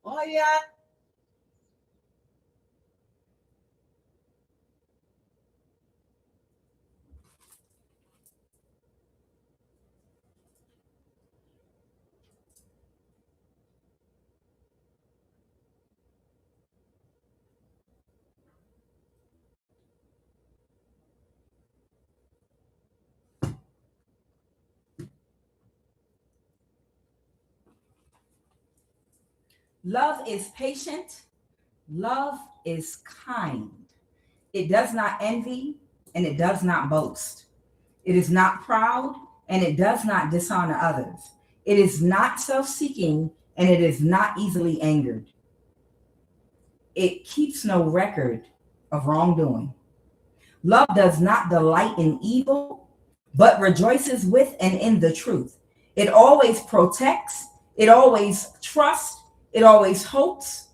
Oh yeah. Love is patient. Love is kind. It does not envy and it does not boast. It is not proud and it does not dishonor others. It is not self seeking and it is not easily angered. It keeps no record of wrongdoing. Love does not delight in evil, but rejoices with and in the truth. It always protects, it always trusts, it always hopes,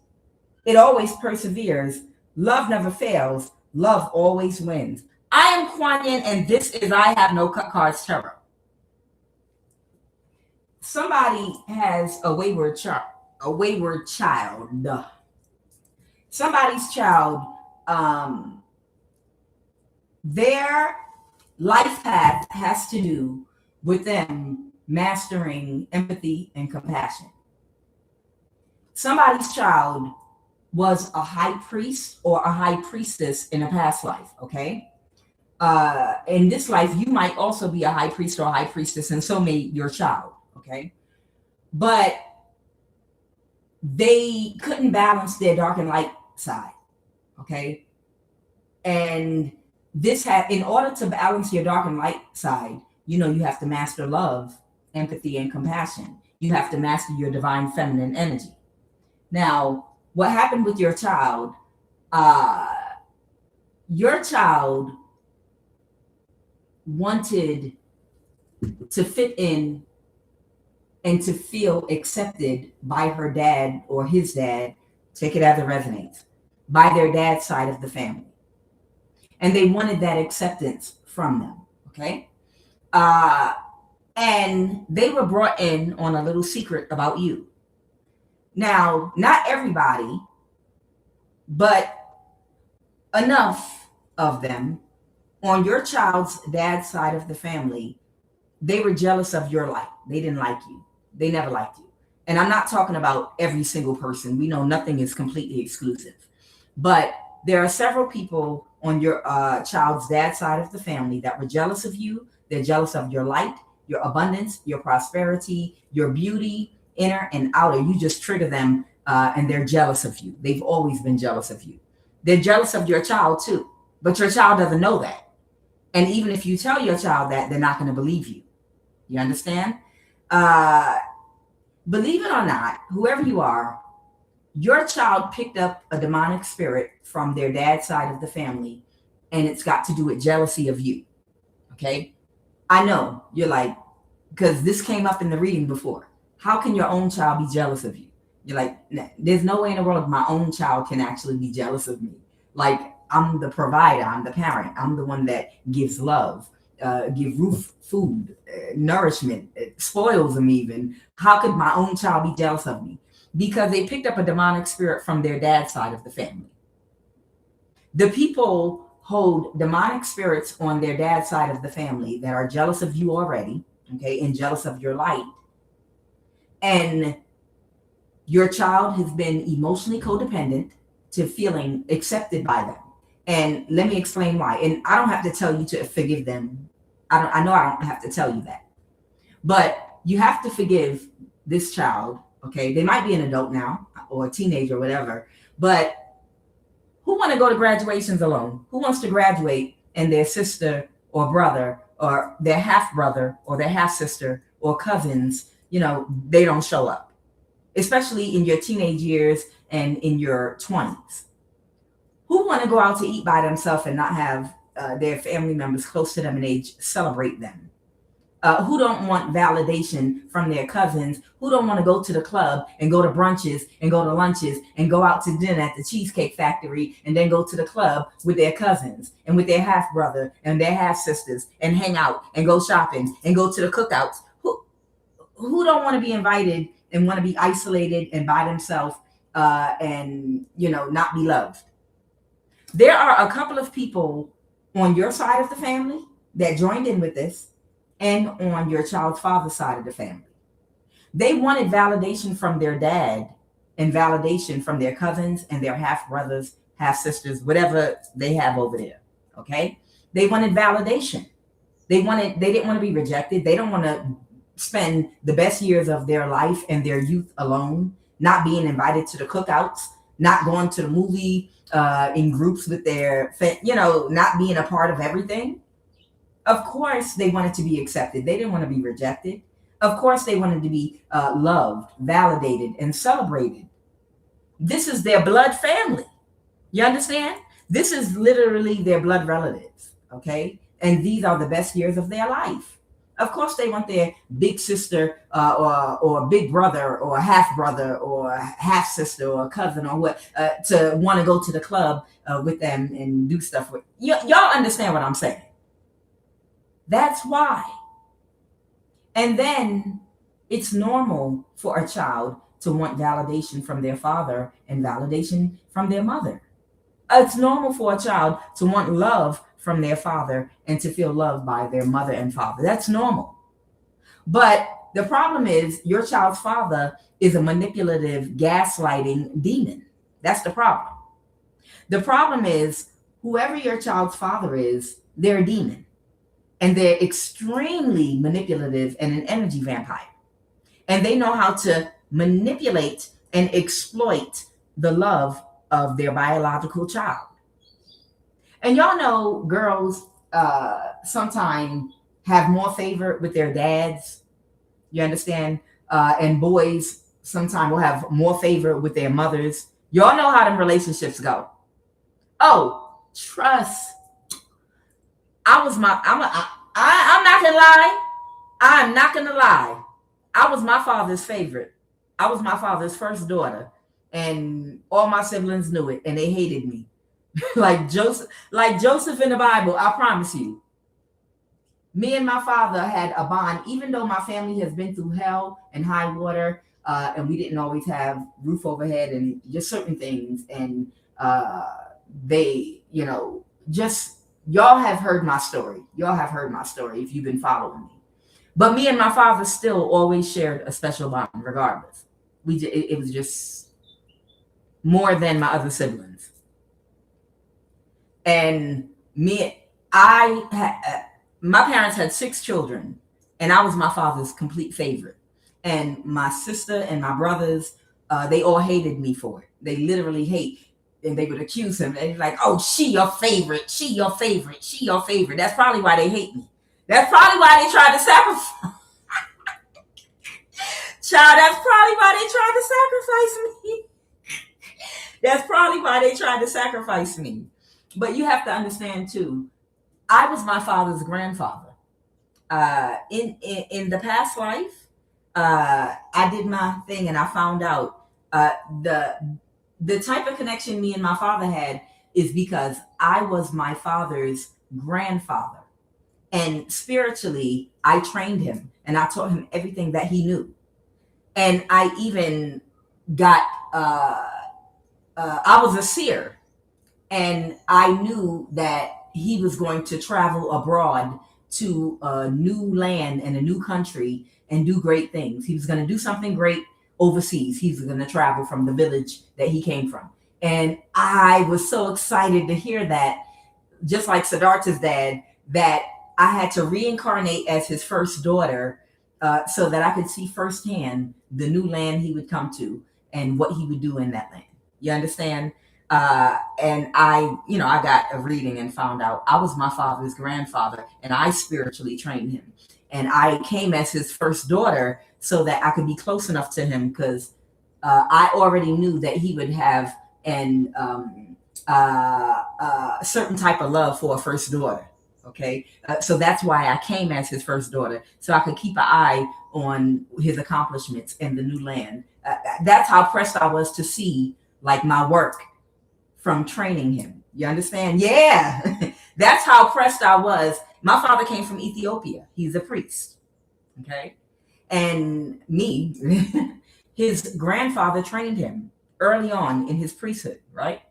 it always perseveres. Love never fails, love always wins. I am QUAN, and this is I Have No Cut Cards Tarot. Somebody has a wayward child. Somebody's child, their life path has to do with them mastering empathy and compassion. Somebody's child was a high priest or a high priestess in a past life, okay? In this life, you might also be a high priest or a high priestess, and so may your child, okay? But they couldn't balance their dark and light side, okay? And this in order to balance your dark and light side, you have to master love, empathy, and compassion. You have to master your divine feminine energy. Now, what happened with your child? Your child wanted to fit in and to feel accepted by her dad or his dad, take it as it resonates, by their dad's side of the family. And they wanted that acceptance from them, okay? And they were brought in on a little secret about you. Now, not everybody But enough of them on your child's dad's side of the family, they were jealous of your life. They didn't like you. They never liked you. And I'm not talking about every single person. We know nothing is completely exclusive. But there are several people on your child's dad's side of the family that were jealous of you. They're jealous of your light, your abundance, your prosperity, your beauty, inner and outer. You just trigger them and they're jealous of you. They've always been jealous of you. They're jealous of your child too. But your child doesn't know that. And even if you tell your child that, they're not going to believe you. You understand? Believe it or not, whoever you are, your child picked up a demonic spirit from their dad's side of the family, and it's got to do with jealousy of you. Okay? I know you're like, because this came up in the reading before. How can your own child be jealous of you? You're like, there's no way in the world my own child can actually be jealous of me. Like, I'm the provider, I'm the parent, I'm the one that gives love, give roof, food, nourishment, spoils them even. How could my own child be jealous of me? Because they picked up a demonic spirit from their dad's side of the family. The people hold demonic spirits on their dad's side of the family that are jealous of you already, okay, and jealous of your light. And your child has been emotionally codependent to feeling accepted by them. And let me explain why. And I don't have to tell you to forgive them. I know I don't have to tell you that. But you have to forgive this child, okay? They might be an adult now or a teenager or whatever. But who want to go to graduations alone? Who wants to graduate and their sister or brother or their half brother or their half sister or cousins, they don't show up, especially in your teenage years and in your 20s. Who want to go out to eat by themselves and not have their family members close to them in age celebrate them? Who don't want validation from their cousins? Who don't want to go to the club and go to brunches and go to lunches and go out to dinner at the Cheesecake Factory and then go to the club with their cousins and with their half brother and their half sisters and hang out and go shopping and go to the cookouts? Who don't want to be invited and want to be isolated and by themselves and not be loved? There are a couple of people on your side of the family that joined in with this, and on your child's father's side of the family. They wanted validation from their dad and validation from their cousins and their half brothers, half sisters, whatever they have over there. Okay? They wanted validation. They didn't want to be rejected. They don't want to spend the best years of their life and their youth alone, not being invited to the cookouts, not going to the movie in groups with their, not being a part of everything. Of course, they wanted to be accepted. They didn't want to be rejected. Of course, they wanted to be loved, validated, and celebrated. This is their blood family. You understand? This is literally their blood relatives, okay? And these are the best years of their life. Of course, they want their big sister or big brother or half brother or half sister or cousin or what to want to go to the club with them and do stuff with. Y'all understand what I'm saying? That's why. And then it's normal for a child to want validation from their father and validation from their mother. It's normal for a child to want love from their father and to feel loved by their mother and father. That's normal. But the problem is your child's father is a manipulative, gaslighting demon. That's the problem. The problem is whoever your child's father is, they're a demon. And they're extremely manipulative and an energy vampire. And they know how to manipulate and exploit the love of their biological child. And y'all know girls sometimes have more favor with their dads. You understand? And boys sometimes will have more favor with their mothers. Y'all know how them relationships go. Oh, trust. I'm not gonna lie. I'm not gonna lie. I was my father's favorite. I was my father's first daughter, and all my siblings knew it, and they hated me. like Joseph in the Bible. I promise you. Me and my father had a bond, even though my family has been through hell and high water, and we didn't always have roof overhead and just certain things, and They, you know, just y'all have heard my story. Y'all have heard my story if you've been following me. But me and my father still always shared a special bond, regardless. It was just more than my other siblings. And my parents had 6 children, and I was my father's complete favorite. And my sister and my brothers, they all hated me for it. They literally hate, and they would accuse him and like, "Oh, she your favorite, she your favorite, she your favorite." That's probably why they hate me. That's probably why they tried to sacrifice. Child, that's probably why they tried to sacrifice me. That's probably why they tried to sacrifice me. But you have to understand too, I was my father's grandfather. In the past life, I did my thing and I found out the type of connection me and my father had is because I was my father's grandfather. And spiritually, I trained him and I taught him everything that he knew. And I even got, I was a seer, and I knew that he was going to travel abroad to a new land and a new country and do great things. He was going to do something great overseas. He was going to travel from the village that he came from. And I was so excited to hear that, just like Siddhartha's dad, that I had to reincarnate as his first daughter so that I could see firsthand the new land he would come to and what he would do in that land. You understand? And I got a reading and found out I was my father's grandfather, and I spiritually trained him. And I came as his first daughter so that I could be close enough to him, because I already knew that he would have a certain type of love for a first daughter. Okay, so that's why I came as his first daughter, so I could keep an eye on his accomplishments in the new land. That's how pressed I was to see like my work from training him. You understand? Yeah, that's how pressed I was. My father came from Ethiopia. He's a priest. Okay, and me, his grandfather trained him early on in his priesthood, right?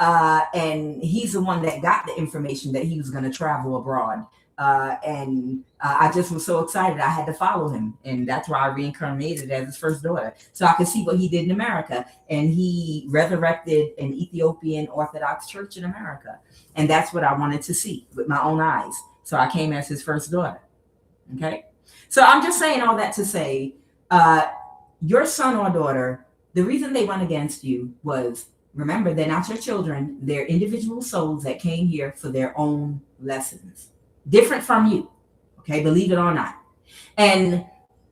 And he's the one that got the information that he was going to travel abroad. And I just was so excited. I had to follow him. And that's why I reincarnated as his first daughter, so I could see what he did in America. And he resurrected an Ethiopian Orthodox church in America. And that's what I wanted to see with my own eyes. So I came as his first daughter. Okay. So I'm just saying all that to say, your son or daughter, the reason they went against you was, remember, they're not your children. They're individual souls that came here for their own lessons, different from you. Okay, believe it or not. And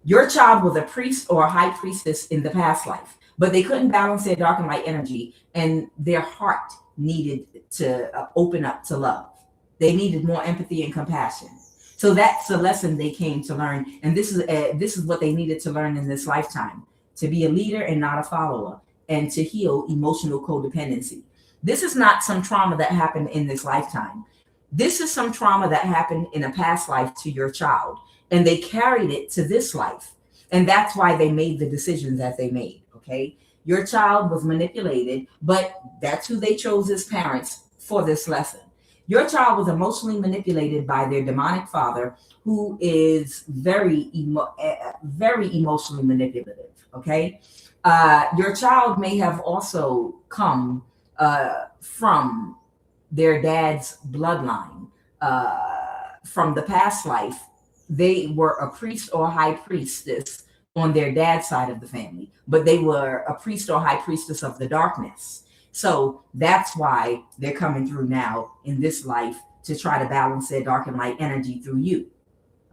your child was a priest or a high priestess in the past life, but they couldn't balance their dark and light energy, and their heart needed to open up to love. They needed more empathy and compassion. So that's the lesson they came to learn, and this is what they needed to learn in this lifetime: to be a leader and not a follower, and to heal emotional codependency. This is not some trauma that happened in this lifetime. This is some trauma that happened in a past life to your child, and they carried it to this life. And that's why they made the decisions that they made, okay? Your child was manipulated, but that's who they chose as parents for this lesson. Your child was emotionally manipulated by their demonic father, who is very emotionally manipulative, okay? Your child may have also come from their dad's bloodline. From the past life, they were a priest or high priestess on their dad's side of the family, but they were a priest or high priestess of the darkness. So that's why they're coming through now in this life to try to balance their dark and light energy through you.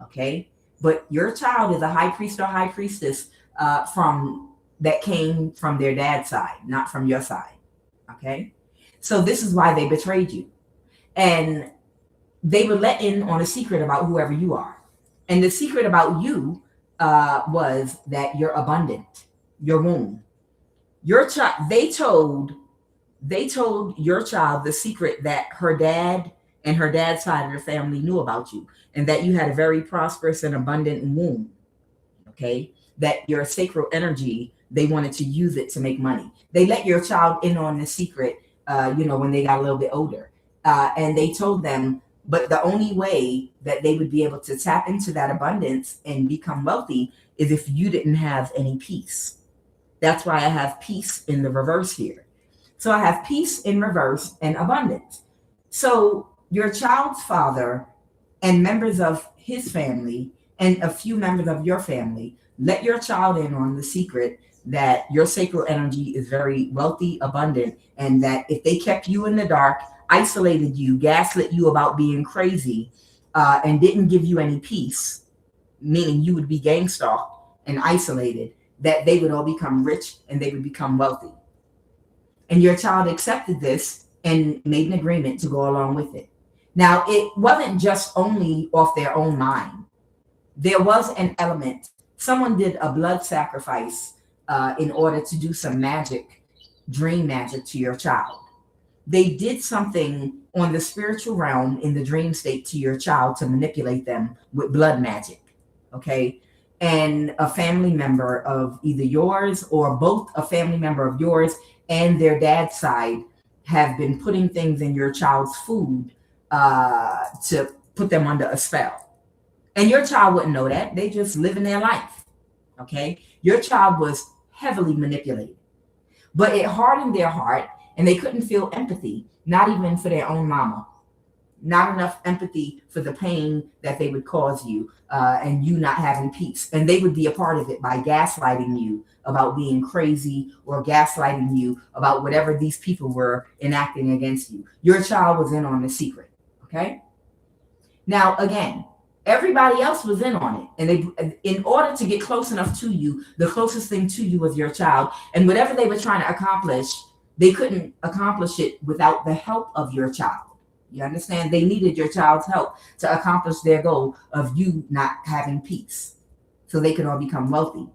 Okay? But your child is a high priest or high priestess that came from their dad's side, not from your side. Okay? So this is why they betrayed you. And they were let in on a secret about whoever you are. And the secret about you was that you're abundant, your womb. Your child, they told your child the secret that her dad and her dad's side of the family knew about you, and that you had a very prosperous and abundant womb. Okay? That your sacral energy, they wanted to use it to make money. They let your child in on the secret when they got a little bit older. And they told them, but the only way that they would be able to tap into that abundance and become wealthy is if you didn't have any peace. That's why I have peace in the reverse here. So I have peace in reverse and abundance. So your child's father and members of his family and a few members of your family let your child in on the secret that your sacral energy is very wealthy, abundant, and that if they kept you in the dark, isolated you, gaslit you about being crazy, and didn't give you any peace, meaning you would be gang stalked and isolated, that they would all become rich and they would become wealthy. And your child accepted this and made an agreement to go along with it. Now, it wasn't just only off their own mind. There was an element. Someone did a blood sacrifice in order to do some magic, dream magic to your child. They did something on the spiritual realm in the dream state to your child to manipulate them with blood magic. Okay. And a family member of either yours or both a family member of yours and their dad's side have been putting things in your child's food to put them under a spell. And your child wouldn't know that. They just living their life. Okay. Your child was heavily manipulated, but it hardened their heart and they couldn't feel empathy, not even for their own mama. Not enough empathy for the pain that they would cause you and you not having peace. And they would be a part of it by gaslighting you about being crazy or gaslighting you about whatever these people were enacting against you. Your child was in on the secret. Okay. Now, again, everybody else was in on it. And they, in order to get close enough to you, the closest thing to you was your child. And whatever they were trying to accomplish, they couldn't accomplish it without the help of your child. You understand? They needed your child's help to accomplish their goal of you not having peace. So they could all become wealthy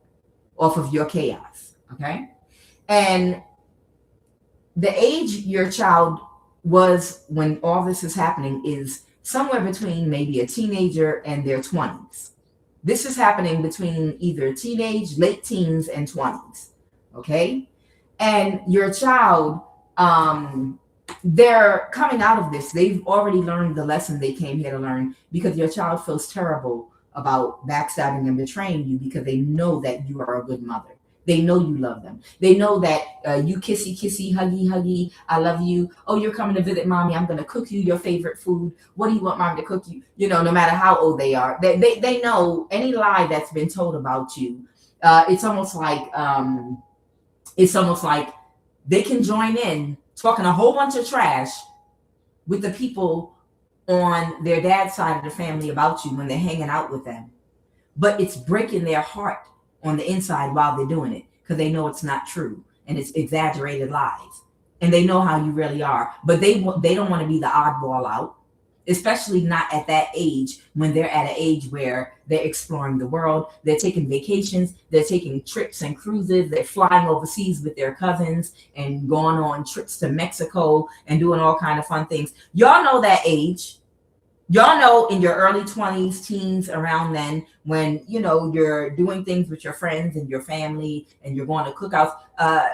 off of your chaos. Okay. And the age your child was when all this is happening is somewhere between maybe a teenager and their 20s. This is happening between either teenage, late teens, and 20s. Okay. And your child, they're coming out of this. They've already learned the lesson they came here to learn, because your child feels terrible about backstabbing and betraying you because they know that you are a good mother. They know you love them. They know that you kissy, kissy, huggy, huggy. I love you. Oh, you're coming to visit mommy. I'm going to cook you your favorite food. What do you want mommy to cook you? No matter how old they are, they know any lie that's been told about you. It's almost like they can join in talking a whole bunch of trash with the people on their dad's side of the family about you when they're hanging out with them. But it's breaking their heart on the inside while they're doing it, because they know it's not true and it's exaggerated lies. And they know how you really are. But they don't want to be the oddball out, especially not at that age, when they're at an age where they're exploring the world, they're taking vacations, they're taking trips and cruises, they're flying overseas with their cousins and going on trips to Mexico and doing all kind of fun things. Y'all know that age. Y'all know in your early 20s, teens, around then, when you're doing things with your friends and your family and you're going to cookouts,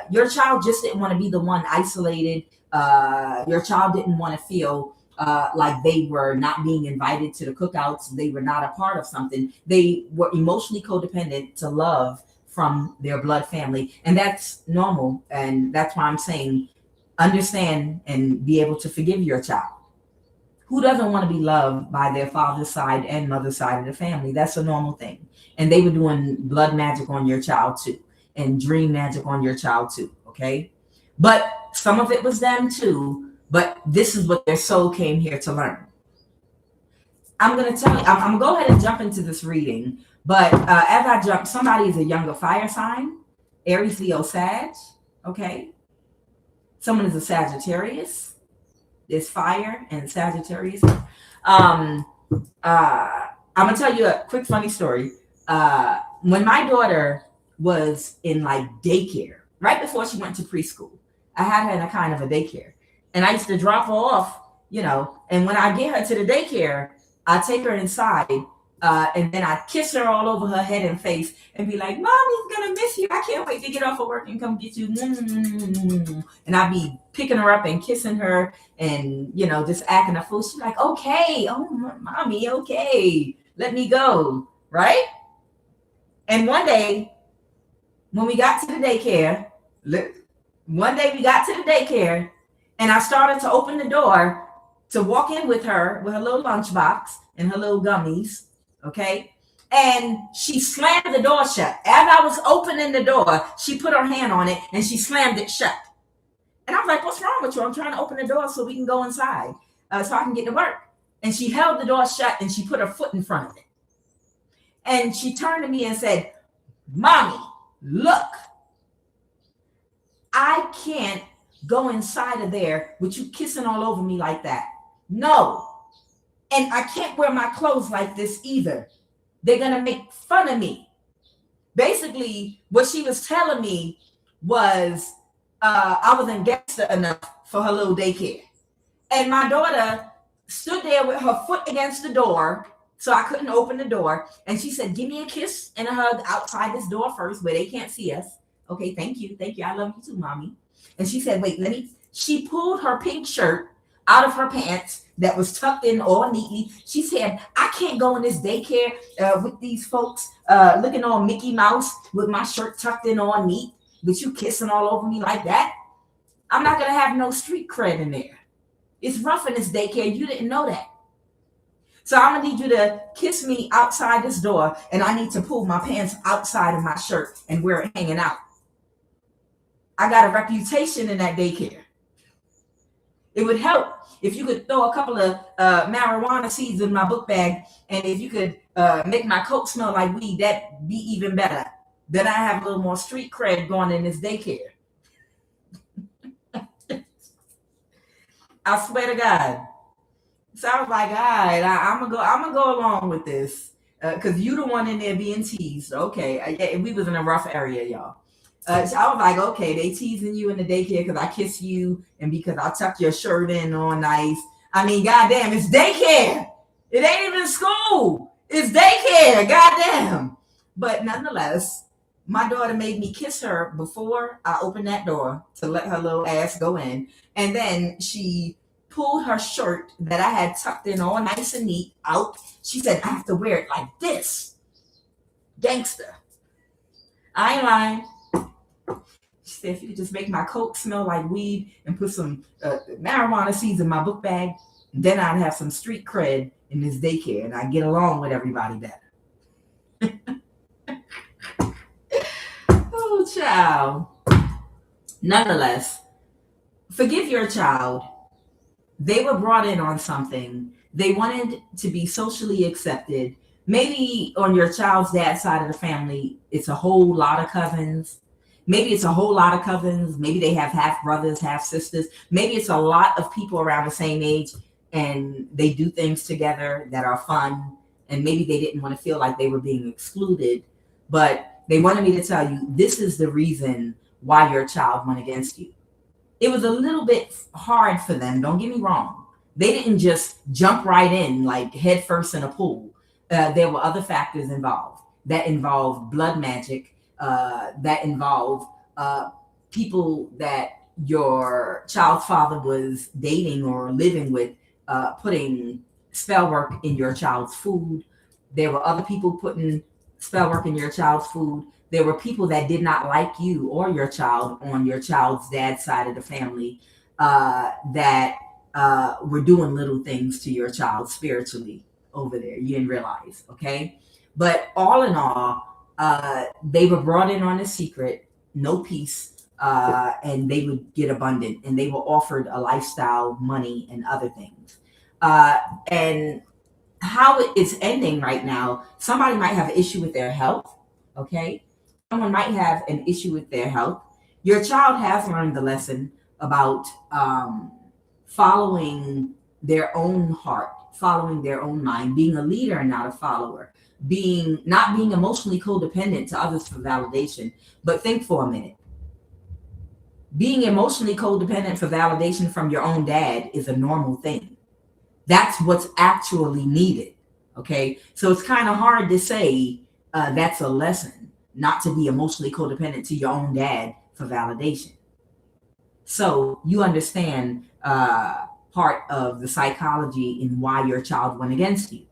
your child just didn't want to be the one isolated. Your child didn't want to feel like they were not being invited to the cookouts. They were not a part of something. They were emotionally codependent to love from their blood family. And that's normal. And that's why I'm saying, understand and be able to forgive your child. Who doesn't want to be loved by their father's side and mother's side of the family? That's a normal thing. And they were doing blood magic on your child too, and dream magic on your child too. Okay. But some of it was them too. But this is what their soul came here to learn. I'm going to tell you, I'm going to go ahead and jump into this reading. But as I jump, somebody is a younger fire sign, Aries, Leo, Sag. Okay. Someone is a Sagittarius. There's fire and Sagittarius. I'm going to tell you a quick funny story. When my daughter was in like daycare, right before she went to preschool, I had her in a kind of a daycare. And I used to drop her off, and when I get her to the daycare, I take her inside And then I'd kiss her all over her head and face and be like, Mommy's gonna miss you. I can't wait to get off of work and come get you. And I'd be picking her up and kissing her and, just acting a fool. She's like, okay, oh, Mommy, okay, let me go, right? And one day, when we got to the daycare, and I started to open the door to walk in with her little lunchbox and her little gummies, okay? And she slammed the door shut. As I was opening the door, she put her hand on it and she slammed it shut. And I was like, what's wrong with you? I'm trying to open the door so we can go inside, so I can get to work. And she held the door shut and she put her foot in front of it. And she turned to me and said, Mommy, look, I can't go inside of there with you kissing all over me like that. No. And I can't wear my clothes like this either. They're going to make fun of me. Basically, what she was telling me was I wasn't gangster enough for her little daycare. And my daughter stood there with her foot against the door, so I couldn't open the door. And she said, give me a kiss and a hug outside this door first where they can't see us. Okay, thank you. I love you too, Mommy. And she said, wait, she pulled her pink shirt out of her pants that was tucked in all neatly. She said, I can't go in this daycare with these folks looking all Mickey Mouse with my shirt tucked in all neat, with you kissing all over me like that. I'm not going to have no street cred in there. It's rough in this daycare. You didn't know that. So I'm going to need you to kiss me outside this door, and I need to pull my pants outside of my shirt and wear it hanging out. I got a reputation in that daycare. It would help if you could throw a couple of marijuana seeds in my book bag, and if you could make my coat smell like weed, that'd be even better. Then I have a little more street cred going in this daycare. I swear to God. So I was like, all right, I'm gonna go along with this because you the one in there being teased. Okay, we was in a rough area, y'all. So I was like, okay, they teasing you in the daycare because I kiss you and because I tuck your shirt in all nice. I mean, goddamn, it's daycare. It ain't even school. It's daycare. Goddamn. But nonetheless, my daughter made me kiss her before I opened that door to let her little ass go in. And then she pulled her shirt that I had tucked in all nice and neat out. She said, I have to wear it like this. Gangster. I ain't lying. She said, if you could just make my coat smell like weed and put some marijuana seeds in my book bag, then I'd have some street cred in this daycare and I'd get along with everybody better. Oh, child. Nonetheless, forgive your child. They were brought in on something. They wanted to be socially accepted. Maybe on your child's dad's side of the family, it's a whole lot of cousins. Maybe it's a whole lot of cousins. Maybe they have half brothers, half sisters. Maybe it's a lot of people around the same age and they do things together that are fun. And maybe they didn't want to feel like they were being excluded, but they wanted me to tell you, this is the reason why your child went against you. It was a little bit hard for them. Don't get me wrong. They didn't just jump right in like head first in a pool. There were other factors involved that involved blood magic, that involved people that your child's father was dating or living with, putting spell work in your child's food. There were other people putting spell work in your child's food. There were people that did not like you or your child on your child's dad's side of the family that were doing little things to your child spiritually over there. You didn't realize, okay? But all in all, they were brought in on a secret, no peace, and they would get abundant, and they were offered a lifestyle, money, and other things. And how it's ending right now, somebody might have an issue with their health, okay? Someone might have an issue with their health. Your child has learned the lesson about following their own heart, following their own mind, being a leader and not a follower, not being emotionally codependent to others for validation. But think for a minute. Being emotionally codependent for validation from your own dad is a normal thing. That's what's actually needed, Okay, so it's kind of hard to say that's a lesson, not to be emotionally codependent to your own dad for validation. So you understand part of the psychology in why your child went against you.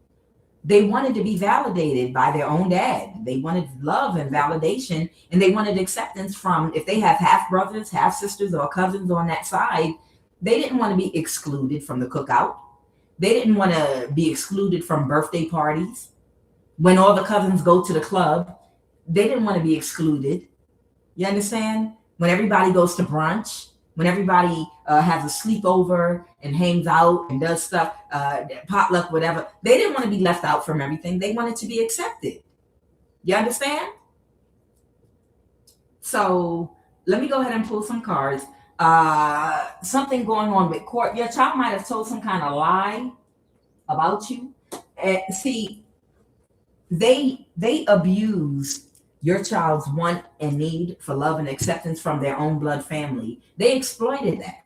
They wanted to be validated by their own dad. They wanted love and validation, and they wanted acceptance from, if they have half brothers, half sisters, or cousins on that side, they didn't want to be excluded from the cookout. They didn't want to be excluded from birthday parties. When all the cousins go to the club, they didn't want to be excluded. You understand? When everybody goes to brunch, when everybody has a sleepover and hangs out and does stuff, potluck, whatever, they didn't want to be left out from everything. They wanted to be accepted. You understand? So let me go ahead and pull some cards. Something going on with court. Your child might have told some kind of lie about you. See, they abuse your child's want and need for love and acceptance from their own blood family. They exploited that,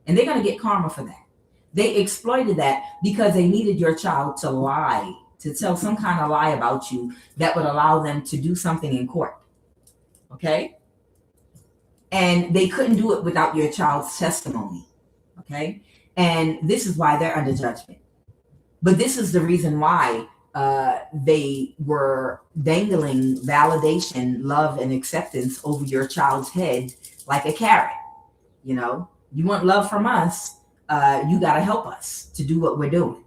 and they're going to get karma for that. They exploited that because they needed your child to lie, to tell some kind of lie about you that would allow them to do something in court. Okay? And they couldn't do it without your child's testimony. Okay? And this is why they're under judgment. But this is the reason why they were dangling validation, love, and acceptance over your child's head like a carrot. You know, you want love from us, you got to help us to do what we're doing.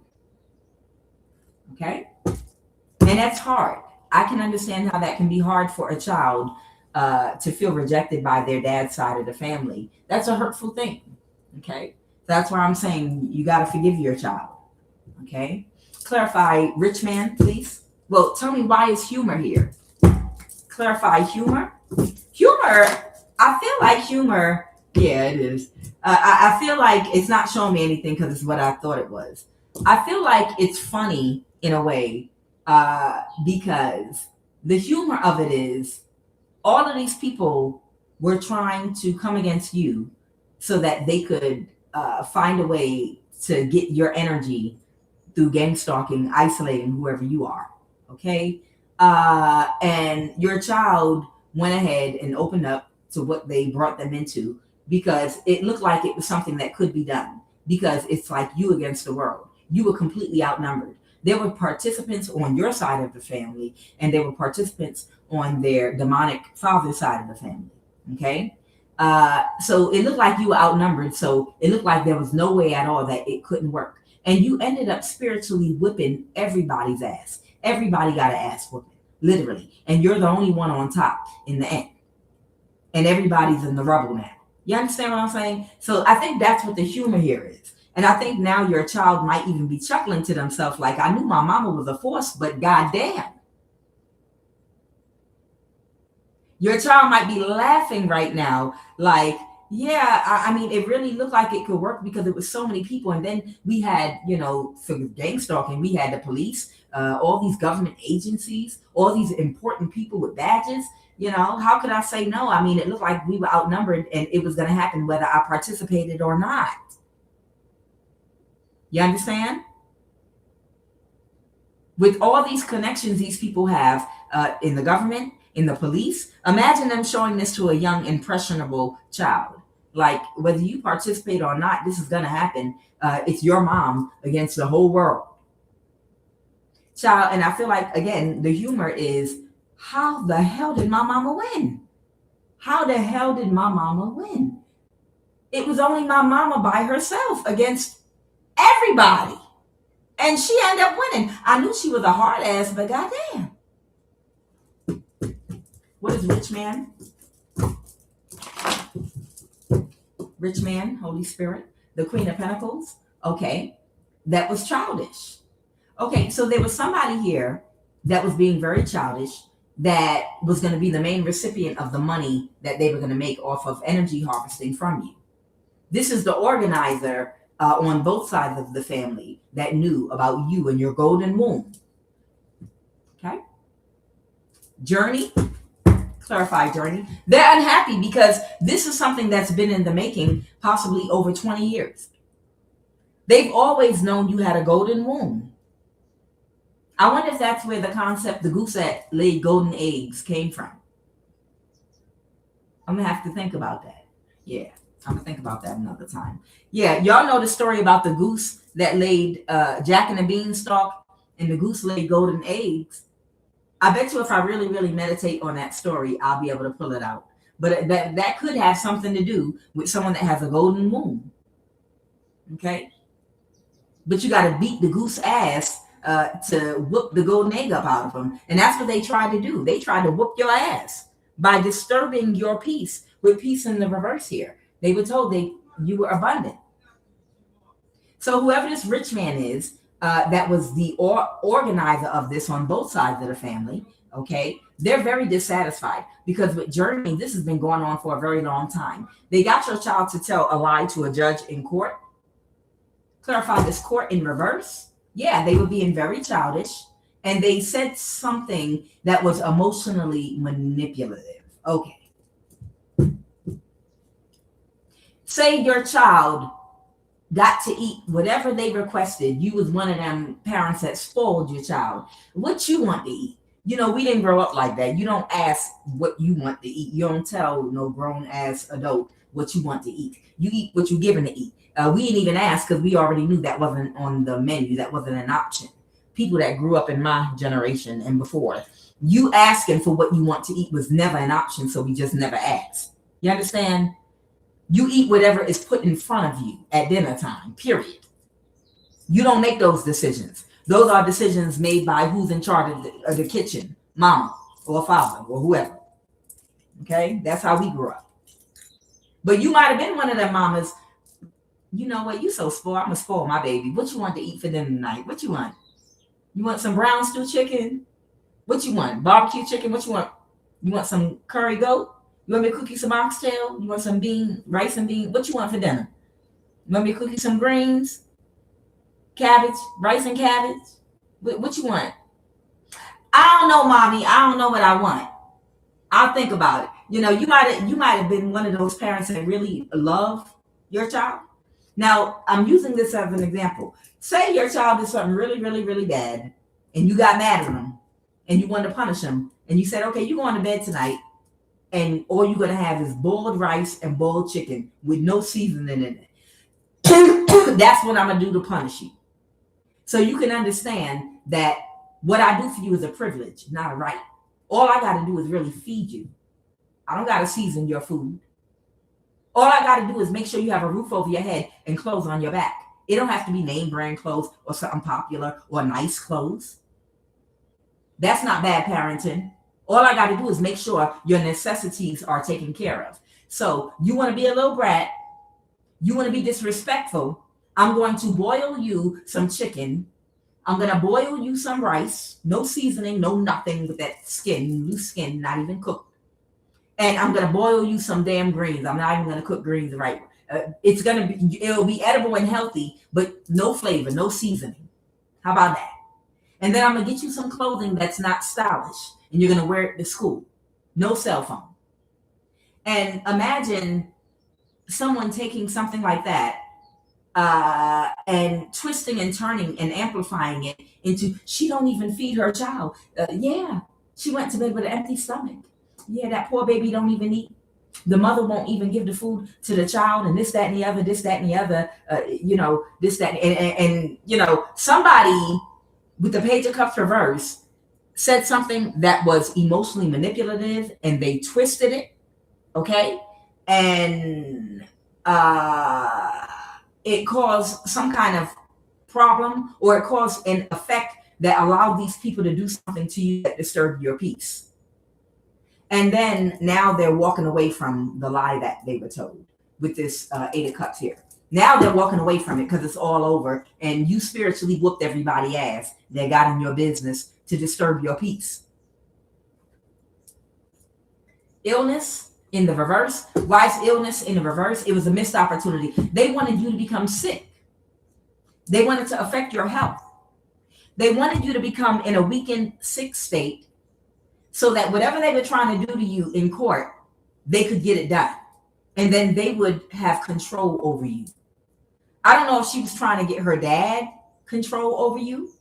Okay? And that's hard. I can understand how that can be hard for a child to feel rejected by their dad's side of the family. That's a hurtful thing. Okay? That's why I'm saying you got to forgive your child. Okay? Clarify rich man, please. Well, tell me, why is humor here? Clarify humor. Humor, I feel like humor, yeah, it is. I feel like it's not showing me anything because it's what I thought it was. I feel like it's funny in a way because the humor of it is all of these people were trying to come against you so that they could find a way to get your energy through gang stalking, isolating whoever you are, okay? And your child went ahead and opened up to what they brought them into because it looked like it was something that could be done, because it's like you against the world. You were completely outnumbered. There were participants on your side of the family, and there were participants on their demonic father's side of the family, okay? So it looked like you were outnumbered, so it looked like there was no way at all that it couldn't work. And you ended up spiritually whipping everybody's ass. Everybody got an ass whooping, literally. And you're the only one on top in the end. And everybody's in the rubble now. You understand what I'm saying? So I think that's what the humor here is. And I think now your child might even be chuckling to themselves like, I knew my mama was a force, but goddamn. Your child might be laughing right now like, yeah, I mean, it really looked like it could work because it was so many people. And then we had, for gang stalking, we had the police, all these government agencies, all these important people with badges. How could I say no? I mean, it looked like we were outnumbered and it was going to happen whether I participated or not. You understand? With all these connections these people have in the government, in the police, imagine them showing this to a young, impressionable child. Like, whether you participate or not, this is going to happen. It's your mom against the whole world. Child, and I feel like, again, the humor is, how the hell did my mama win? How the hell did my mama win? It was only my mama by herself against everybody. And she ended up winning. I knew she was a hard ass, but goddamn. What is rich man? Rich man, Holy Spirit, the Queen of Pentacles. Okay, that was childish. Okay, so there was somebody here that was being very childish, that was going to be the main recipient of the money that they were going to make off of energy harvesting from you. This is the organizer on both sides of the family that knew about you and your golden womb. Okay? Journey. Clarify journey. They're unhappy because this is something that's been in the making possibly over 20 years. They've always known you had a golden womb. I wonder if that's where the concept, the goose that laid golden eggs, came from. I'm gonna have to think about that. Yeah, I'm gonna think about that another time. Yeah, y'all know the story about the goose that laid Jack and the Beanstalk, and the goose laid golden eggs. I bet you if I really, really meditate on that story, I'll be able to pull it out. But that could have something to do with someone that has a golden womb. Okay, but you got to beat the goose ass to whoop the golden egg up out of them, and that's what they tried to do. They tried to whoop your ass by disturbing your peace with peace in the reverse here. They were told you were abundant. So whoever this rich man is, that was the organizer of this on both sides of the family, okay, they're very dissatisfied because with Germany, this has been going on for a very long time. They got your child to tell a lie to a judge in court. Clarify this, court in reverse. Yeah, they were being very childish, and they said something that was emotionally manipulative. Okay. Say your child got to eat whatever they requested. You was one of them parents that spoiled your child. What you want to eat? You know, we didn't grow up like that. You don't ask what you want to eat. You don't tell no grown ass adult what you want to eat. You eat what you're given to eat. We didn't even ask because we already knew that wasn't on the menu. That wasn't an option. People that grew up in my generation and before, you asking for what you want to eat was never an option, so we just never asked. You understand? You eat whatever is put in front of you at dinner time, period. You don't make those decisions. Those are decisions made by who's in charge of the kitchen, mama or father or whoever. Okay? That's how we grew up. But you might have been one of them mamas. You know what? You so spoiled. I'm going to spoil my baby. What you want to eat for dinner tonight? What you want? You want some brown stew chicken? What you want? Barbecue chicken? What you want? You want some curry goat? You want me to cook you some oxtail? You want some rice and bean? What you want for dinner? You want me to cook you some greens? Cabbage, rice and cabbage? What you want? I don't know, mommy. I don't know what I want. I'll think about it. You know, you might have been one of those parents that really love your child. Now, I'm using this as an example. Say your child did something really, really, really bad, and you got mad at them, and you wanted to punish them, and you said, okay, you're going to bed tonight, and all you're going to have is boiled rice and boiled chicken with no seasoning in it. That's what I'm going to do to punish you. So you can understand that what I do for you is a privilege, not a right. All I got to do is really feed you. I don't got to season your food. All I got to do is make sure you have a roof over your head and clothes on your back. It don't have to be name brand clothes or something popular or nice clothes. That's not bad parenting. All I got to do is make sure your necessities are taken care of. So you want to be a little brat. You want to be disrespectful. I'm going to boil you some chicken. I'm going to boil you some rice. No seasoning, no nothing with that skin, loose skin, not even cooked. And I'm going to boil you some damn greens. I'm not even going to cook greens right. It'll be edible and healthy, but no flavor, no seasoning. How about that? And then I'm going to get you some clothing that's not stylish, and you're going to wear it to school. No cell phone. And imagine someone taking something like that and twisting and turning and amplifying it into, she don't even feed her child. Yeah, she went to bed with an empty stomach. Yeah, that poor baby don't even eat. The mother won't even give the food to the child, and this, that, and the other, this, that, and the other, this, that, and somebody with the Page of Cups reverse said something that was emotionally manipulative, and they twisted it, okay? And it caused some kind of problem, or it caused an effect that allowed these people to do something to you that disturbed your peace. And then now they're walking away from the lie that they were told with this Eight of Cups here. Now they're walking away from it because it's all over, and you spiritually whooped everybody's ass that got in your business to disturb your peace. Illness in the reverse. Why is illness in the reverse? It was a missed opportunity. They wanted you to become sick. They wanted to affect your health. They wanted you to become in a weakened, sick state, so that whatever they were trying to do to you in court, they could get it done. And then they would have control over you. I don't know if she was trying to get her dad control over you,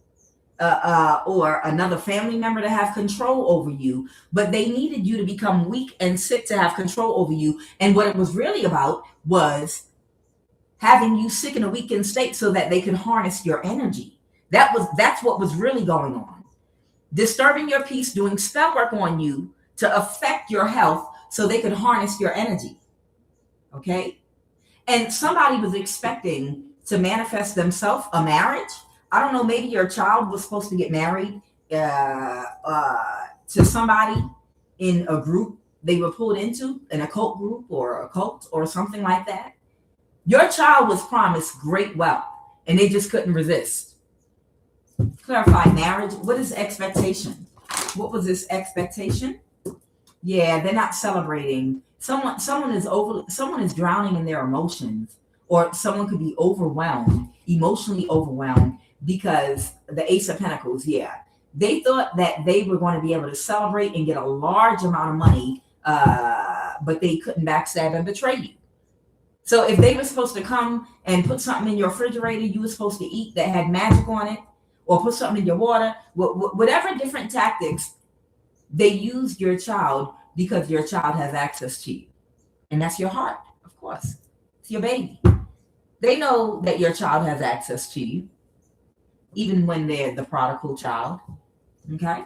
or another family member to have control over you, but they needed you to become weak and sick to have control over you. And what it was really about was having you sick in a weakened state so that they could harness your energy. That's what was really going on. Disturbing your peace, doing spell work on you to affect your health so they could harness your energy. Okay? And somebody was expecting to manifest themselves a marriage. I don't know, maybe your child was supposed to get married to somebody in a group they were pulled into, an occult group or a cult or something like that. Your child was promised great wealth and they just couldn't resist. Clarify marriage. What is expectation? What was this expectation? Yeah, they're not celebrating. Someone is drowning in their emotions, or someone could be overwhelmed, emotionally overwhelmed, because the Ace of Pentacles, yeah. They thought that they were going to be able to celebrate and get a large amount of money, but they couldn't backstab and betray you. So if they were supposed to come and put something in your refrigerator you were supposed to eat that had magic on it, or put something in your water, whatever different tactics, they used your child because your child has access to you. And that's your heart, of course. It's your baby. They know that your child has access to you, even when they're the prodigal child. Okay?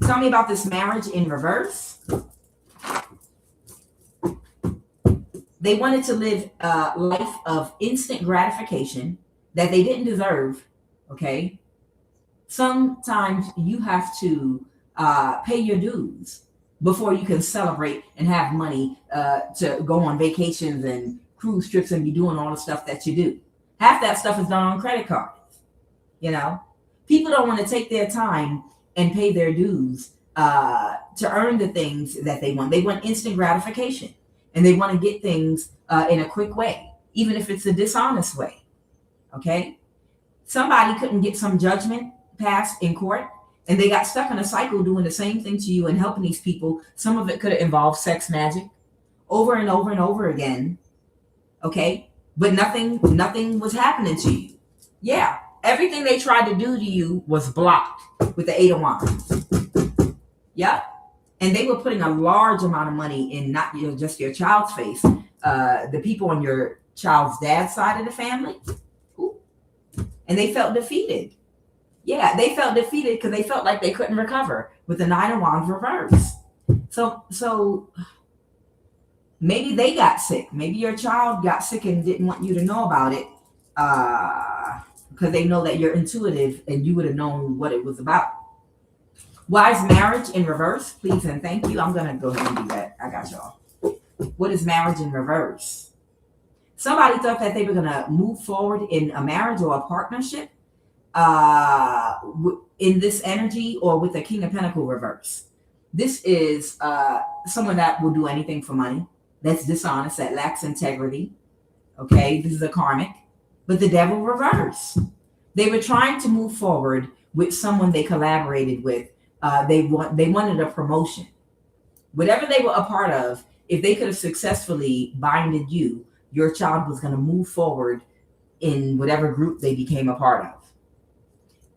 Tell me about this marriage in reverse. They wanted to live a life of instant gratification that they didn't deserve. Okay? Sometimes you have to pay your dues before you can celebrate and have money to go on vacations and cruise trips and be doing all the stuff that you do. Half that stuff is done on credit cards. You know, people don't want to take their time and pay their dues to earn the things that they want. They want instant gratification, and they want to get things in a quick way, even if it's a dishonest way. Okay? Somebody couldn't get some judgment passed in court, and they got stuck in a cycle doing the same thing to you and helping these people. Some of it could have involved sex magic over and over and over again. Okay? But nothing was happening to you. Yeah. Everything they tried to do to you was blocked with the 8 of Wands. Yep. And they were putting a large amount of money in not just your child's face, the people on your child's dad's side of the family. Ooh. And they felt defeated. Yeah, they felt defeated because they felt like they couldn't recover with the 9 of Wands reverse. So maybe they got sick. Maybe your child got sick and didn't want you to know about it because they know that you're intuitive and you would have known what it was about. Wise marriage in reverse, please and thank you. I'm going to go ahead and do that. I got y'all. What is marriage in reverse? Somebody thought that they were going to move forward in a marriage or a partnership in this energy or with the King of Pentacles reverse. This is someone that will do anything for money, that's dishonest, that lacks integrity. Okay, this is a karmic. But the devil reverse. They were trying to move forward with someone they collaborated with. They wanted a promotion. Whatever they were a part of, if they could have successfully binded you, your child was going to move forward in whatever group they became a part of.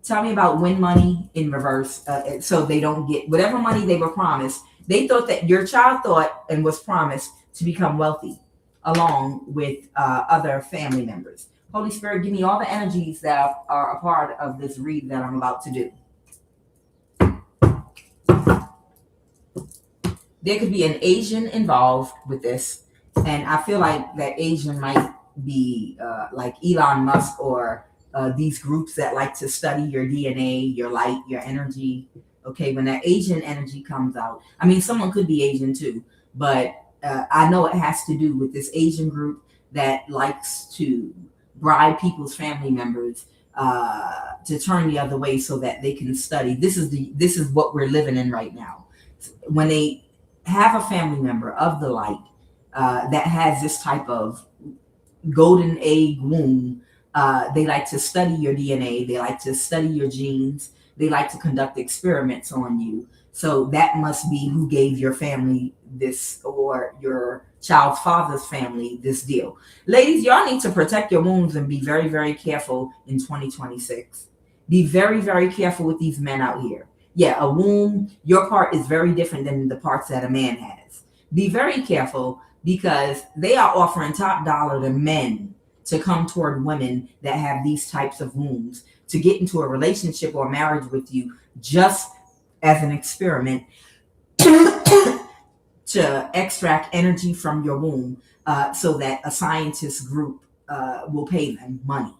Tell me about win money in reverse, so they don't get whatever money they were promised. They thought that your child thought and was promised to become wealthy along with other family members. Holy Spirit, give me all the energies that are a part of this read that I'm about to do. There could be an Asian involved with this, and I feel like that Asian might be like Elon Musk or these groups that like to study your DNA, your light, your energy. Okay, when that Asian energy comes out, I mean, someone could be Asian too, but I know it has to do with this Asian group that likes to bribe people's family members to turn the other way so that they can study. This is what we're living in right now. When they have a family member of the light that has this type of golden egg womb, they like to study your DNA. They like to study your genes. They like to conduct experiments on you. So that must be who gave your family this, or your child's father's family this deal. Ladies, y'all need to protect your wounds and be very, very careful in 2026. Be very, very careful with these men out here. Yeah, a womb, your part is very different than the parts that a man has. Be very careful because they are offering top dollar to men to come toward women that have these types of wombs to get into a relationship or marriage with you just as an experiment to extract energy from your womb so that a scientist group will pay them money.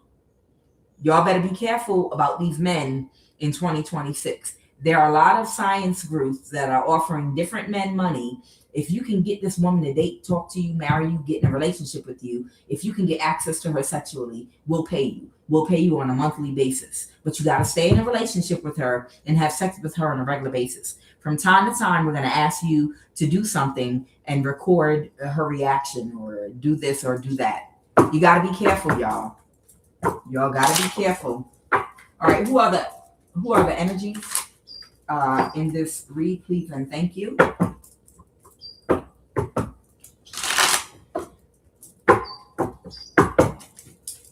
Y'all better be careful about these men in 2026. There are a lot of science groups that are offering different men money. If you can get this woman to date, talk to you, marry you, get in a relationship with you, if you can get access to her sexually, we'll pay you. We'll pay you on a monthly basis. But you got to stay in a relationship with her and have sex with her on a regular basis. From time to time, we're going to ask you to do something and record her reaction or do this or do that. You got to be careful, y'all. Y'all got to be careful. All right, who are the energies in this read, please and thank you.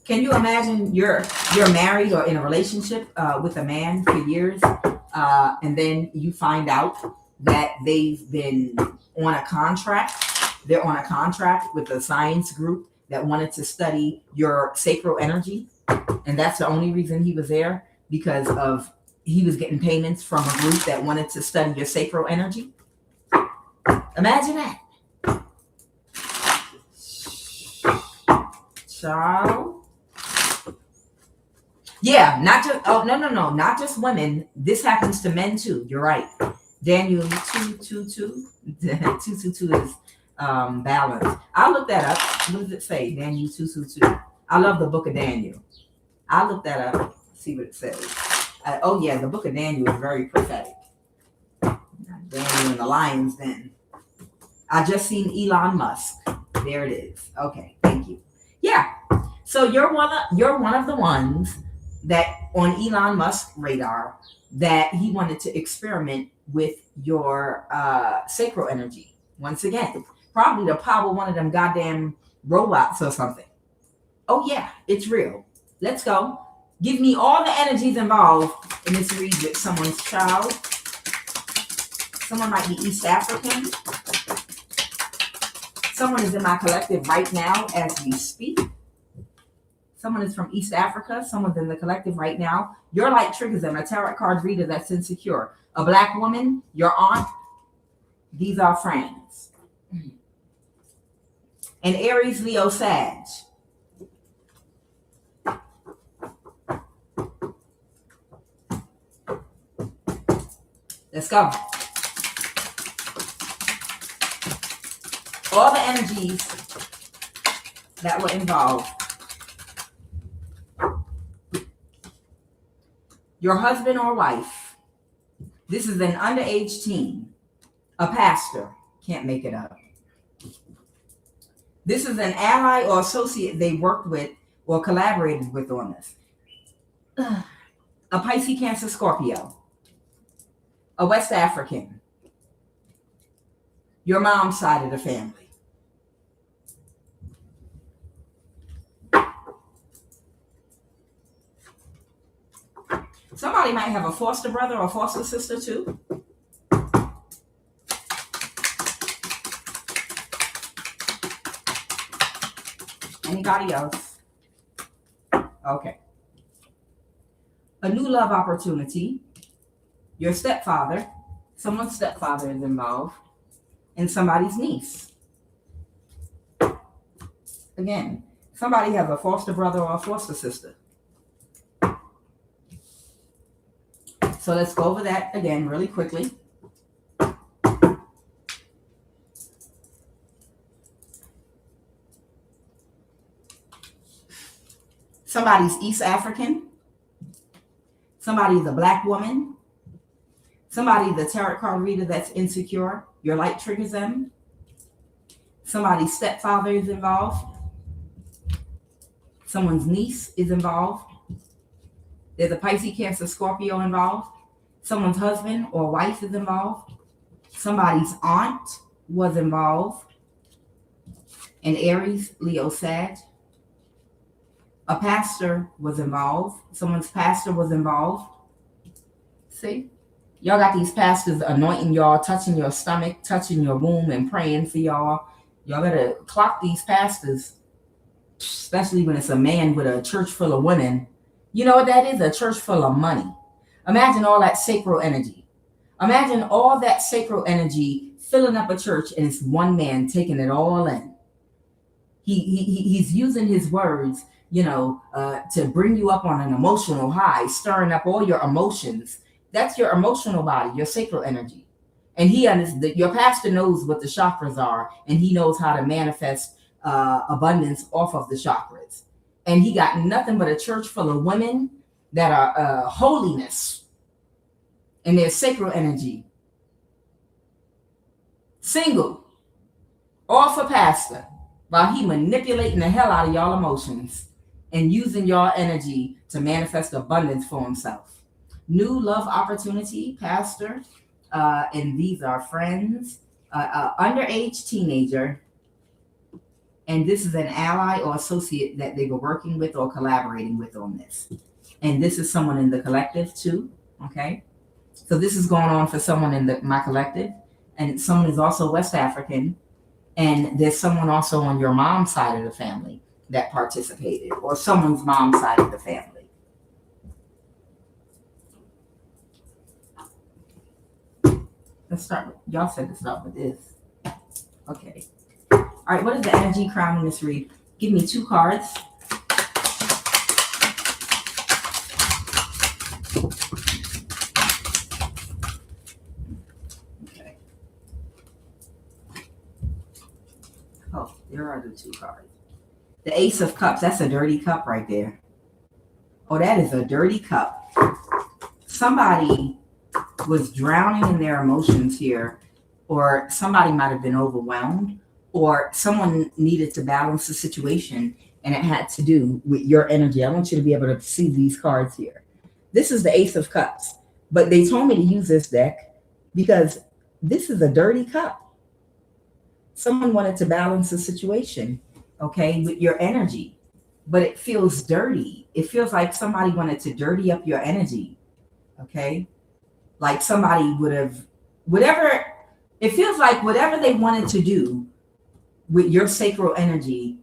Can you imagine you're married or in a relationship with a man for years, and then you find out that they've been on a contract. They're on a contract with a science group that wanted to study your sacral energy, and that's the only reason he was there, because of he was getting payments from a group that wanted to study your sacral energy. Imagine that. Child. Yeah, not just no, not just women. This happens to men too. You're right. Daniel 222 is balance. I'll look that up. What does it say? Daniel 222. I love the book of Daniel. I'll look that up. See what it says. Oh yeah, the book of Daniel is very prophetic. Daniel and the lion's den. I just seen Elon Musk. There it is. Okay, thank you. Yeah. So you're one of the ones that on Elon Musk radar that he wanted to experiment with your sacral energy. Once again, probably to power one of them goddamn robots or something. Oh yeah, it's real. Let's go. Give me all the energies involved in this read with someone's child. Someone might be East African. Someone is in my collective right now as we speak. Someone is from East Africa. Someone's in the collective right now. Your light triggers them. A tarot card reader that's insecure. A black woman, your aunt. These are friends. And Aries, Leo, Sag. Let's go. All the energies that were involved. Your husband or wife. This is an underage teen. A pastor. Can't make it up. This is an ally or associate they worked with or collaborated with on this. A Pisces, Cancer, Scorpio. A West African. Your mom's side of the family. Somebody might have a foster brother or foster sister too. Anybody else? Okay. A new love opportunity. Your stepfather. Someone's stepfather is involved. And somebody's niece. Again, somebody has a foster brother or a foster sister. So let's go over that again really quickly. Somebody's East African. Somebody's a black woman. Somebody's a tarot card reader that's insecure. Your light triggers them. Somebody's stepfather is involved. Someone's niece is involved. There's a Pisces, Cancer, Scorpio involved. Someone's husband or wife is involved. Somebody's aunt was involved. An Aries, Leo, Sag. A pastor was involved. Someone's pastor was involved. See? Y'all got these pastors anointing y'all, touching your stomach, touching your womb, and praying for y'all. Y'all better clock these pastors, especially when it's a man with a church full of women. You know what that is? A church full of money. Imagine all that sacral energy. Imagine all that sacral energy filling up a church, and it's one man taking it all in. He's using his words, to bring you up on an emotional high, stirring up all your emotions. That's your emotional body, your sacral energy. And your pastor knows what the chakras are, and he knows how to manifest abundance off of the chakras. And he got nothing but a church full of women that are holiness in their sacral energy. Single, all for pastor, while he manipulating the hell out of y'all emotions and using y'all energy to manifest abundance for himself. New love opportunity, pastor, and these are friends, underage teenager, and this is an ally or associate that they were working with or collaborating with on this. And this is someone in the collective too, okay? So this is going on for someone in my collective, and someone is also West African, and there's someone also on your mom's side of the family that participated, or someone's mom's side of the family. Let's start with, y'all said to start with this. Okay. All right, what is the energy crowning this read? Give me 2 cards. Okay. Oh, there are the 2 cards. The Ace of Cups, that's a dirty cup right there. Oh, that is a dirty cup. Somebody was drowning in their emotions here, or somebody might have been overwhelmed, or someone needed to balance the situation, and it had to do with your energy. I want you to be able to see these cards here. This is the Ace of Cups, but they told me to use this deck because this is a dirty cup. Someone wanted to balance the situation, okay, with your energy, but it feels dirty. It feels like somebody wanted to dirty up your energy, okay? Like somebody would have, whatever, it feels like whatever they wanted to do with your sacral energy,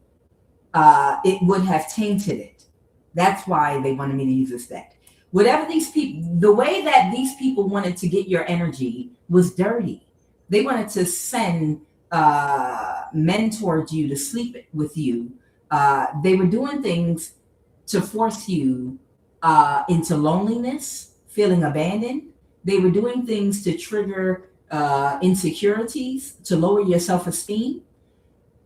it would have tainted it. That's why they wanted me to use this deck. Whatever these people, the way that these people wanted to get your energy was dirty. They wanted to send men towards you to sleep with you. They were doing things to force you into loneliness, feeling abandoned. They were doing things to trigger insecurities, to lower your self-esteem,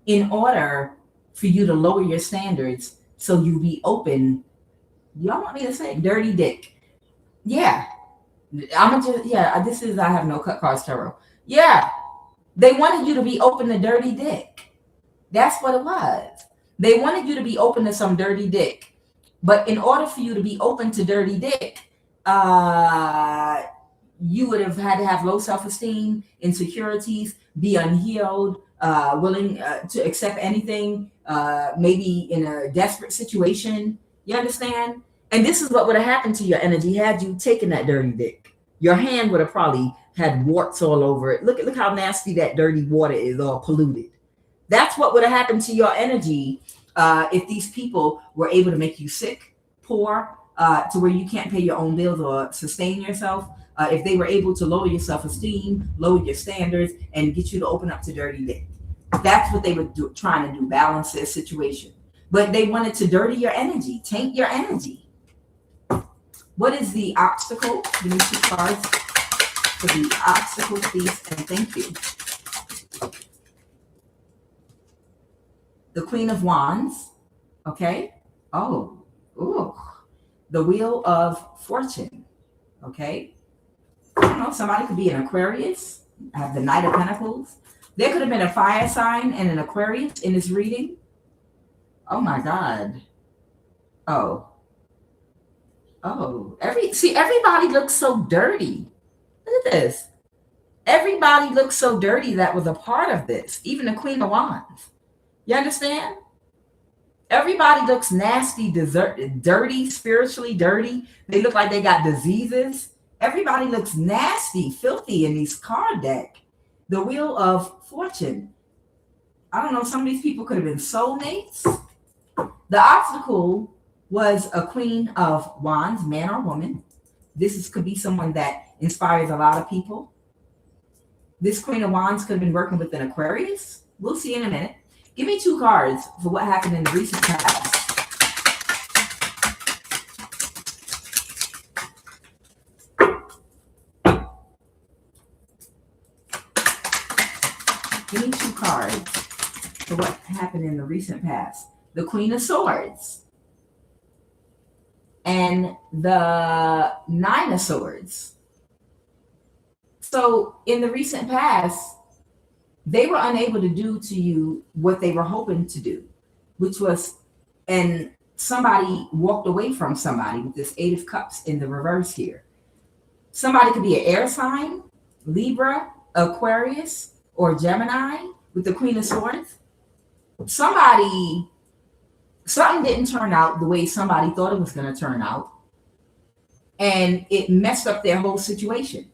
in order for you to lower your standards so you be open. Y'all want me to say dirty dick? Yeah. This is I have no cut cards tarot. Yeah. They wanted you to be open to dirty dick. That's what it was. They wanted you to be open to some dirty dick. But in order for you to be open to dirty dick, you would have had to have low self-esteem, insecurities, be unhealed, willing to accept anything, maybe in a desperate situation. You understand? And this is what would have happened to your energy had you taken that dirty dick. Your hand would have probably had warts all over it. Look how nasty that dirty water is, all polluted. That's what would have happened to your energy if these people were able to make you sick, poor, to where you can't pay your own bills or sustain yourself. If they were able to lower your self-esteem, lower your standards, and get you to open up to dirty dick. That's what they were trying to do, balance their situation. But they wanted to dirty your energy, taint your energy. What is the obstacle? Give me 2 cards for the obstacle, please, and thank you. The Queen of Wands, okay? Oh, ooh. The Wheel of Fortune, okay? I don't know, somebody could be an Aquarius, have the Knight of Pentacles. There could have been a fire sign and an Aquarius in this reading. Oh my God. Oh, everybody looks so dirty. Look at this. Everybody looks so dirty that was a part of this, even the Queen of Wands. You understand? Everybody looks nasty, dirty, spiritually dirty. They look like they got diseases. Everybody looks nasty, filthy in these card deck. The Wheel of Fortune. I don't know, some of these people could have been soulmates. The obstacle was a Queen of Wands, man or woman. Could be someone that inspires a lot of people. This Queen of Wands could have been working with an Aquarius. We'll see in a minute. Give me 2 cards for what happened in the recent past. Give me 2 cards for what happened in the recent past. The Queen of Swords and the 9 of Swords. So in the recent past, they were unable to do to you what they were hoping to do, which was, and somebody walked away from somebody with this 8 of Cups in the reverse here. Somebody could be an air sign, Libra, Aquarius, or Gemini with the Queen of Swords. Something didn't turn out the way somebody thought it was going to turn out. And it messed up their whole situation.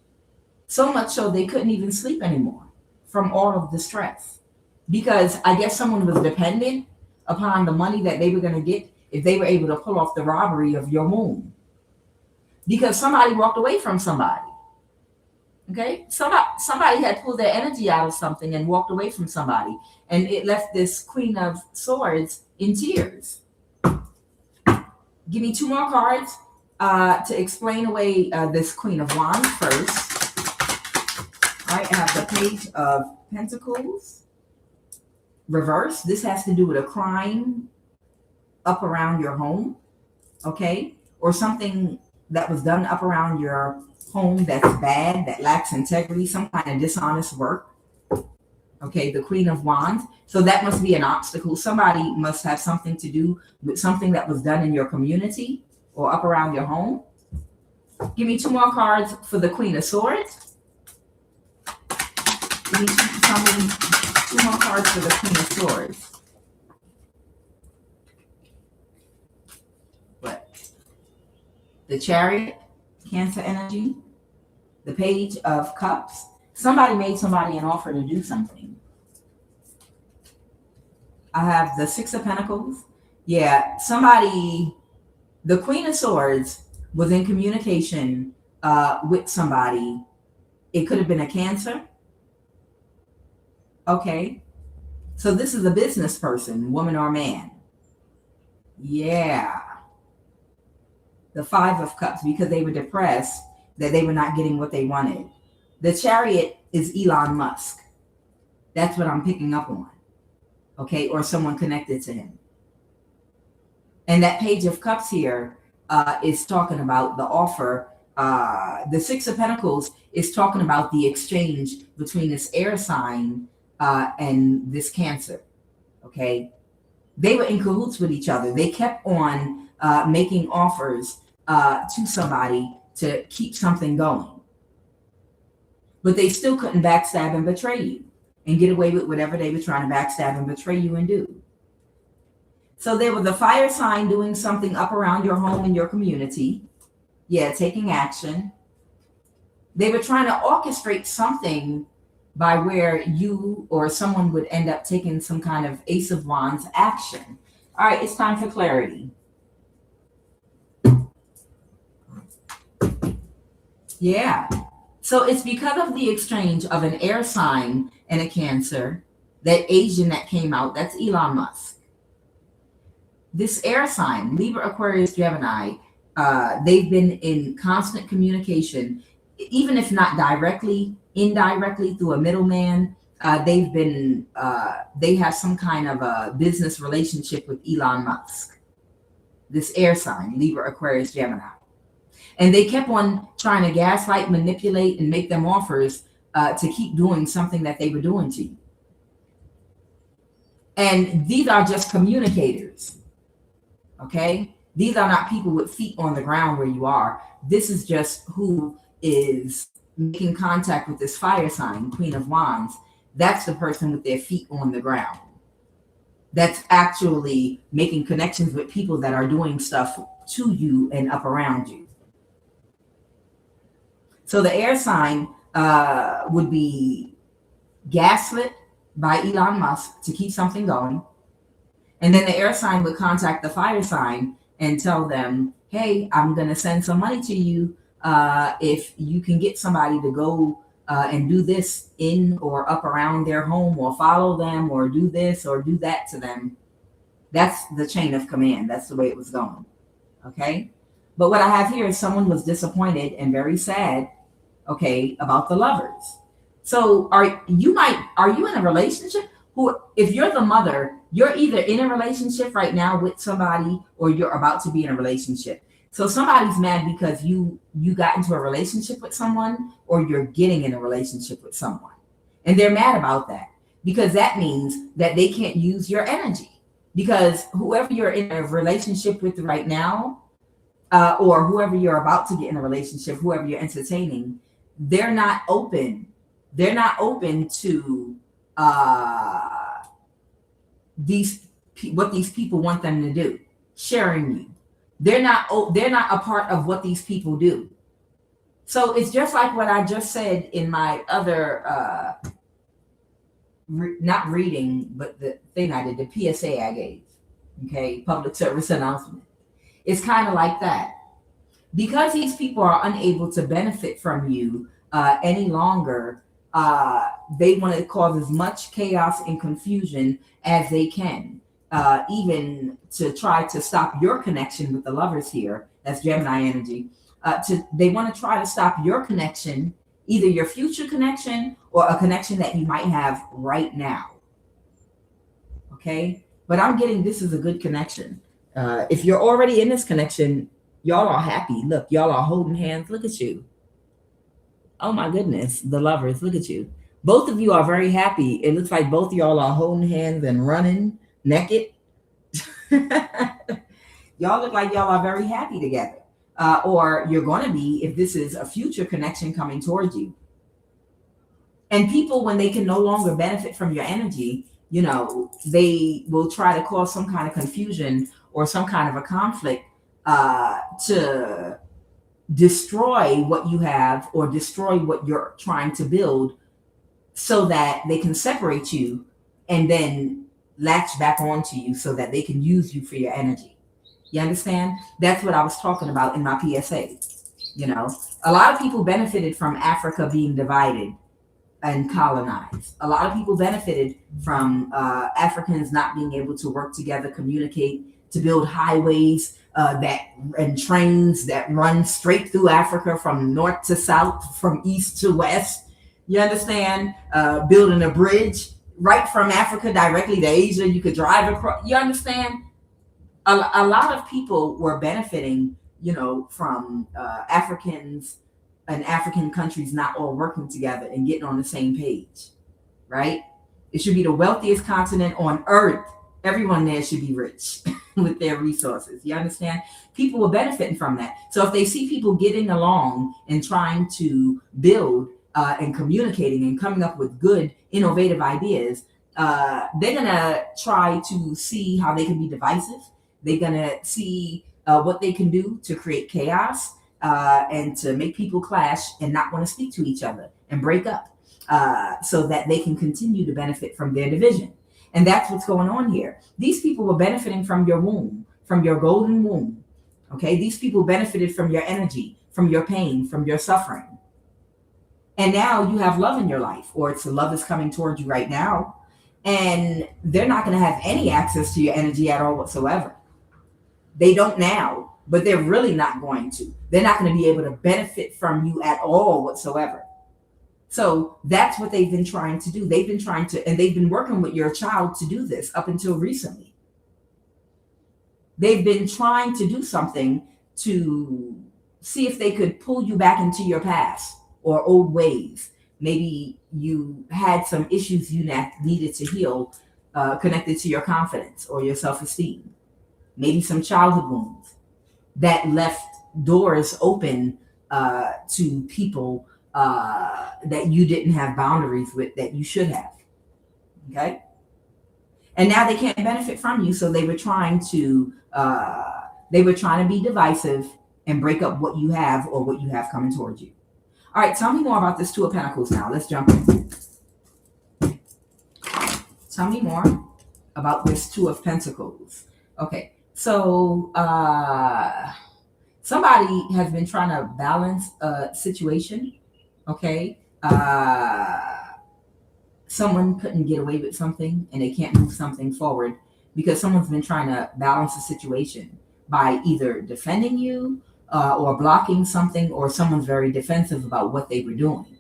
So much so they couldn't even sleep anymore from all of the stress. Because I guess someone was dependent upon the money that they were going to get if they were able to pull off the robbery of your moon. Because somebody walked away from somebody. Okay? Somebody had pulled their energy out of something and walked away from somebody. And it left this Queen of Swords in tears. Give me 2 more cards to explain away this Queen of Wands first. All right, I have the Page of Pentacles. Reverse. This has to do with a crime up around your home. Okay? Or something that was done up around your home that's bad, that lacks integrity, some kind of dishonest work. Okay, the Queen of Wands. So that must be an obstacle. Somebody must have something to do with something that was done in your community or up around your home. Give me 2 more cards for the Queen of Swords. Give me 2 more cards for the Queen of Swords. What? The Chariot, Cancer energy. The Page of Cups. Somebody made somebody an offer to do something. I have the 6 of Pentacles. Yeah, the Queen of Swords was in communication with somebody. It could have been a Cancer. Okay. So this is a business person, woman or man. Yeah. The 5 of Cups, because they were depressed that they were not getting what they wanted. The Chariot is Elon Musk. That's what I'm picking up on. Okay, or someone connected to him. And that Page of Cups here is talking about the offer. The 6 of Pentacles is talking about the exchange between this air sign and this Cancer. Okay, they were in cahoots with each other. They kept on making offers to somebody to keep something going. But they still couldn't backstab and betray you and get away with whatever they were trying to backstab and betray you and do. So there was a fire sign doing something up around your home and your community. Yeah, taking action. They were trying to orchestrate something by where you or someone would end up taking some kind of Ace of Wands action. All right, it's time for clarity. Yeah. So it's because of the exchange of an air sign and a Cancer, that Asian that came out, that's Elon Musk. This air sign, Libra, Aquarius, Gemini, they've been in constant communication, even if not directly, indirectly through a middleman. They have some kind of a business relationship with Elon Musk. This air sign, Libra, Aquarius, Gemini. And they kept on trying to gaslight, manipulate, and make them offers to keep doing something that they were doing to you. And these are just communicators, okay? These are not people with feet on the ground where you are. This is just who is making contact with this fire sign, Queen of Wands. That's the person with their feet on the ground. that's actually making connections with people that are doing stuff to you and up around you. So the air sign would be gaslit by Elon Musk to keep something going. And then the air sign would contact the fire sign and tell them, hey, I'm going to send some money to you if you can get somebody to go and do this in or up around their home, or follow them, or do this or do that to them. That's the chain of command. That's the way it was going. Okay. But what I have here is someone was disappointed and very sad, okay, about the lovers. So are you in a relationship? Who, if you're the mother, you're either in a relationship right now with somebody, or you're about to be in a relationship. So somebody's mad because you got into a relationship with someone, or you're getting in a relationship with someone. And they're mad about that, because that means that they can't use your energy. Because whoever you're in a relationship with right now, or whoever you're about to get in a relationship, whoever you're entertaining, they're not open. They're not open to what these people want them to do, sharing you. They're not a part of what these people do. So it's just like what I just said in my other not reading, but the thing I did, the PSA I gave, okay, public service announcement. It's kind of like that. Because these people are unable to benefit from you any longer, they want to cause as much chaos and confusion as they can, even to try to stop your connection with the lovers here. That's Gemini energy. They want to try to stop your connection, either your future connection or a connection that you might have right now. Okay? But I'm getting this is a good connection. If you're already in this connection, y'all are happy. Look, y'all are holding hands. Look at you. Oh my goodness, the lovers, look at you. Both of you are very happy. It looks like both of y'all are holding hands and running naked. Y'all look like y'all are very happy together. Or you're going to be, if this is a future connection coming towards you. And people, when they can no longer benefit from your energy, they will try to cause some kind of confusion or some kind of a conflict to destroy what you have, or destroy what you're trying to build, so that they can separate you and then latch back onto you so that they can use you for your energy. You understand? That's what I was talking about in my PSA. A lot of people benefited from Africa being divided and colonized. A lot of people benefited from Africans not being able to work together, communicate, to build highways and trains that run straight through Africa from north to south, from east to west. You understand? Building a bridge right from Africa directly to Asia. You could drive across. You understand? A lot of people were benefiting, from Africans and African countries not all working together and getting on the same page, right? It should be the wealthiest continent on earth. Everyone there should be rich with their resources. You understand? People were benefiting from that. So if they see people getting along and trying to build and communicating and coming up with good, innovative ideas, they're going to try to see how they can be divisive. They're going to see what they can do to create chaos and to make people clash and not want to speak to each other and break up so that they can continue to benefit from their division. And that's what's going on here. These people were benefiting from your womb, from your golden womb. Okay, these people benefited from your energy, from your pain, from your suffering. And now you have love in your life, or it's love is coming towards you right now. And they're not going to have any access to your energy at all whatsoever. They don't now, but they're really not going to. They're not going to be able to benefit from you at all whatsoever. So that's what they've been trying to do. They've been working with your child to do this up until recently. They've been trying to do something to see if they could pull you back into your past or old ways. Maybe you had some issues you needed to heal connected to your confidence or your self-esteem. Maybe some childhood wounds that left doors open to people that you didn't have boundaries with that you should have. Okay? And now they can't benefit from you. So they were trying to be divisive and break up what you have or what you have coming towards you. All right, tell me more about this Two of Pentacles now. Let's jump in. Tell me more about this Two of Pentacles. Okay, so somebody has been trying to balance a situation. Okay, someone couldn't get away with something and they can't move something forward because someone's been trying to balance a situation by either defending you or blocking something, or someone's very defensive about what they were doing.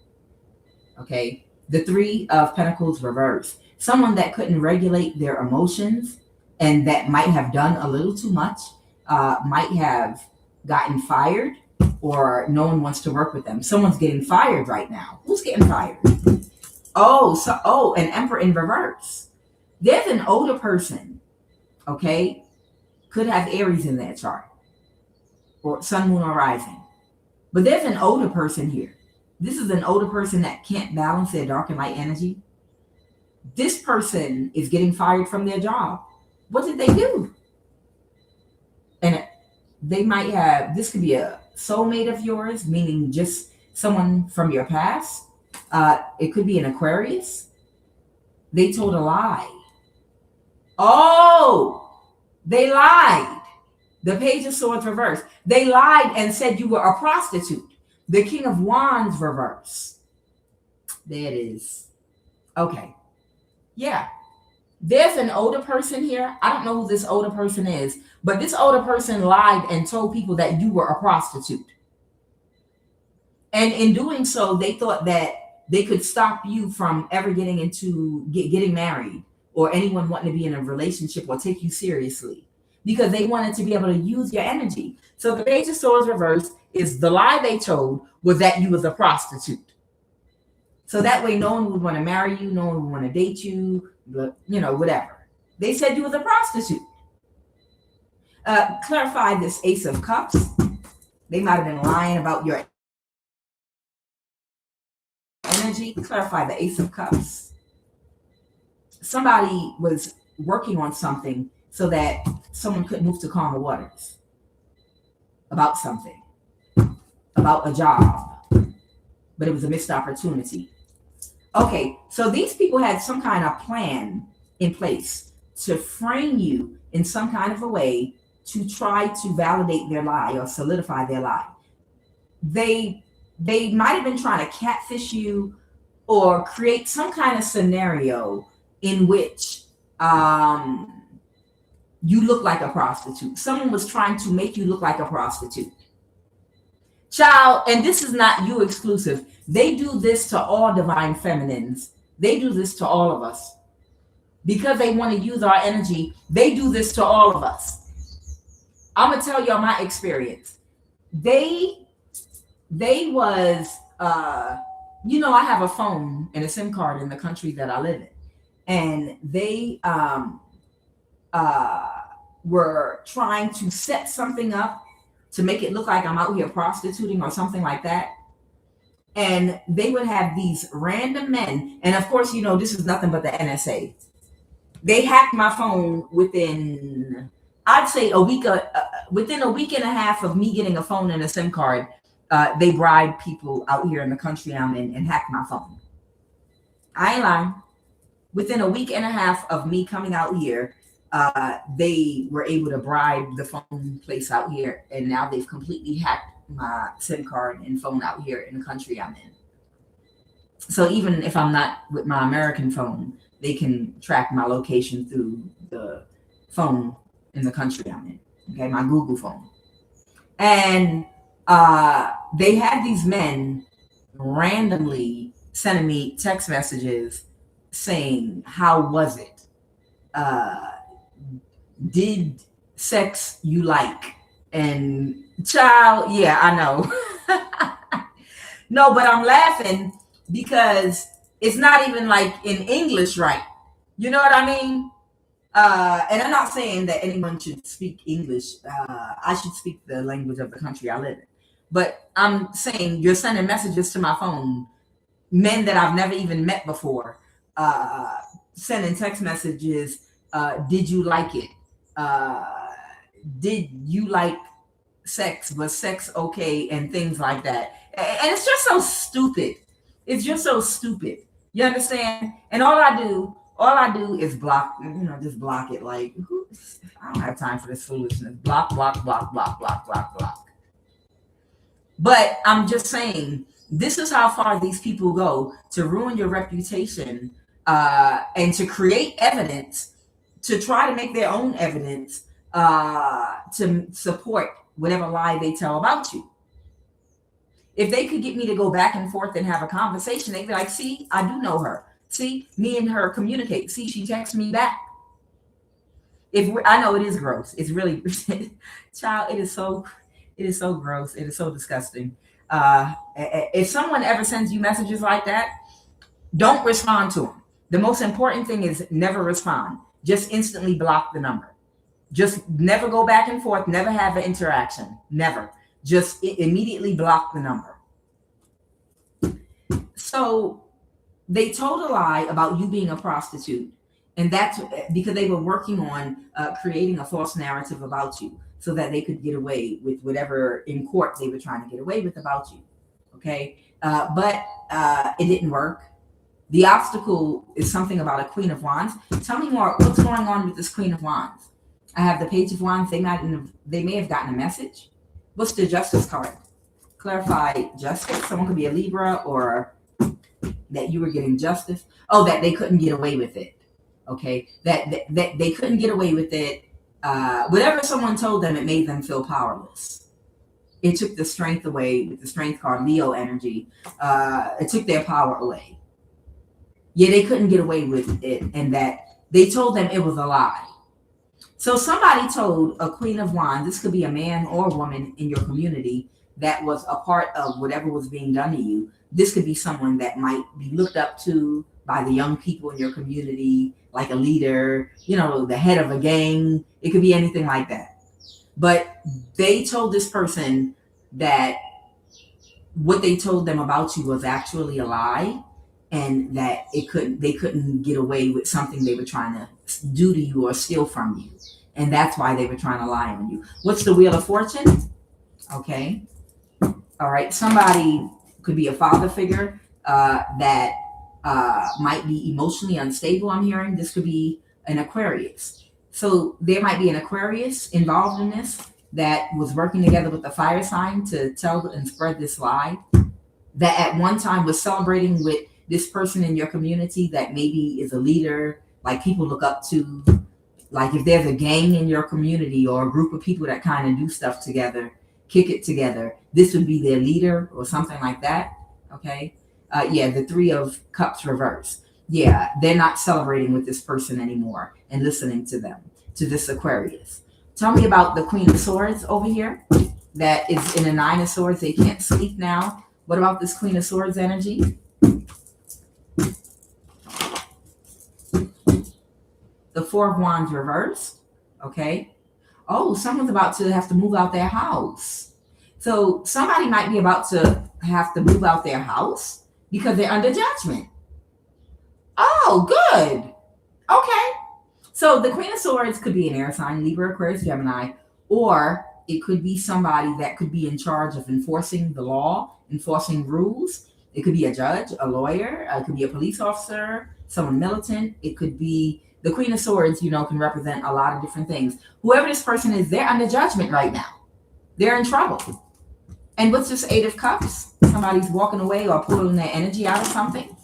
Okay, the Three of Pentacles reverse. Someone that couldn't regulate their emotions and that might have done a little too much, might have gotten fired, or no one wants to work with them. Someone's getting fired right now. Who's getting fired? An Emperor in reverse. There's an older person, okay? Could have Aries in that chart, or Sun, Moon, or Rising. But there's an older person here. This is an older person that can't balance their dark and light energy. This person is getting fired from their job. What did they do? And they might have, this could be a soulmate of yours, meaning just someone from your past. It could be an Aquarius. They told a lie. Oh, they lied. The Page of Swords reverse. They lied and said you were a prostitute. The King of Wands reverse. There it is. Okay. Yeah. There's an older person here. I don't know who this older person is, but this older person lied and told people that you were a prostitute. And in doing so, they thought that they could stop you from ever getting married, or anyone wanting to be in a relationship or take you seriously, because they wanted to be able to use your energy. So the Page of Swords reverse is the lie they told was that you was a prostitute. So that way no one would want to marry you, no one would want to date you, whatever. They said you was a prostitute. Clarify this Ace of Cups. They might have been lying about your energy. Clarify the Ace of Cups. Somebody was working on something so that someone could move to calmer waters about something, about a job, but it was a missed opportunity. Okay, so these people had some kind of plan in place to frame you in some kind of a way to try to validate their lie or solidify their lie. They might have been trying to catfish you or create some kind of scenario in which you look like a prostitute. Someone was trying to make you look like a prostitute. Child, and this is not you exclusive. They do this to all divine feminines. They do this to all of us. Because they want to use our energy, they do this to all of us. I'm going to tell y'all my experience. They was, I have a phone and a SIM card in the country that I live in. And they were trying to set something up to make it look like I'm out here prostituting or something like that. And they would have these random men. And of course, this is nothing but the NSA. They hacked my phone within, I'd say within a week and a half of me getting a phone and a SIM card. They bribed people out here in the country I'm in and hacked my phone. I ain't lying. Within a week and a half of me coming out here, they were able to bribe the phone place out here, and now they've completely hacked my SIM card and phone out here in the country I'm in. So even if I'm not with my American phone, they can track my location through the phone in the country I'm in. Okay, my Google phone. And they had these men randomly sending me text messages saying, how was it? Did sex you like? And child, yeah, I know. No, but I'm laughing because it's not even like in English, right? You know what I mean? And I'm not saying that anyone should speak English. I should speak the language of the country I live in. But I'm saying you're sending messages to my phone, men that I've never even met before, sending text messages Did you like it? Did you like sex? Was sex okay? And things like that. And it's just so stupid. It's just so stupid. You understand? And all I do is block, just block it. Like, I don't have time for this foolishness. Block, block, block, block, block, block, block. But I'm just saying, this is how far these people go to ruin your reputation, and to create evidence, to try to make their own evidence, to support whatever lie they tell about you. If they could get me to go back and forth and have a conversation, they'd be like, see, I do know her. See, me and her communicate. See, she texts me back. I know it is gross. It's really, child, it is so gross. It is so disgusting. If someone ever sends you messages like that, don't respond to them. The most important thing is never respond. Just instantly block the number. Just never go back and forth. Never have an interaction. Never. Just immediately block the number. So they told a lie about you being a prostitute. And that's because they were working on creating a false narrative about you so that they could get away with whatever in court they were trying to get away with about you. Okay. But it didn't work. The obstacle is something about a Queen of Wands. Tell me more. What's going on with this Queen of Wands? I have the Page of Wands. They may have gotten a message. What's the Justice card? Clarify justice. Someone could be a Libra, or that you were getting justice. Oh, that they couldn't get away with it. Okay. That they couldn't get away with it. Whatever someone told them, it made them feel powerless. It took the strength away with the Strength card, Leo energy. It took their power away. Yeah, they couldn't get away with it, and that they told them it was a lie. So somebody told a Queen of Wands, this could be a man or a woman in your community that was a part of whatever was being done to you. This could be someone that might be looked up to by the young people in your community, like a leader, the head of a gang. It could be anything like that. But they told this person that what they told them about you was actually a lie, and that they couldn't get away with something they were trying to do to you or steal from you. And that's why they were trying to lie on you. What's the Wheel of Fortune? Okay. All right. Somebody could be a father figure that might be emotionally unstable, I'm hearing. This could be an Aquarius. So there might be an Aquarius involved in this that was working together with the fire sign to tell and spread this lie, that at one time was celebrating with this person in your community that maybe is a leader, like people look up to. Like if there's a gang in your community or a group of people that kind of do stuff together, kick it together, this would be their leader or something like that. Okay. Yeah, the Three of Cups reverse. Yeah, they're not celebrating with this person anymore and listening to them, to this Aquarius. Tell me about the Queen of Swords over here that is in a Nine of Swords. They can't sleep now. What about this Queen of Swords energy? The Four of Wands reversed. Okay. Oh, someone's about to have to move out their house. So somebody might be about to have to move out their house because they're under judgment. Oh, good. Okay. So the Queen of Swords could be an air sign, Libra, Aquarius, Gemini, or it could be somebody that could be in charge of enforcing the law, enforcing rules. It could be a judge, a lawyer. It could be a police officer, someone militant. It could be the Queen of Swords, can represent a lot of different things. Whoever this person is, they're under judgment right now. They're in trouble. And what's this Eight of Cups? Somebody's walking away or pulling their energy out of something.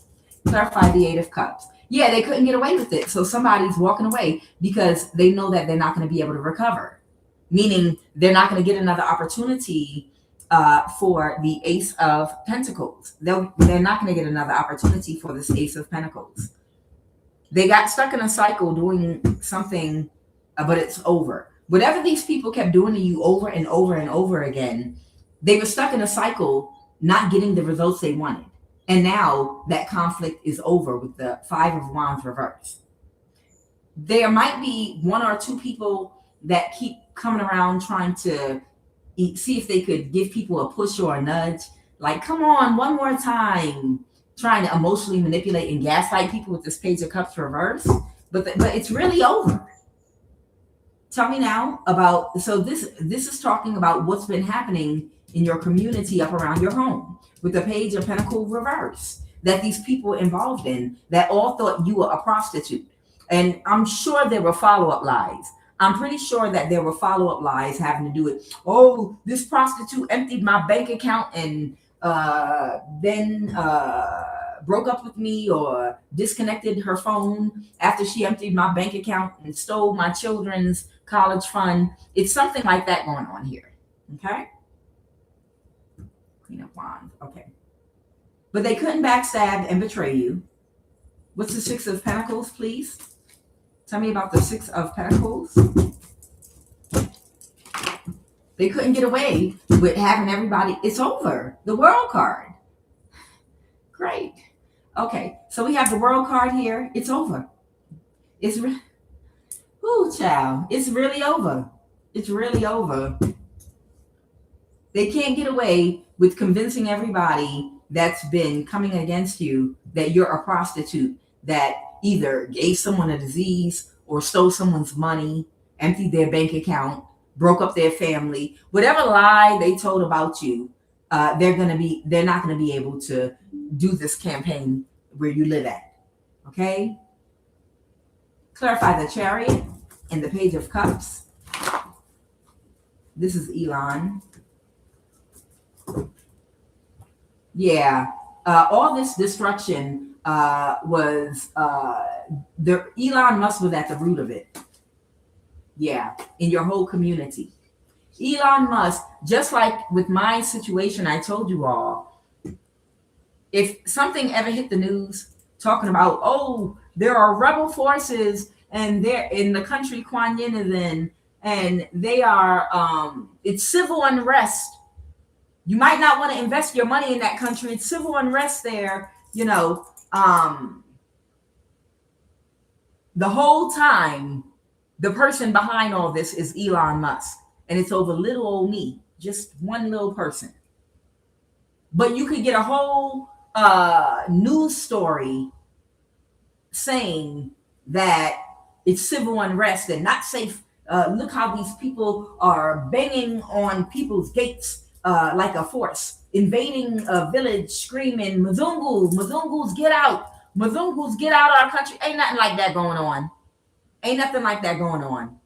Clarify the Eight of Cups. Yeah, they couldn't get away with it. So somebody's walking away because they know that they're not going to be able to recover. Meaning they're not going to get another opportunity for the Ace of Pentacles. They're not going to get another opportunity for this Ace of Pentacles. They got stuck in a cycle doing something, but it's over. Whatever these people kept doing to you over and over and over again, they were stuck in a cycle, not getting the results they wanted. And now that conflict is over with the Five of Wands reverse. There might be one or two people that keep coming around trying to see if they could give people a push or a nudge. Like, come on, one more time. Trying to emotionally manipulate and gaslight people with this Page of Cups reverse. but it's really over. Tell me now about, so this is talking about what's been happening in your community up around your home with the Page of Pentacles reverse that these people involved in that all thought you were a prostitute. And I'm sure there were follow-up lies. I'm pretty sure that there were follow-up lies having to do with, oh, this prostitute emptied my bank account and then broke up with me or disconnected her phone after she emptied my bank account and stole my children's college fund. It's something like that going on here. Okay? Queen of Wands. Okay. But they couldn't backstab and betray you. What's the Six of Pentacles, please? Tell me about the Six of Pentacles. They couldn't get away with having everybody. It's over. The World card. Great. Okay, so we have the World card here. It's over. It's child. It's really over. It's really over. They can't get away with convincing everybody that's been coming against you that you're a prostitute, that either gave someone a disease or stole someone's money, emptied their bank account, broke up their family. Whatever lie they told about you, they're not gonna be able to do this campaign where you live at. Okay? Clarify the Chariot and the Page of Cups. This is Elon. Yeah. All this destruction was Elon Musk was at the root of it. Yeah, in your whole community. Elon Musk, just like with my situation, I told you all, if something ever hit the news talking about, oh, there are rebel forces and they're in the country QUAN is in, and they are, it's civil unrest. You might not want to invest your money in that country. It's civil unrest there, you know. The whole time, the person behind all this is Elon Musk. And it's over little old me, just one little person. But you could get a whole news story saying that it's civil unrest and not safe. Look how these people are banging on people's gates like a force, invading a village, screaming, Mzungus, get out. Mzungus, get out of our country. Ain't nothing like that going on. Ain't nothing like that going on.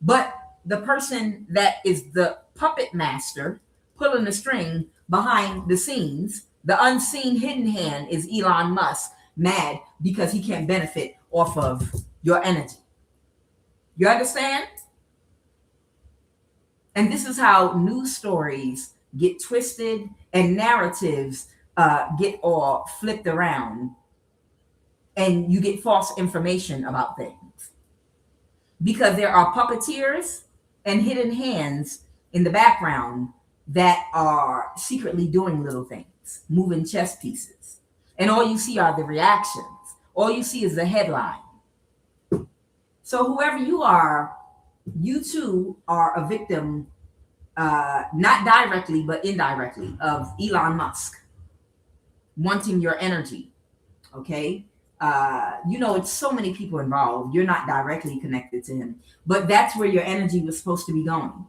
But the person that is the puppet master pulling the string behind the scenes, the unseen hidden hand, is Elon Musk, mad because he can't benefit off of your energy. You understand? And this is how news stories get twisted and narratives get all flipped around, and you get false information about things. Because there are puppeteers and hidden hands in the background that are secretly doing little things, moving chess pieces. And all you see are the reactions. All you see is the headline. So whoever you are, you too are a victim, not directly, but indirectly, of Elon Musk wanting your energy. Okay? You know, it's so many people involved. You're not directly connected to him, but that's where your energy was supposed to be going.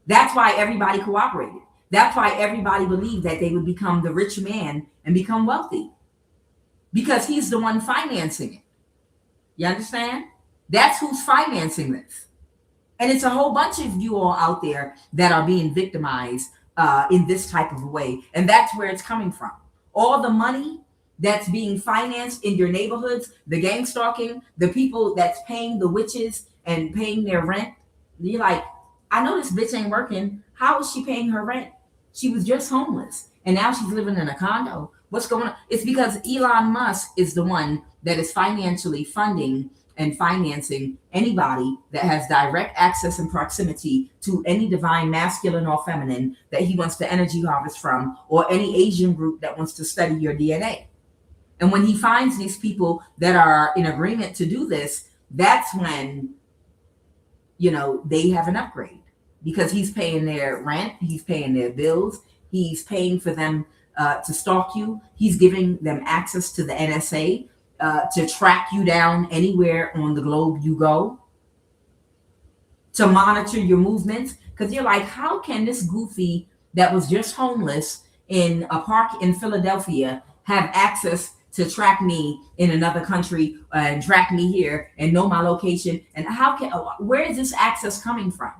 That's why everybody cooperated. That's why everybody believed that they would become the rich man and become wealthy, because he's the one financing it. You understand? That's who's financing this. And it's a whole bunch of you all out there that are being victimized in this type of a way. And that's where it's coming from. All the money that's being financed in your neighborhoods, the gang stalking, the people that's paying the witches and paying their rent. You're like, I know this bitch ain't working. How is she paying her rent? She was just homeless and now she's living in a condo. What's going on? It's because Elon Musk is the one that is financially funding and financing anybody that has direct access and proximity to any divine masculine or feminine that he wants to energy harvest from, or any Asian group that wants to study your DNA. And when he finds these people that are in agreement to do this, that's when, you know, they have an upgrade, because he's paying their rent, he's paying their bills, he's paying for them to stalk you, he's giving them access to the NSA, to track you down anywhere on the globe you go, to monitor your movements. Because you're like, how can this goofy that was just homeless in a park in Philadelphia have access to track me in another country and track me here and know my location? And where is this access coming from?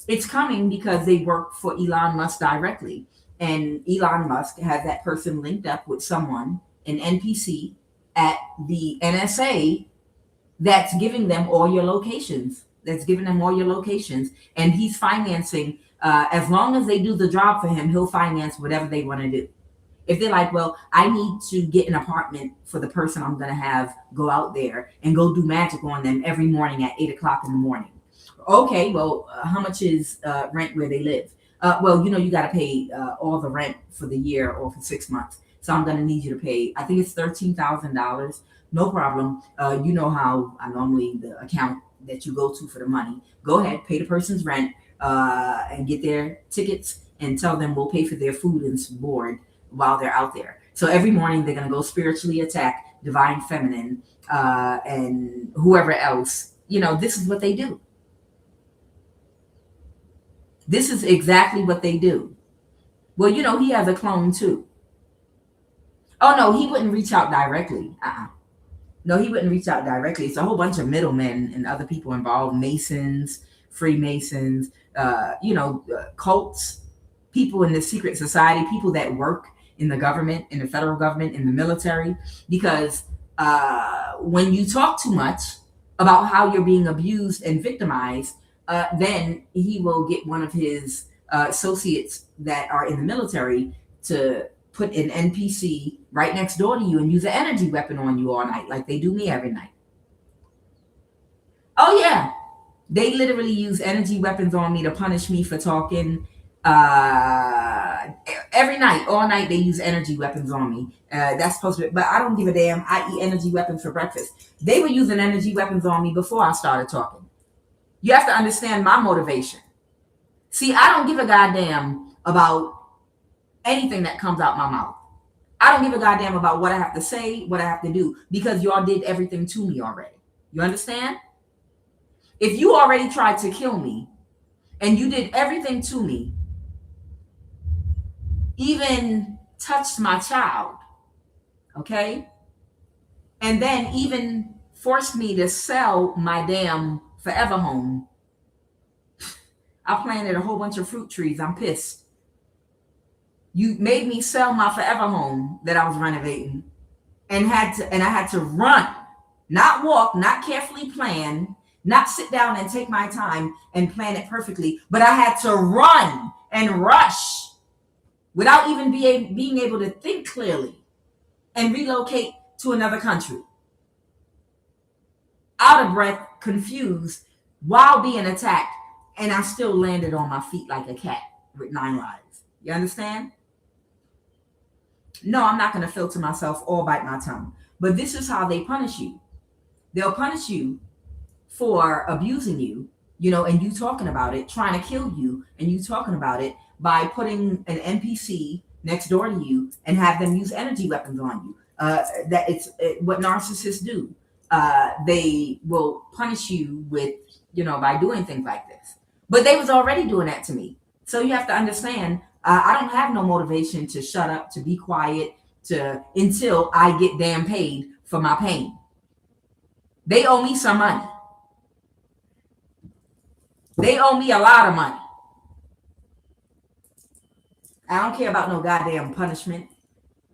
It's coming because they work for Elon Musk directly. And Elon Musk has that person linked up with someone, an NPC at the NSA, that's giving them all your locations. And he's financing. As long as they do the job for him, he'll finance whatever they want to do. If they're like, well, I need to get an apartment for the person I'm going to have go out there and go do magic on them every morning at 8 o'clock in the morning. Okay, well, how much is rent where they live? Well, you got to pay all the rent for the year or for 6 months. So I'm going to need you to pay, I think it's $13,000. No problem. You know how the account that you go to for the money. Go ahead, pay the person's rent and get their tickets and tell them we'll pay for their food and board while they're out there. So every morning they're going to go spiritually attack Divine Feminine and whoever else. This is what they do. This is exactly what they do. Well, he has a clone too. Oh, no, he wouldn't reach out directly. No, he wouldn't reach out directly. It's a whole bunch of middlemen and other people involved, Masons, Freemasons, cults, people in the secret society, people that work in the government, in the federal government, in the military. Because when you talk too much about how you're being abused and victimized, then he will get one of his associates that are in the military to put an NPC right next door to you and use an energy weapon on you all night, like they do me every night. Oh, yeah. They literally use energy weapons on me to punish me for talking. Every night, all night, they use energy weapons on me. That's supposed to be, but I don't give a damn. I eat energy weapons for breakfast. They were using energy weapons on me before I started talking. You have to understand my motivation. See, I don't give a goddamn about anything that comes out my mouth. I don't give a goddamn about what I have to say, what I have to do, because y'all did everything to me already. You understand? If you already tried to kill me and you did everything to me, even touched my child, okay? And then even forced me to sell my damn forever home. I planted a whole bunch of fruit trees. I'm pissed. You made me sell my forever home that I was renovating and I had to run, not walk, not carefully plan, not sit down and take my time and plan it perfectly, but I had to run and rush without even being able to think clearly and relocate to another country. Out of breath, confused, while being attacked, and I still landed on my feet like a cat with 9 lives. You understand? No, I'm not going to filter myself or bite my tongue. But this is how they punish you. They'll punish you for abusing you, and you talking about it, trying to kill you, and you talking about it by putting an NPC next door to you and have them use energy weapons on you. What narcissists do. They will punish you with, by doing things like this. But they was already doing that to me. So you have to understand, I don't have no motivation to shut up, to be quiet, until I get damn paid for my pain. They owe me some money. They owe me a lot of money. I don't care about no goddamn punishment.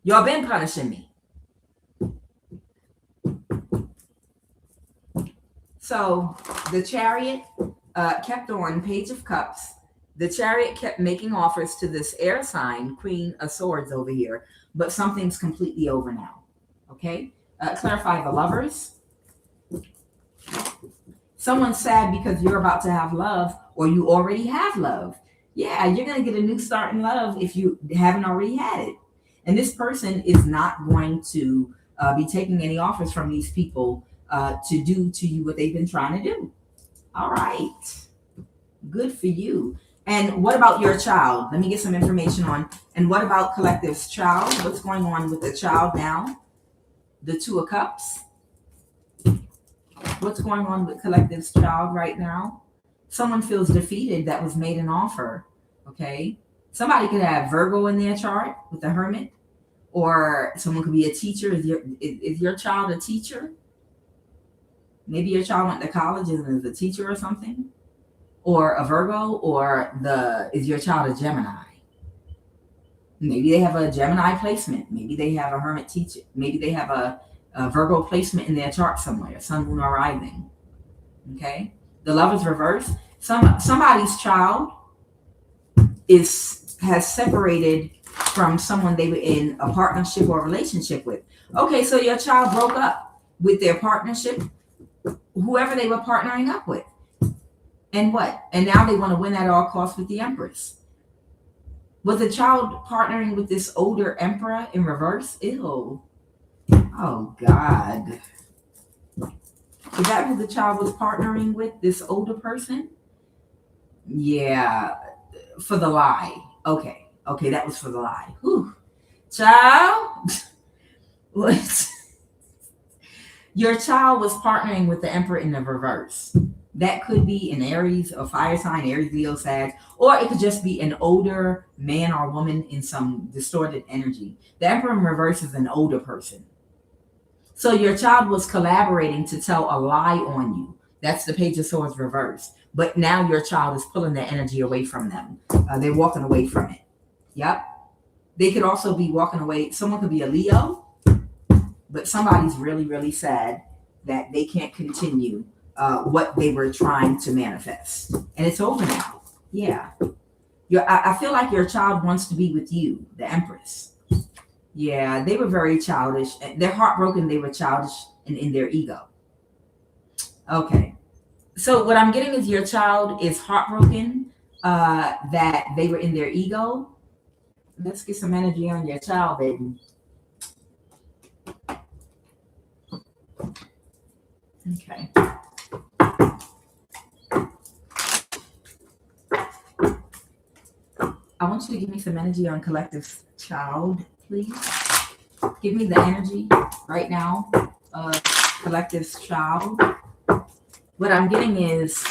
Y'all been punishing me. So the Chariot kept on Page of Cups. The Chariot kept making offers to this air sign, Queen of Swords over here, but something's completely over now. Okay? Clarify the Lovers. Someone's sad because you're about to have love, or you already have love. Yeah, you're going to get a new start in love if you haven't already had it. And this person is not going to be taking any offers from these people to do to you what they've been trying to do. All right. Good for you. And what about your child? Let me get some information on. And what about Collective's child? What's going on with the child now? the Two of Cups. What's going on with collective's child right now? Someone feels defeated that was made an offer. Okay. Somebody could have Virgo in their chart with the Hermit, or someone could be a teacher. Is your child a teacher? Maybe your child went to college and is a teacher or something, or a Virgo, or is your child a Gemini? Maybe they have a Gemini placement. Maybe they have a Hermit teacher. Maybe they have a Virgo placement in their chart somewhere, Sun, Moon, or Rising. Okay, the Lovers reverse. Somebody's child has separated from someone they were in a partnership or relationship with. Okay, so your child broke up with their partnership, whoever they were partnering up with. And what? And now they want to win at all costs with the Empress. Was the child partnering with this older Emperor in reverse? Ew. Oh, God. Is that who the child was partnering with, this older person? Yeah, for the lie. Okay, that was for the lie. Whew. Child? What? Your child was partnering with the Emperor in the reverse. That could be an Aries or fire sign, Aries, Leo, Sag, or it could just be an older man or woman in some distorted energy. The Emperor in reverse is an older person. So your child was collaborating to tell a lie on you. That's the Page of Swords reverse. But now your child is pulling their energy away from them. They're walking away from it. Yep. They could also be walking away. Someone could be a Leo, but somebody's really, really sad that they can't continue what they were trying to manifest. And it's over now. Yeah. I feel like your child wants to be with you, the Empress. Yeah, they were very childish. They're heartbroken. They were childish and in their ego. Okay. So what I'm getting is your child is heartbroken that they were in their ego. Let's get some energy on your child, baby. Okay. I want you to give me some energy on collective's child, please. Give me the energy right now of collective's child. What I'm getting is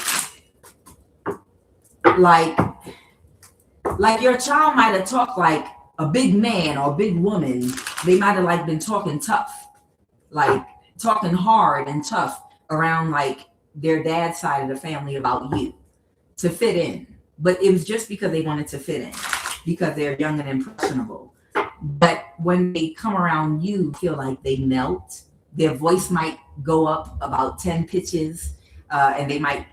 like your child might have talked like a big man or a big woman. They might have like been talking tough, like talking hard and tough around like their dad's side of the family about you to fit in. But it was just because they wanted to fit in, because they're young and impressionable. But when they come around you, feel like they melt. Their voice might go up about 10 pitches, and they might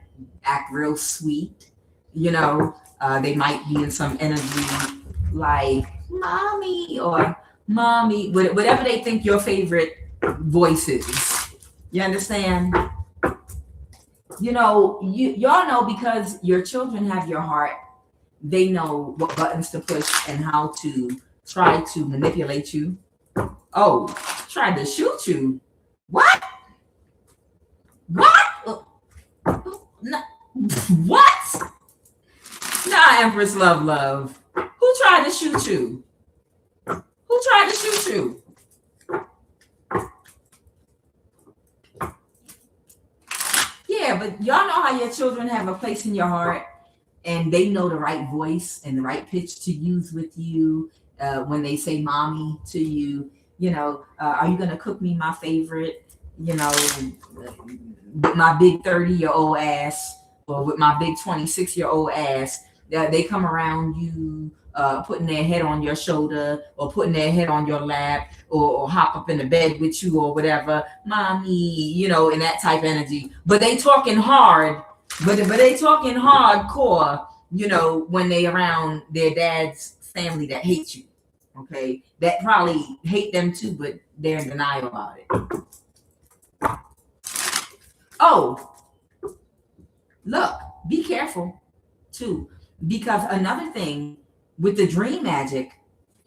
act real sweet. You know, they might be in some energy like mommy or mommy, whatever they think your favorite voice is. You understand? You know, y'all know, because your children have your heart. They know what buttons to push and how to try to manipulate you. Oh, tried to shoot you. What? What? No. What? Nah, Empress love. Who tried to shoot you? Who tried to shoot you? Yeah, but y'all know how your children have a place in your heart, and they know the right voice and the right pitch to use with you when they say mommy to you. You know, are you going to cook me my favorite, you know, with my big 30-year-old ass, or with my big 26-year-old ass? They come around you, putting their head on your shoulder, or putting their head on your lap, or hop up in the bed with you, or whatever, mommy, you know, in that type of energy. But they talking hard, but they talking hardcore, you know, when they around their dad's family that hates you. Okay, that probably hate them too, but they're in denial about it. Oh, look, be careful too, because another thing with the dream magic,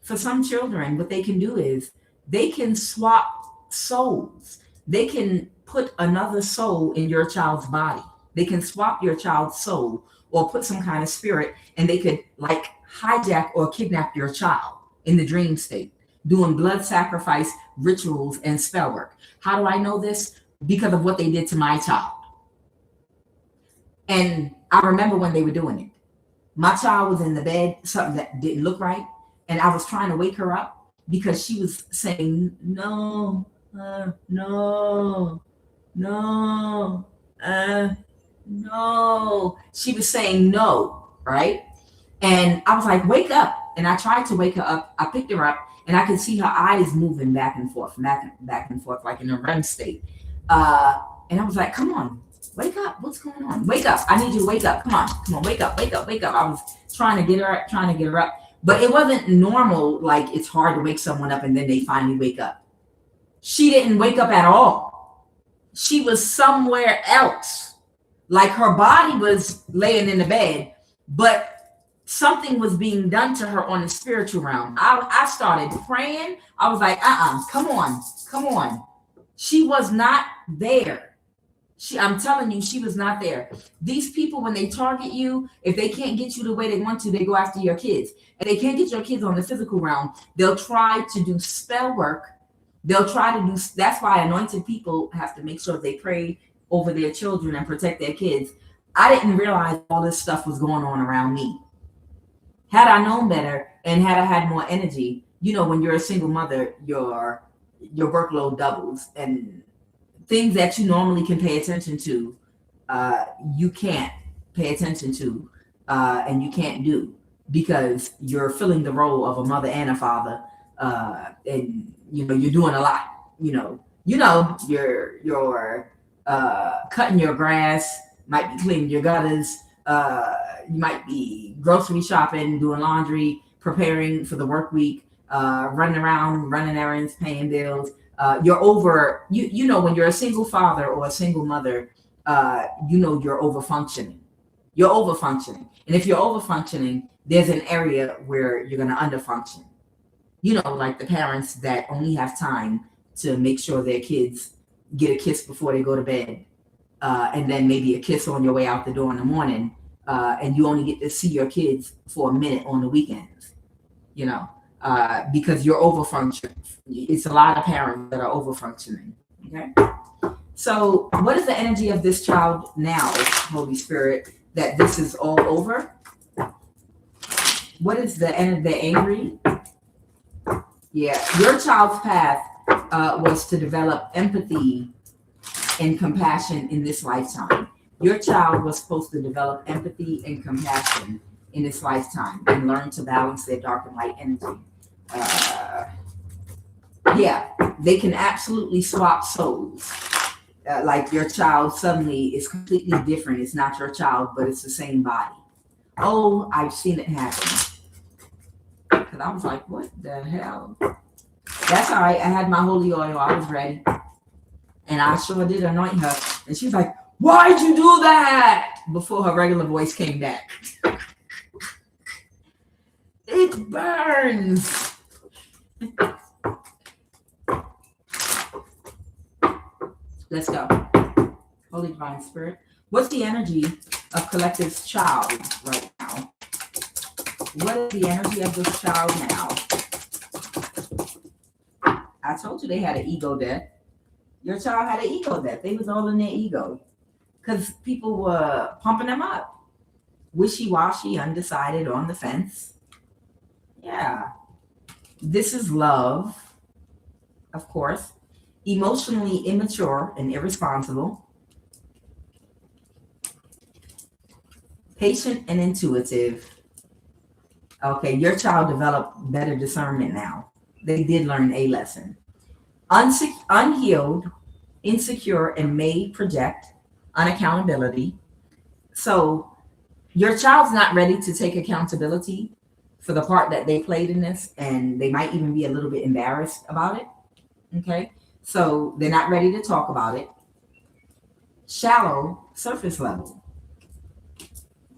for some children, what they can do is they can swap souls. They can put another soul in your child's body. They can swap your child's soul or put some kind of spirit, and they could like hijack or kidnap your child in the dream state. doing blood sacrifice rituals and spell work. How do I know this? Because of what they did to my child. And I remember when they were doing it. My child was in the bed, something that didn't look right, and I was trying to wake her up because she was saying, no, no, no, no. She was saying no, right? And I was like, wake up. And I tried to wake her up. I picked her up and I could see her eyes moving back and forth, back and forth, like in a REM state. And I was like, come on, wake up. What's going on? Wake up. I need you to wake up. Come on, wake up, wake up, wake up. I was trying to get her up. But it wasn't normal, like it's hard to wake someone up and then they finally wake up. She didn't wake up at all. She was somewhere else. Like her body was laying in the bed, but something was being done to her on the spiritual realm. I started praying. I was like, come on. She was not there. I'm telling you, she was not there. These people, when they target you, if they can't get you the way they want to, they go after your kids. And they can't get your kids on the physical realm. They'll try to do spell work. That's why anointed people have to make sure they pray over their children and protect their kids. I didn't realize all this stuff was going on around me. Had I known better and had I had more energy, when you're a single mother, your workload doubles, and things that you normally can pay attention to, you can't pay attention to, and you can't do because you're filling the role of a mother and a father, and you're doing a lot. You're cutting your grass, might be cleaning your gutters. You might be grocery shopping, doing laundry, preparing for the work week, running around, running errands, paying bills. You're over, when you're a single father or a single mother, you're over functioning. You're over functioning. And if you're over functioning, there's an area where you're going to under function. Like the parents that only have time to make sure their kids get a kiss before they go to bed. And then maybe a kiss on your way out the door in the morning. And you only get to see your kids for a minute on the weekends, because you're over functioning. It's a lot of parents that are over functioning. Okay. So what is the energy of this child now, Holy Spirit, that this is all over? What is the end of the angry? Yeah. Your child's path was to develop empathy and compassion in this lifetime. Your child was supposed to develop empathy and compassion in this lifetime and learn to balance their dark and light energy. They can absolutely swap souls. Like your child suddenly is completely different. It's not your child, but it's the same body. Oh, I've seen it happen. Because I was like, what the hell? That's all right. I had my holy oil. I was ready. And I sure did anoint her. And she's like, why'd you do that? Before her regular voice came back. It burns. Let's go. Holy Divine Spirit. What's the energy of Collective's child right now? What is the energy of this child now? I told you they had an ego death. Your child had an ego death. They was all in their ego because people were pumping them up. Wishy-washy, undecided, on the fence. Yeah. This is love, of course. Emotionally immature and irresponsible. Patient and intuitive. Okay, your child developed better discernment now. They did learn a lesson. Unhealed, insecure, and may project unaccountability. So your child's not ready to take accountability for the part that they played in this, and they might even be a little bit embarrassed about it. Okay, so they're not ready to talk about it. Shallow, surface level.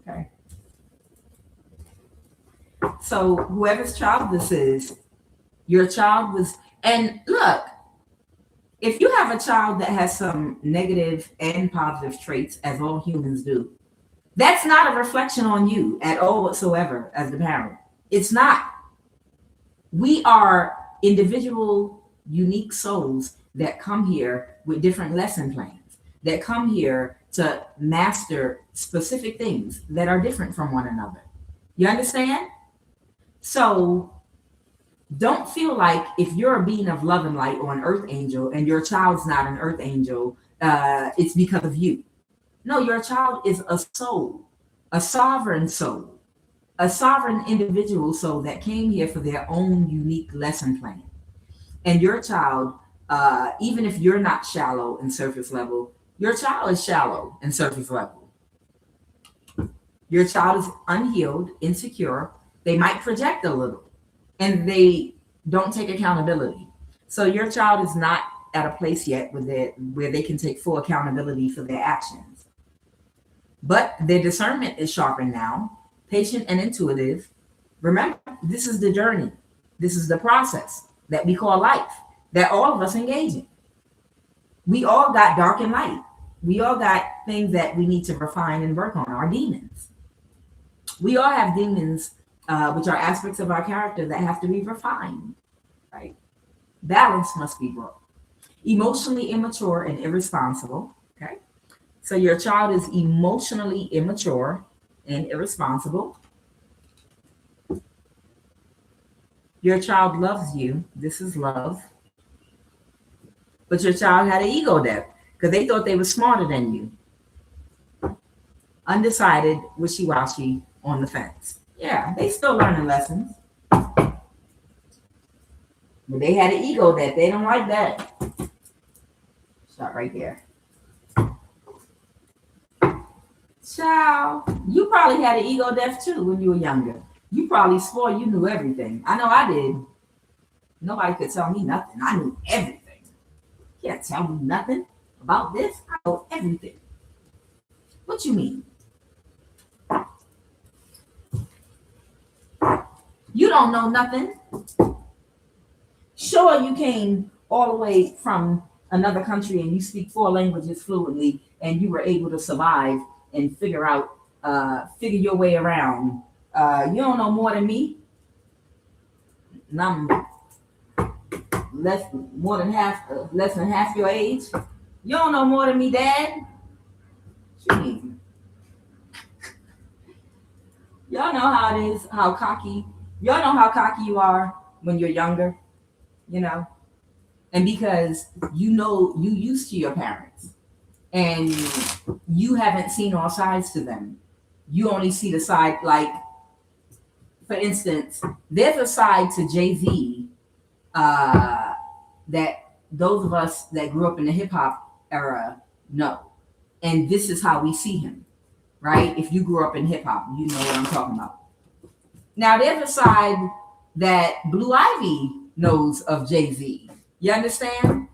Okay. So whoever's child this is, your child was, and look, if you have a child that has some negative and positive traits, as all humans do, that's not a reflection on you at all whatsoever as the parent. It's not. We are individual, unique souls that come here with different lesson plans, that come here to master specific things that are different from one another. You understand? So don't feel like if you're a being of love and light or an earth angel and your child's not an earth angel, it's because of you. No, your child is a soul, a sovereign soul, a sovereign individual soul that came here for their own unique lesson plan. And your child, even if you're not shallow and surface level, your child is shallow and surface level. Your child is unhealed, insecure. They might project a little and they don't take accountability. So your child is not at a place yet where they can take full accountability for their actions. But their discernment is sharpened now, patient and intuitive. Remember, this is the journey. This is the process that we call life, that all of us engage in. We all got dark and light. We all got things that we need to refine and work on, our demons. We all have demons, which are aspects of our character that have to be refined, right? Balance must be brought. Emotionally immature and irresponsible, okay? So your child is emotionally immature and irresponsible. Your child loves you. This is love. But your child had an ego death because they thought they were smarter than you. Undecided, wishy-washy, on the fence. Yeah, they still learning lessons. But they had an ego death. They don't like that. Stop right there. Child, you probably had an ego death too when you were younger. You probably swore you knew everything. I know I did. Nobody could tell me nothing. I knew everything. You can't tell me nothing about this. I know everything. What you mean? You don't know nothing. Sure, you came all the way from another country and you speak 4 languages fluently and you were able to survive and figure your way around. You don't know more than me. I'm less than half your age. You don't know more than me, Dad. What you mean? Y'all know how it is, how cocky. Y'all know how cocky you are when you're younger, you know? And because you know you used to your parents and you haven't seen all sides to them. You only see the side, like, for instance, there's a side to Jay-Z that those of us that grew up in the hip hop era know. And this is how we see him, right? If you grew up in hip hop, you know what I'm talking about. Now, there's a side that Blue Ivy knows of Jay-Z. You understand?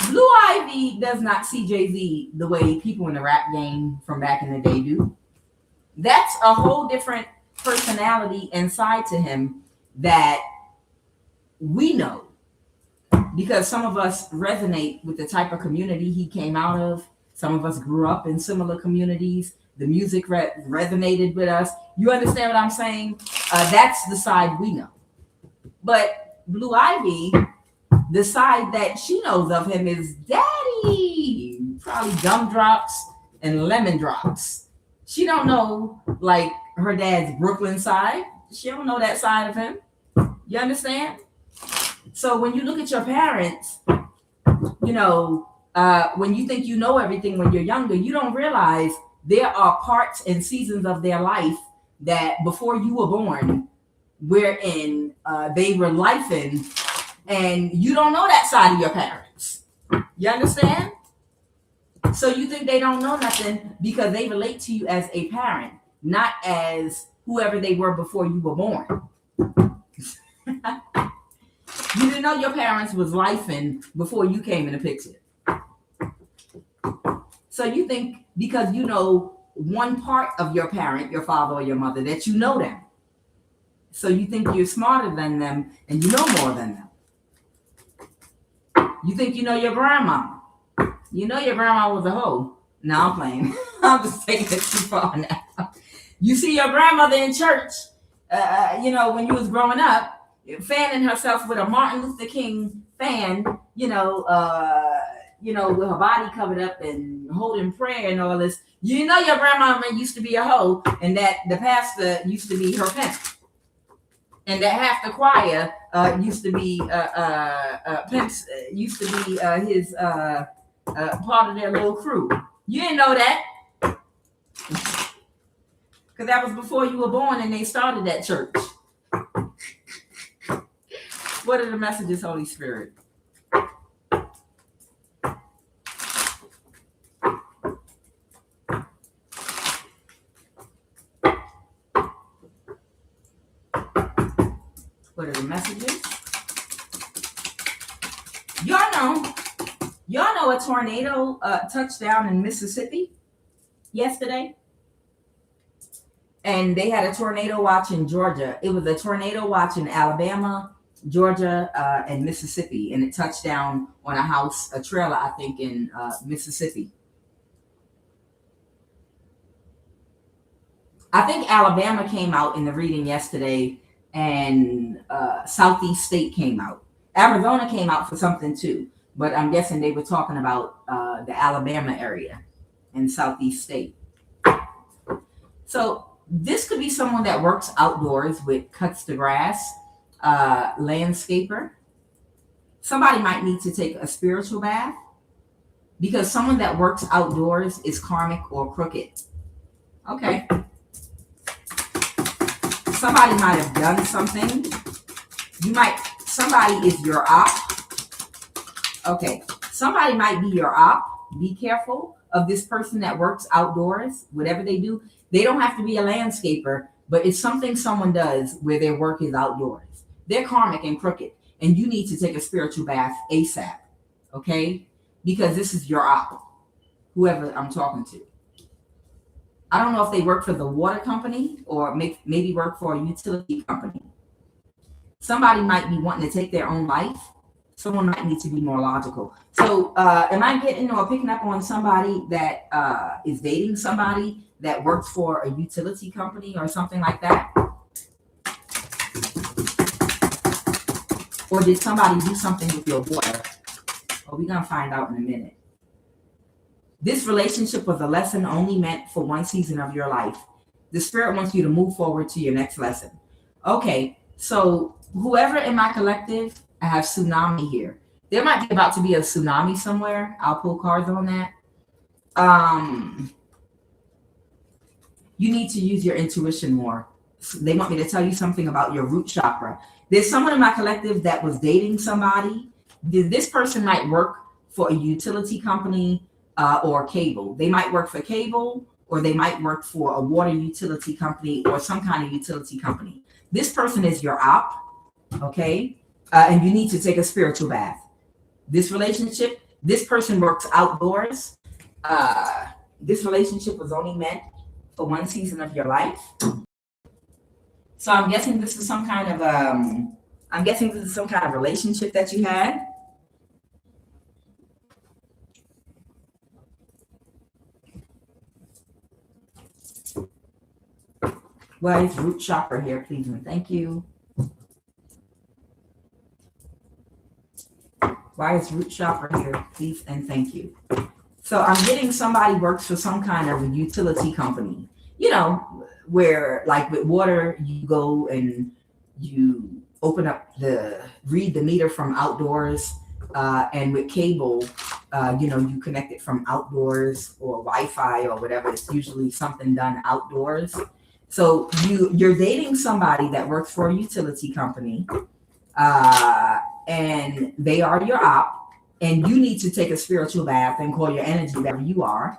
Blue Ivy does not see Jay-Z the way people in the rap game from back in the day do. That's a whole different personality and side to him that we know, because some of us resonate with the type of community he came out of. Some of us grew up in similar communities. The music resonated with us. You understand what I'm saying? That's the side we know. But Blue Ivy, the side that she knows of him is daddy. Probably gumdrops and lemon drops. She don't know like her dad's Brooklyn side. She don't know that side of him. You understand? So when you look at your parents, you know, when you think you know everything when you're younger, you don't realize there are parts and seasons of their life that before you were born, wherein they were lifing, and you don't know that side of your parents. You understand? So you think they don't know nothing because they relate to you as a parent, not as whoever they were before you were born. You didn't know your parents was lifing before you came in the picture. So you think because you know one part of your parent, your father or your mother, that you know them. So you think you're smarter than them and you know more than them. You think you know your grandma. You know your grandma was a hoe. No, I'm playing. I'm just taking it too far now. You see your grandmother in church, you know, when you was growing up, fanning herself with a Martin Luther King fan, with her body covered up and holding prayer and all this. You know your grandmama used to be a hoe, and that the pastor used to be her pimp, and that half the choir used to be pimps, used to be his part of their little crew. You didn't know that, because that was before you were born, and they started that church. What are the messages, Holy Spirit? What are the messages? Y'all know a tornado touched down in Mississippi yesterday? And they had a tornado watch in Georgia. It was a tornado watch in Alabama, Georgia, and Mississippi. And it touched down on a trailer, I think, in Mississippi. I think Alabama came out in the reading yesterday, and Southeast State came out. Arizona came out for something too, but I'm guessing they were talking about the Alabama area and Southeast State. So this could be someone that works outdoors cuts the grass, landscaper. Somebody might need to take a spiritual bath, because someone that works outdoors is karmic or crooked. Okay. Somebody might have done something. Somebody is your op. Okay. Somebody might be your op. Be careful of this person that works outdoors, whatever they do. They don't have to be a landscaper, but it's something someone does where their work is outdoors. They're karmic and crooked, and you need to take a spiritual bath ASAP. Okay? Because this is your op, whoever I'm talking to. I don't know if they work for the water company or maybe work for a utility company. Somebody might be wanting to take their own life. Someone might need to be more logical. So am I getting or picking up on somebody that is dating somebody that works for a utility company or something like that? Or did somebody do something with your water? Well, we're going to find out in a minute. This relationship was a lesson only meant for one season of your life. The Spirit wants you to move forward to your next lesson. Okay, so whoever in my collective, I have tsunami here. There might be about to be a tsunami somewhere. I'll pull cards on that. You need to use your intuition more. They want me to tell you something about your root chakra. There's someone in my collective that was dating somebody. This person might work for a utility company or cable. They might work for cable, or they might work for a water utility company or some kind of utility company. This person is your op, okay? And you need to take a spiritual bath. This relationship, this person works outdoors. This relationship was only meant for one season of your life. So I'm guessing this is some kind of relationship that you had. Why is root chakra here, please and thank you? Why is root chakra here, please and thank you? So I'm getting somebody works for some kind of a utility company, where like with water, you go and you read the meter from outdoors, and with cable, you connect it from outdoors or Wi-Fi or whatever. It's usually something done outdoors. So you're dating somebody that works for a utility company, and they are your op, and you need to take a spiritual bath and call your energy wherever you are.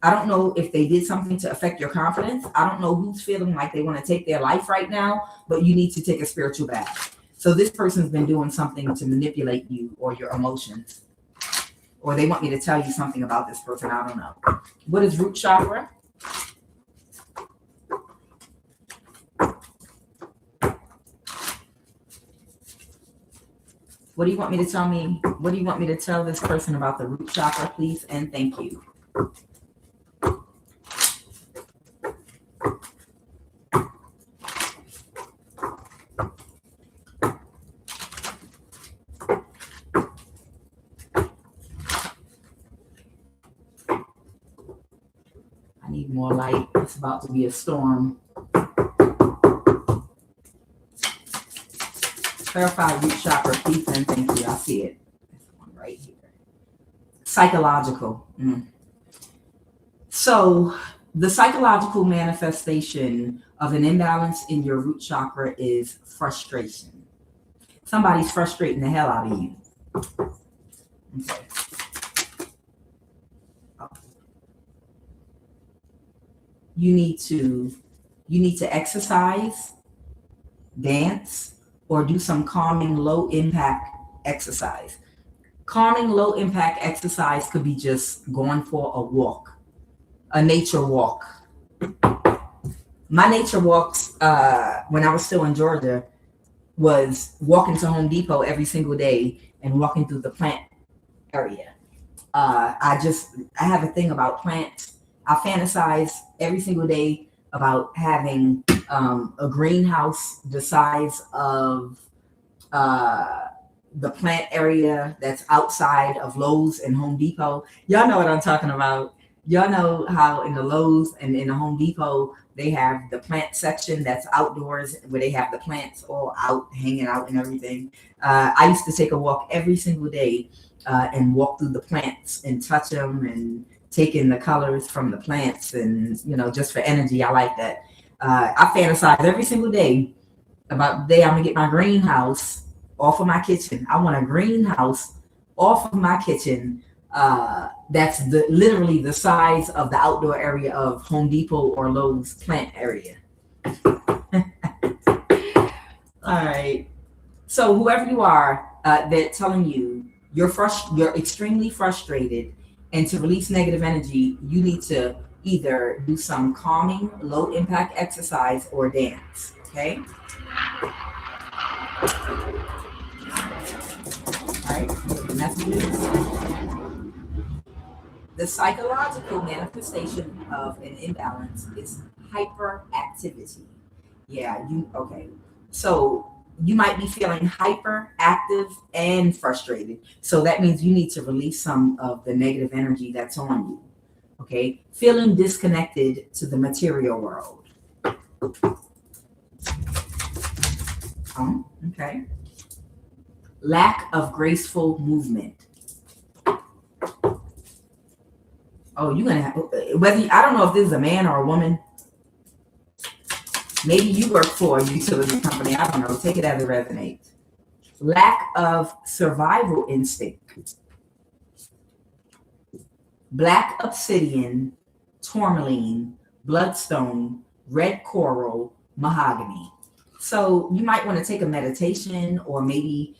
I don't know if they did something to affect your confidence. I don't know who's feeling like they want to take their life right now, but you need to take a spiritual bath. So this person's been doing something to manipulate you or your emotions, or they want me to tell you something about this person. I don't know. What is root chakra? What do you want me to tell me? What do you want me to tell this person about the root chakra, please? And thank you. It's about to be a storm. Clarify root chakra, please, and thank you. I see it. This one right here. Psychological. So the psychological manifestation of an imbalance in your root chakra is frustration. Somebody's frustrating the hell out of you. Okay. You need to exercise, dance, or do some calming low impact exercise. Calming low impact exercise could be just going for a walk, a nature walk. My nature walks when I was still in Georgia was walking to Home Depot every single day and walking through the plant area. I have a thing about plants. I fantasize every single day about having a greenhouse the size of the plant area that's outside of Lowe's and Home Depot. Y'all know what I'm talking about. Y'all know how in the Lowe's and in the Home Depot, they have the plant section that's outdoors where they have the plants all out, hanging out and everything. I used to take a walk every single day and walk through the plants and touch them and take in the colors from the plants. And, just for energy, I like that. I fantasize every single day about the day I'm going to get my greenhouse off of my kitchen. I want a greenhouse off of my kitchen that's literally the size of the outdoor area of Home Depot or Lowe's plant area. All right. So whoever you are, they're telling you you're extremely frustrated, and to release negative energy, you need to either do some calming, low impact exercise or dance. Okay. All right. The messages. The psychological manifestation of an imbalance is hyperactivity. Yeah, okay. So you might be feeling hyperactive and frustrated. So that means you need to release some of the negative energy that's on you. Okay. Feeling disconnected to the material world. Okay. Lack of graceful movement. Oh, you're gonna have, I don't know if this is a man or a woman. Maybe you work for a utility company. I don't know. Take it as it resonates. Lack of survival instinct. Black obsidian, tourmaline, bloodstone, red coral, mahogany. So you might want to take a meditation or maybe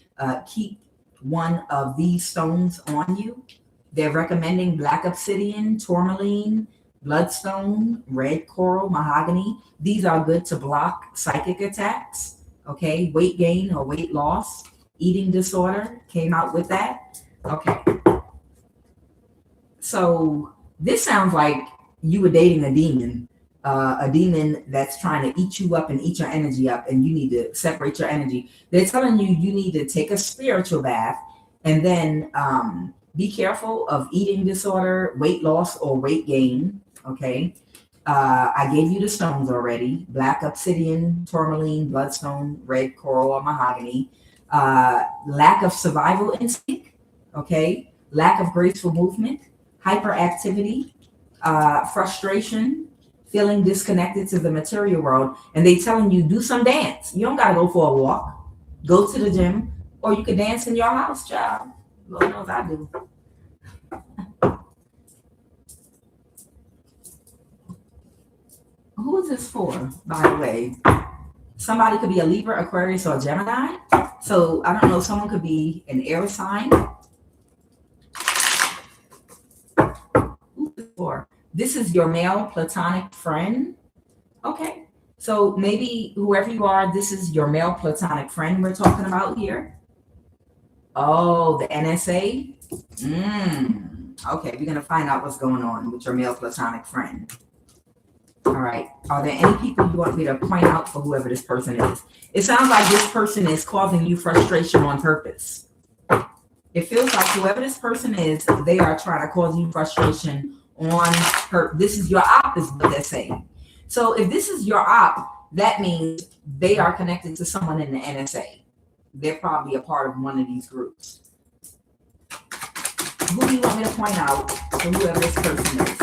keep one of these stones on you. They're recommending black obsidian, tourmaline, bloodstone, red coral, mahogany. These are good to block psychic attacks. Okay, weight gain or weight loss, eating disorder came out with that. Okay. So this sounds like you were dating a demon that's trying to eat you up and eat your energy up, and you need to separate your energy. They're telling you need to take a spiritual bath and then be careful of eating disorder, weight loss, or weight gain. Okay. I gave you the stones already. Black obsidian, tourmaline, bloodstone, red coral, or mahogany. Lack of survival instinct. Okay. Lack of graceful movement. Hyperactivity. Frustration. Feeling disconnected to the material world. And they telling you do some dance. You don't got to go for a walk. Go to the gym. Or you could dance in your house, child. Lord knows I do. Who is this for, by the way? Somebody could be a Libra, Aquarius, or Gemini. So I don't know, someone could be an air sign. Who is this for? This is your male platonic friend. Okay. So maybe whoever you are, this is your male platonic friend we're talking about here. Oh, the NSA? Okay, we're going to find out what's going on with your male platonic friend. All right. Are there any people you want me to point out for whoever this person is? It sounds like this person is causing you frustration on purpose. It feels like whoever this person is, they are trying to cause you frustration on purpose. This is your opposite, what they're saying. So if this is your op, that means they are connected to someone in the NSA. They're probably a part of one of these groups. Who do you want me to point out for whoever this person is?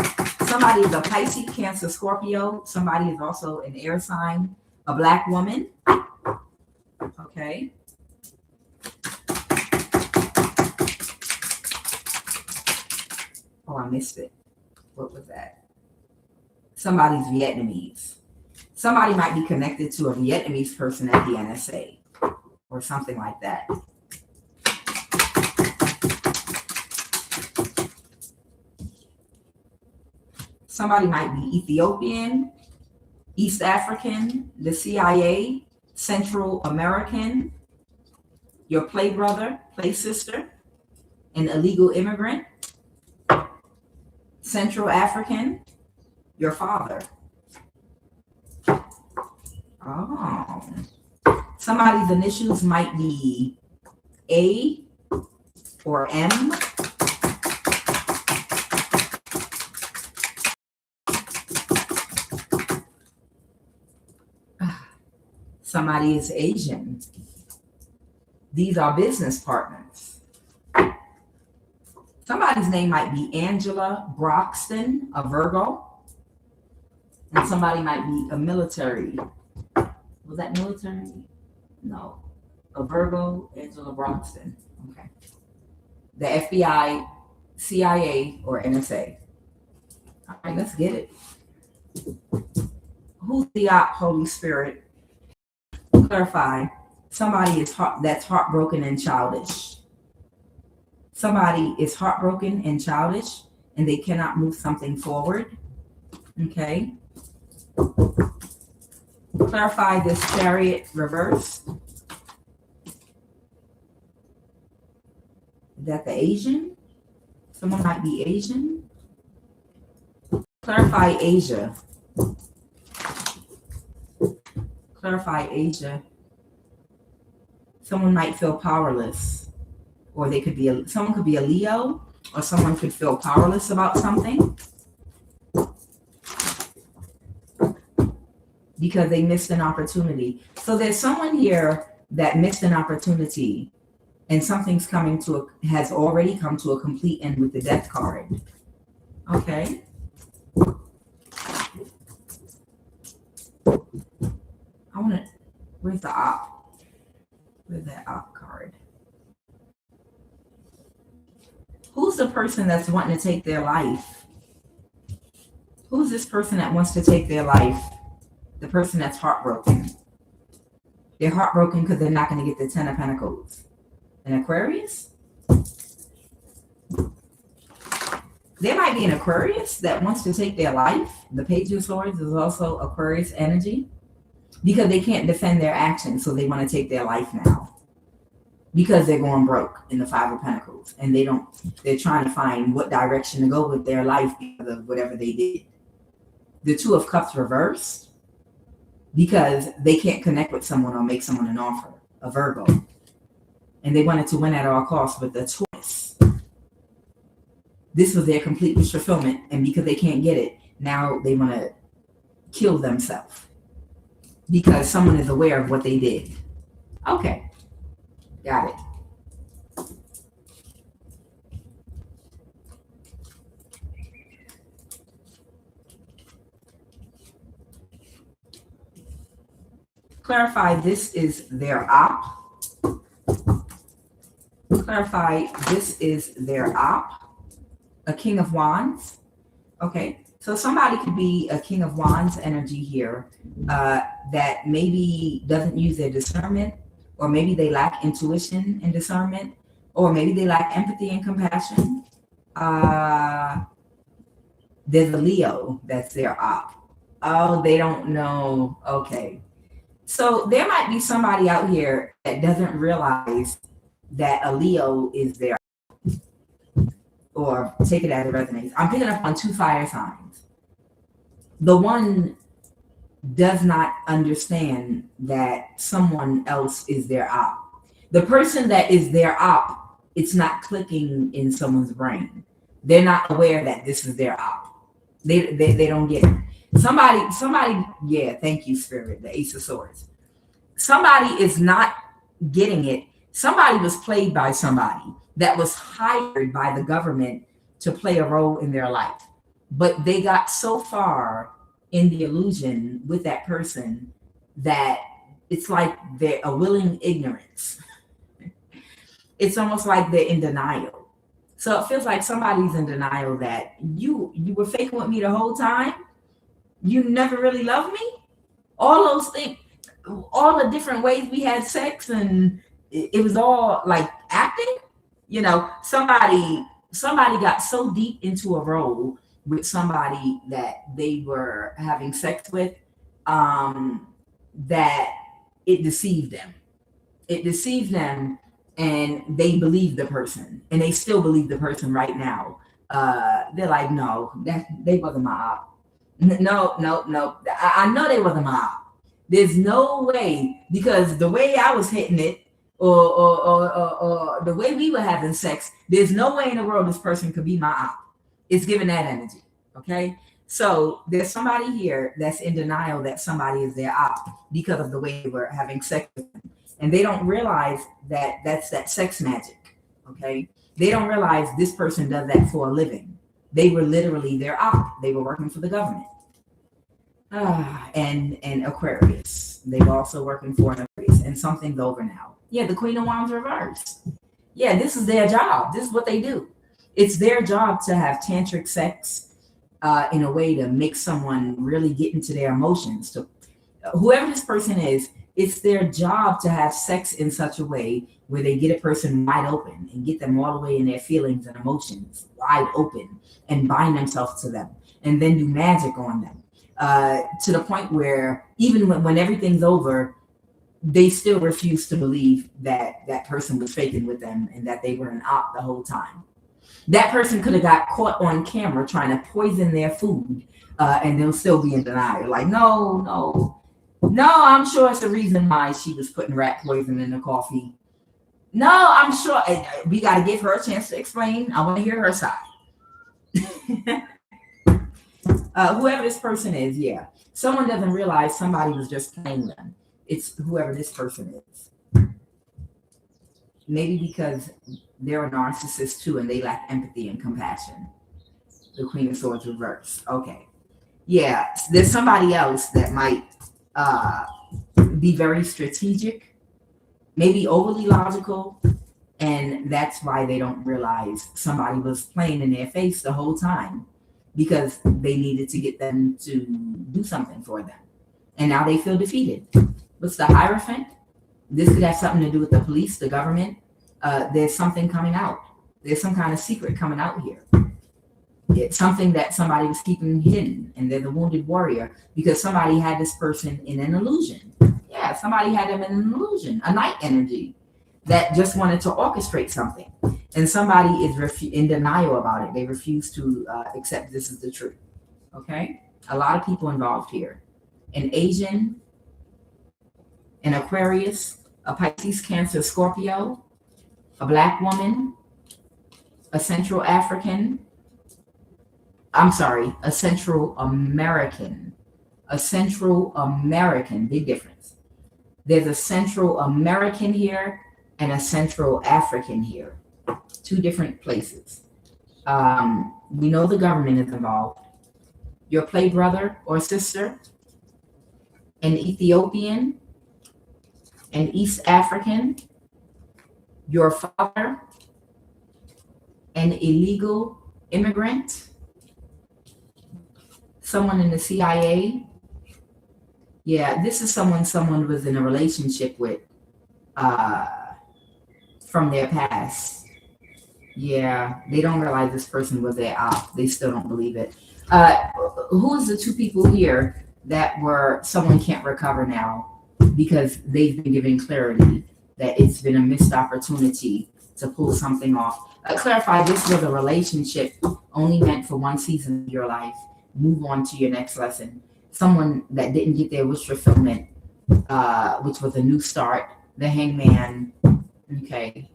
Somebody is a Pisces, Cancer, Scorpio. Somebody is also an air sign, a Black woman. Okay. Oh, I missed it. What was that? Somebody's Vietnamese. Somebody might be connected to a Vietnamese person at the NSA or something like that. Somebody might be Ethiopian, East African, the CIA, Central American, your play brother, play sister, an illegal immigrant, Central African, your father. Oh, somebody's initials might be A or M. Somebody is Asian. These are business partners. Somebody's name might be Angela Broxton, a Virgo. And somebody might be a military. Was that military? No. A Virgo, Angela Broxton. Okay. The FBI, CIA, or NSA. All right, let's get it. Who's the Holy Spirit? Clarify. Somebody is that's heartbroken and childish. Somebody is heartbroken and childish, and they cannot move something forward. Okay. Clarify this Chariot reverse. Is that the Asian? Someone might be Asian. Clarify Asia. Clarify Asia. Someone might feel powerless, or they could be someone could be a Leo, or someone could feel powerless about something because they missed an opportunity. So there's someone here that missed an opportunity, and something's has already come to a complete end with the Death card. Okay. Where's the op? Where's that op card? Who's the person that's wanting to take their life? Who's this person that wants to take their life? The person that's heartbroken. They're heartbroken because they're not going to get the 10 of Pentacles. An Aquarius? There might be an Aquarius that wants to take their life. The Page of Swords is also Aquarius energy. Because they can't defend their actions, so they want to take their life now. Because they're going broke in the 5 of Pentacles. And they're trying to find what direction to go with their life because of whatever they did. The 2 of Cups reversed. Because they can't connect with someone or make someone an offer. A Virgo. And they wanted to win at all costs with the Taurus. This was their complete wish fulfillment. And because they can't get it, now they want to kill themselves. Because someone is aware of what they did. Okay. Got it. Clarify this is their op. Clarify this is their op. A King of Wands. Okay. So somebody could be a King of Wands energy here that maybe doesn't use their discernment, or maybe they lack intuition and discernment, or maybe they lack empathy and compassion. There's a Leo that's their op. Oh, they don't know. Okay. So there might be somebody out here that doesn't realize that a Leo is their op. Or take it as it resonates. I'm picking up on 2 fire signs. The one does not understand that someone else is their op. The person that is their op, it's not clicking in someone's brain. They're not aware that this is their op. They don't get it. Somebody, yeah, thank you, Spirit, the Ace of Swords. Somebody is not getting it. Somebody was played by somebody that was hired by the government to play a role in their life. But they got so far in the illusion with that person that it's like they're a willing ignorance. It's almost like they're in denial. So it feels like somebody's in denial that you were faking with me the whole time. You never really loved me. All those things, all the different ways we had sex, and it was all like acting. Somebody got so deep into a role with somebody that they were having sex with, that it deceived them. It deceived them, and they believed the person, and they still believe the person right now. They're like, no, that they wasn't my op. No, no, no. I know they wasn't my op. There's no way, because the way I was hitting it, or the way we were having sex, there's no way in the world this person could be my op. It's giving that energy. Okay. So there's somebody here that's in denial that somebody is their op because of the way they were having sex with them. And they don't realize that that's that sex magic. Okay. They don't realize this person does that for a living. They were literally their op. They were working for the government. And Aquarius. They were also working for an Aquarius. And something's over now. Yeah, the Queen of Wands reversed. Yeah, this is their job. This is what they do. It's their job to have tantric sex in a way to make someone really get into their emotions. To whoever this person is, it's their job to have sex in such a way where they get a person wide open and get them all the way in their feelings and emotions wide open and bind themselves to them and then do magic on them to the point where even when everything's over, they still refuse to believe that that person was faking with them and that they were an op the whole time. That person could have got caught on camera trying to poison their food, and they'll still be in denial. Like, no, I'm sure it's the reason why she was putting rat poison in the coffee. No, I'm sure. We got to give her a chance to explain. I want to hear her side. Whoever this person is, yeah. Someone doesn't realize somebody was just playing them. It's whoever this person is. Maybe because they're a narcissist too and they lack empathy and compassion. The Queen of Swords reverse. Okay. Yeah, there's somebody else that might be very strategic, maybe overly logical, and that's why they don't realize somebody was playing in their face the whole time because they needed to get them to do something for them. And now they feel defeated. What's the Hierophant? This could have something to do with the police, the government. There's something coming out. There's some kind of secret coming out here. It's something that somebody was keeping hidden, and they're the wounded warrior because somebody had this person in an illusion. Yeah, somebody had them in an illusion, a night energy that just wanted to orchestrate something. And somebody is in denial about it. They refuse to accept this is the truth. Okay? A lot of people involved here. An Asian, an Aquarius, a Pisces, Cancer, Scorpio, a Black woman, a Central American, big difference. There's a Central American here and a Central African here, two different places. We know the government is involved. Your play brother or sister, an Ethiopian, an East African, your father, an illegal immigrant, someone in the CIA. Yeah, this is someone was in a relationship with from their past. Yeah, they don't realize this person was their op. They still don't believe it. Who's the two people here that were someone can't recover now because they've been given clarity that it's been a missed opportunity to pull something off? Clarify, this was a relationship only meant for one season of your life. Move on to your next lesson. Someone that didn't get their wish fulfillment, which was a new start, the Hangman, okay,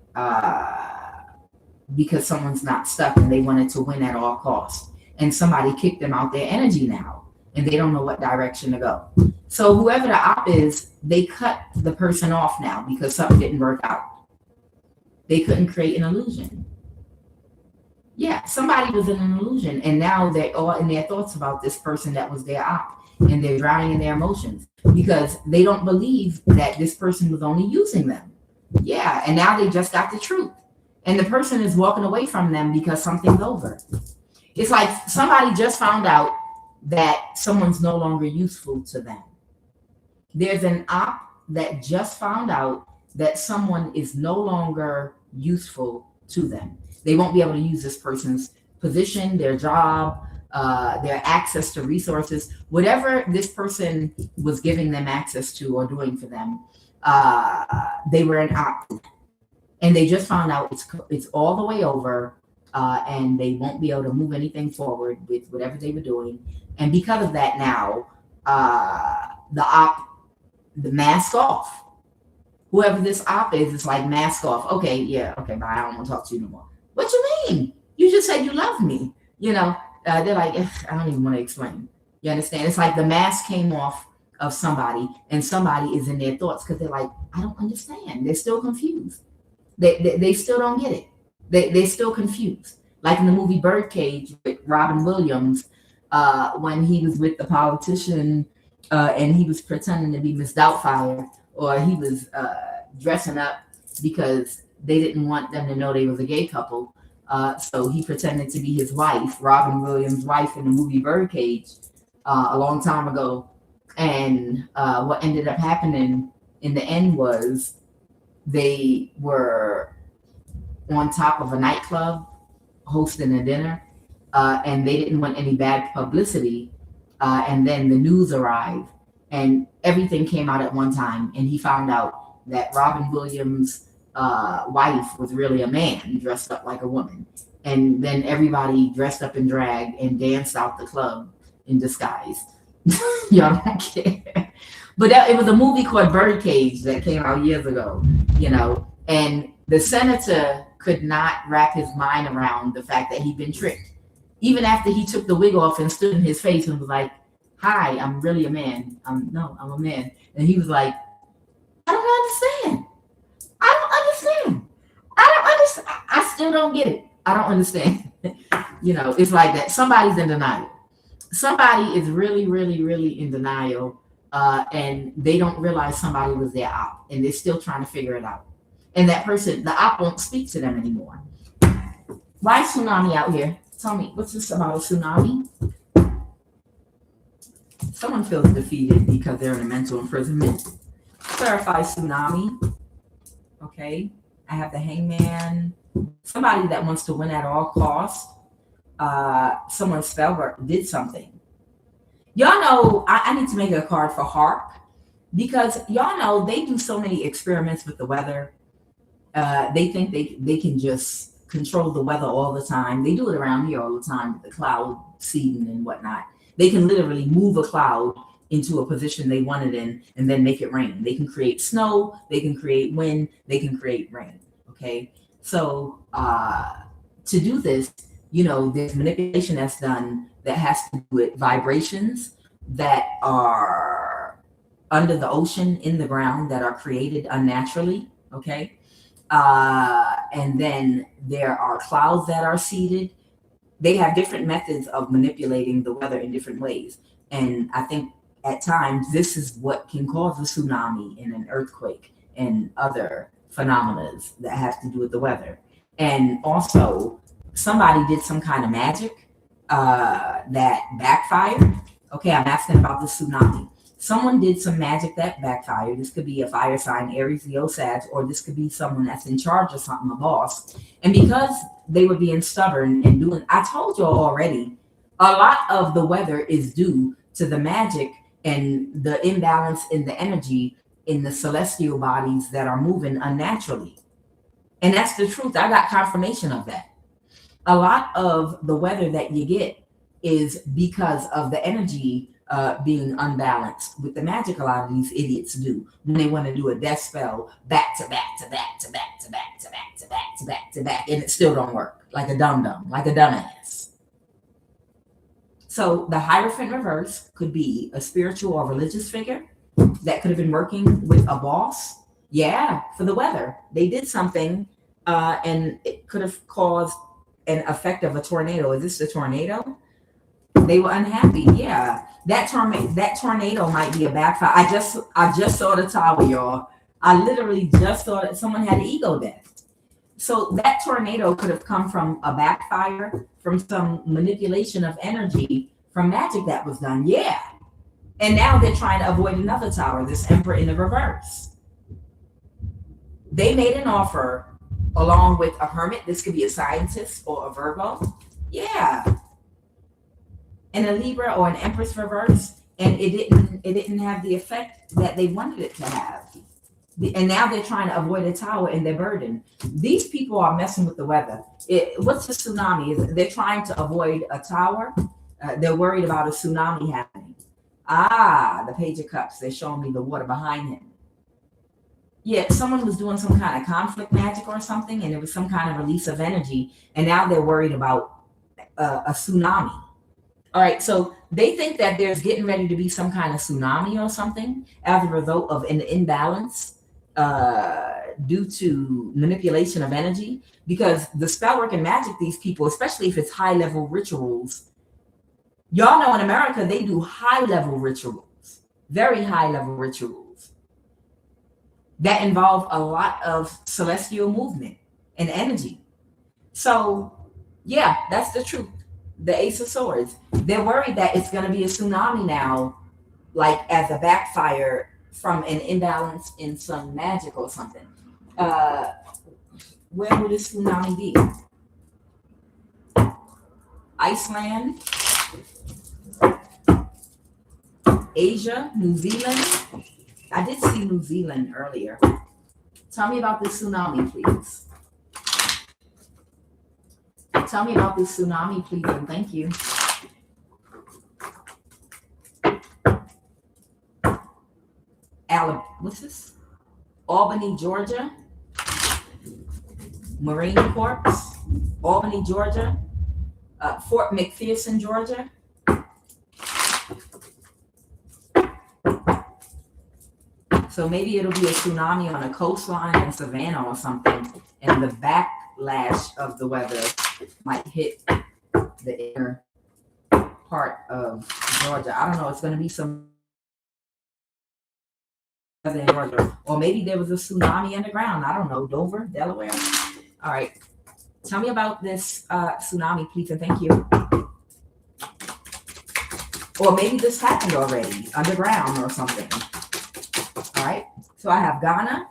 because someone's not stuck and they wanted to win at all costs. And somebody kicked them out their energy now. and they don't know what direction to go. So whoever the op is, they cut the person off now because something didn't work out. They couldn't create an illusion. Yeah, somebody was in an illusion, and now they're all in their thoughts about this person that was their op, and they're drowning in their emotions because they don't believe that this person was only using them. Yeah, and now they just got the truth, and the person is walking away from them because something's over. It's like somebody just found out that someone's no longer useful to them. There's an op that just found out that someone is no longer useful to them. They won't be able to use this person's position, their job, their access to resources, whatever this person was giving them access to or doing for them. They were an op, and they just found out it's all the way over, and they won't be able to move anything forward with whatever they were doing. And because of that, now the mask off. Whoever this op is, it's like mask off. Okay, yeah, okay, bye. I don't want to talk to you no more. What you mean? You just said you love me. They're like, I don't even want to explain. You understand? It's like the mask came off of somebody, and somebody is in their thoughts because they're like, I don't understand. They're still confused. They still don't get it. They're still confused. Like in the movie Birdcage with Robin Williams, when he was with the politician and he was pretending to be Miss Doubtfire, or he was dressing up because they didn't want them to know they was a gay couple. So he pretended to be his wife, Robin Williams' wife, in the movie Birdcage a long time ago. And what ended up happening in the end was they were on top of a nightclub hosting a dinner, and they didn't want any bad publicity. And then the news arrived, and everything came out at one time, and he found out that Robin Williams' wife was really a man dressed up like a woman. And then everybody dressed up in drag and danced out the club in disguise. Y'all don't care. But it was a movie called Birdcage that came out years ago, and the senator could not wrap his mind around the fact that he'd been tricked. Even after he took the wig off and stood in his face and was like, hi, I'm really a man. I'm a man. And he was like, I don't understand. I still don't get it. I don't understand. It's like that. Somebody's in denial. Somebody is really, really, really in denial, and they don't realize somebody was their op, and they're still trying to figure it out. And that person, the op, won't speak to them anymore. Why is tsunami out here? Tell me, what's this about a tsunami? Someone feels defeated because they're in a mental imprisonment. Clarify tsunami. Okay. I have the hangman. Somebody that wants to win at all costs. Someone's spell did something. Y'all know, I need to make a card for HARP, because y'all know they do so many experiments with the weather. They think they can just control the weather all the time. They do it around here all the time with the cloud seeding and whatnot. They can literally move a cloud into a position they want it in and then make it rain. They can create snow, they can create wind, they can create rain. Okay. So to do this, there's manipulation that's done that has to do with vibrations that are under the ocean, in the ground, that are created unnaturally. Okay. And then there are clouds that are seeded. They have different methods of manipulating the weather in different ways. And I think at times this is what can cause a tsunami and an earthquake and other phenomena that have to do with the weather. And also, somebody did some kind of magic that backfired. Okay, I'm asking about the tsunami. Someone did some magic that backfired. This could be a fire sign, Aries, Leo, Sag, or this could be someone that's in charge of something, a boss. And because they were being stubborn and doing, I told you already, a lot of the weather is due to the magic and the imbalance in the energy in the celestial bodies that are moving unnaturally. And that's the truth. I got confirmation of that. A lot of the weather that you get is because of the energy being unbalanced with the magic a lot of these idiots do when they want to do a death spell back to back to back to back to back to back to back to back to back, and it still don't work, like a dumbass. So the Hierophant reverse could be a spiritual or religious figure that could have been working with a boss. Yeah, for the weather. They did something and it could have caused an effect of a tornado. Is this the tornado? They were unhappy. Yeah. That tornado might be a backfire. I just saw the tower, y'all. I literally just saw that someone had an ego death. So that tornado could have come from a backfire, from some manipulation of energy, from magic that was done. Yeah. And now they're trying to avoid another tower, this Emperor in the reverse. They made an offer along with a hermit. This could be a scientist or a Virgo. Yeah. And a Libra or an Empress reverse. And it didn't have the effect that they wanted it to have. And now they're trying to avoid a tower and they're burdened. These people are messing with the weather. What's the tsunami? They're trying to avoid a tower. They're worried about a tsunami happening. The Page of Cups. They're showing me the water behind him. Yeah, someone was doing some kind of conflict magic or something, and it was some kind of release of energy. And now they're worried about a tsunami. All right, so they think that there's getting ready to be some kind of tsunami or something as a result of an imbalance due to manipulation of energy, because the spell work and magic, these people, especially if it's high level rituals, y'all know in America, they do high level rituals, very high level rituals that involve a lot of celestial movement and energy. So yeah, that's the truth. The Ace of Swords, they're worried that it's going to be a tsunami now, like as a backfire from an imbalance in some magic or something. Where would this tsunami be? Iceland, Asia, New Zealand. I did see New Zealand earlier. Tell me about this tsunami, please. Tell me about this tsunami, please, and thank you. What's this? Albany, Georgia. Marine Corps. Albany, Georgia. Fort McPherson, Georgia. So maybe it'll be a tsunami on a coastline in Savannah or something, and the backlash of the weather might hit the inner part of Georgia. I don't know. It's going to be some in Georgia, or maybe there was a tsunami underground. I don't know. Dover, Delaware. All right. Tell me about this tsunami, please, and thank you. Or maybe this happened already, underground or something. All right. So I have Ghana.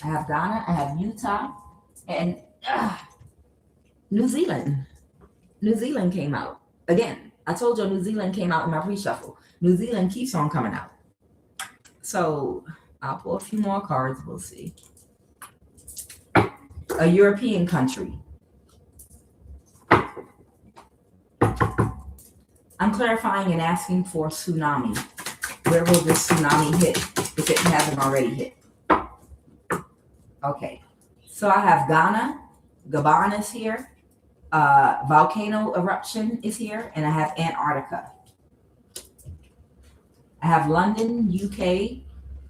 I have Utah, and New Zealand. New Zealand came out again. I told you New Zealand came out in my pre-shuffle. New Zealand keeps on coming out. So I'll pull a few more cards. We'll see. A European country. I'm clarifying and asking for tsunami. Where will this tsunami hit if it hasn't already hit? Okay. So I have Ghana. Gabon is here. Volcano eruption is here. And I have Antarctica. I have London, UK,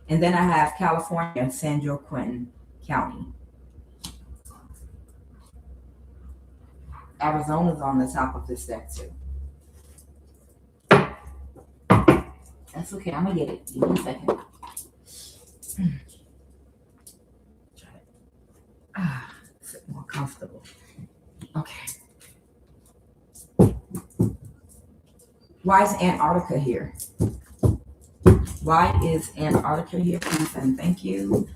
and then I have California, San Joaquin County. Arizona's on the top of this deck too. That's okay, I'm gonna get it. Give me a second. Sit more comfortable. Okay. Why is Antarctica here? Why is Antarctica here, please, and thank you.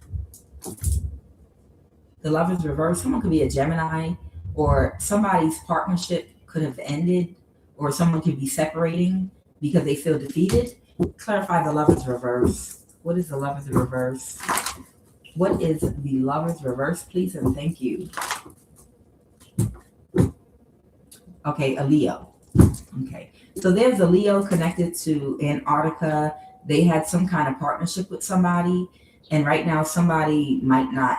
The Lovers reverse. Someone could be a Gemini, or somebody's partnership could have ended, or someone could be separating because they feel defeated. Clarify the Lovers reverse. What is the Lovers reverse? What is the Lovers reverse, please, and thank you. Okay, a Leo. Okay, so there's a Leo connected to Antarctica. They had some kind of partnership with somebody, and right now somebody might not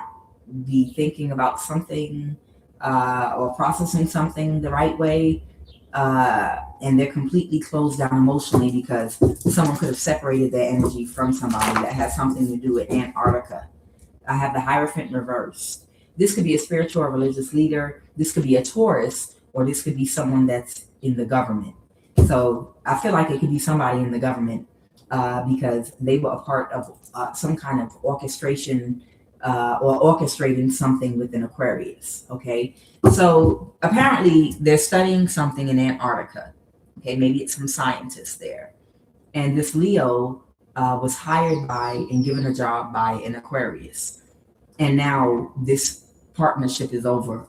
be thinking about something or processing something the right way. and they're completely closed down emotionally because someone could have separated their energy from somebody that has something to do with Antarctica. I have the Hierophant reversed. This could be a spiritual or religious leader. This could be a Taurus, or this could be someone that's in the government. So I feel like it could be somebody in the government because they were a part of some kind of orchestration or orchestrating something with an Aquarius. Okay. So apparently they're studying something in Antarctica. Okay. Maybe it's some scientists there. And this Leo was hired by and given a job by an Aquarius. And now this partnership is over.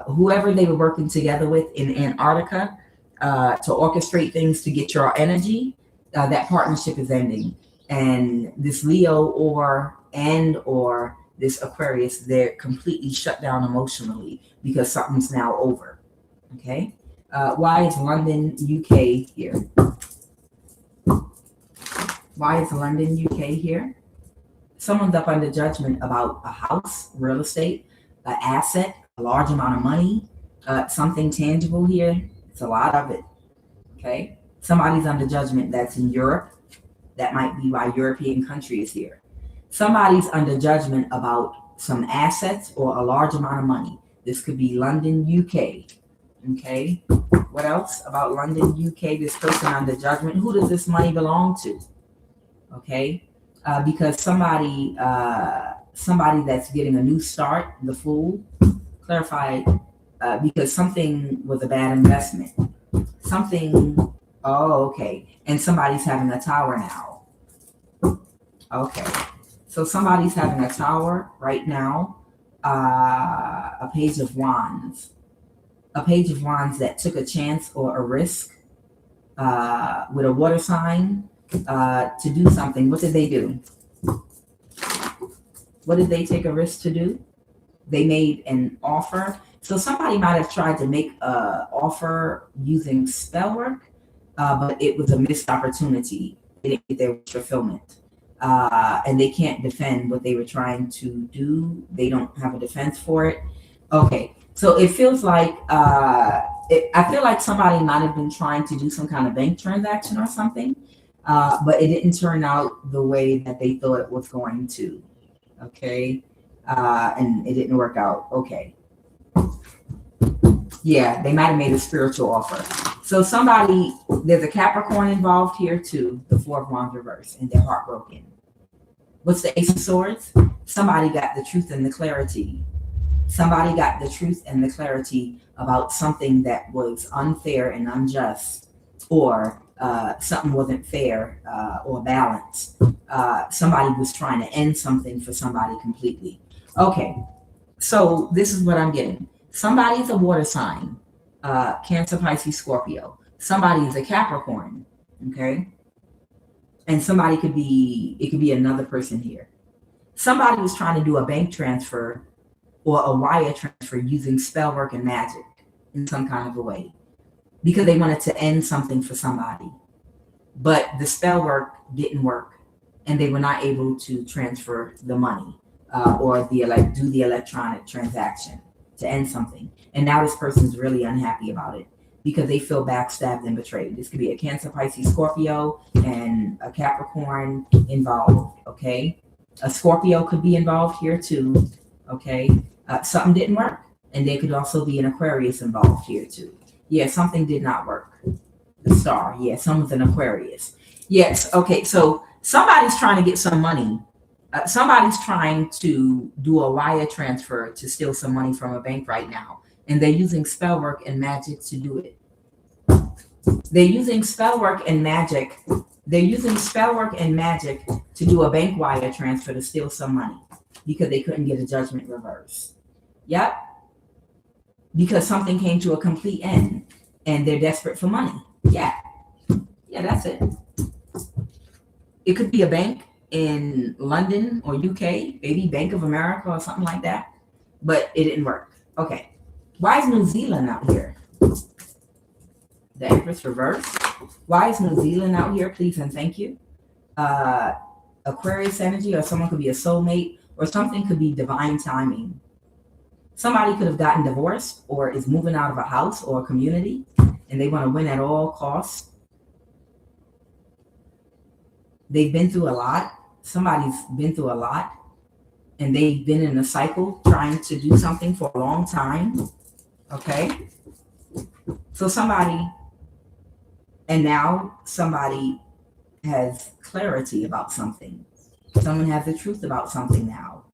Whoever they were working together with in Antarctica to orchestrate things to get your energy, that partnership is ending. And this Leo or this Aquarius, they're completely shut down emotionally because something's now over. Okay. Why is London, UK here? Why is London, UK here? Someone's up under judgment about a house, real estate, an asset, a large amount of money, something tangible here. It's a lot of it. Okay. Somebody's under judgment that's in Europe. That might be why European country is here. Somebody's under judgment about some assets or a large amount of money. This could be London, UK. Okay. What else about London, UK? This person under judgment. Who does this money belong to? Okay. Because somebody that's getting a new start, the Fool, clarify, because something was a bad investment. Something, oh, okay. And somebody's having a tower now. Okay. So somebody's having a tower right now. A page of wands. A page of wands that took a chance or a risk with a water sign to do something. What did they do? What did they take a risk to do? They made an offer. So somebody might have tried to make an offer using spell work, but it was a missed opportunity. They didn't get their fulfillment. And they can't defend what they were trying to do. They don't have a defense for it. Okay. So it feels like, I feel like somebody might have been trying to do some kind of bank transaction or something, but it didn't turn out the way that they thought it was going to. Okay. And it didn't work out. Okay. Yeah, they might have made a spiritual offer. So somebody, there's a Capricorn involved here too, the Four of Wands reverse, and they're heartbroken. What's the Ace of Swords? Somebody got the truth and the clarity. Somebody got the truth and the clarity about something that was unfair and unjust, or something wasn't fair or balanced. Somebody was trying to end something for somebody completely. Okay, so this is what I'm getting. Somebody's a water sign, Cancer, Pisces, Scorpio. Somebody is a Capricorn, okay? And somebody could be another person here. Somebody was trying to do a bank transfer or a wire transfer using spell work and magic in some kind of a way because they wanted to end something for somebody. But the spell work didn't work and they were not able to transfer the money or do the electronic transaction to end something. And now this person's really unhappy about it because they feel backstabbed and betrayed. This could be a Cancer, Pisces, Scorpio, and a Capricorn involved, okay? A Scorpio could be involved here too, okay? Something didn't work. And there could also be an Aquarius involved here too. Yeah, something did not work. The star, yeah, someone's an Aquarius. Yes, okay, so somebody's trying to get some money. Somebody's trying to do a wire transfer to steal some money from a bank right now. And they're using spell work and magic to do it. They're using spell work and magic. They're using spell work and magic to do a bank wire transfer to steal some money because they couldn't get a judgment reverse. Yep. Because something came to a complete end and they're desperate for money. Yeah. Yeah, that's it. It could be a bank in London or UK, maybe Bank of America or something like that, but it didn't work. Okay. Why is New Zealand out here? The Empress reverse. Why is New Zealand out here? Please and thank you. Aquarius energy, or someone could be a soulmate, or something could be divine timing. Somebody could have gotten divorced or is moving out of a house or a community. and they want to win at all costs. They've been through a lot. Somebody's been through a lot, and they've been in a cycle trying to do something for a long time. Okay? So now somebody has clarity about something. Someone has the truth about something now.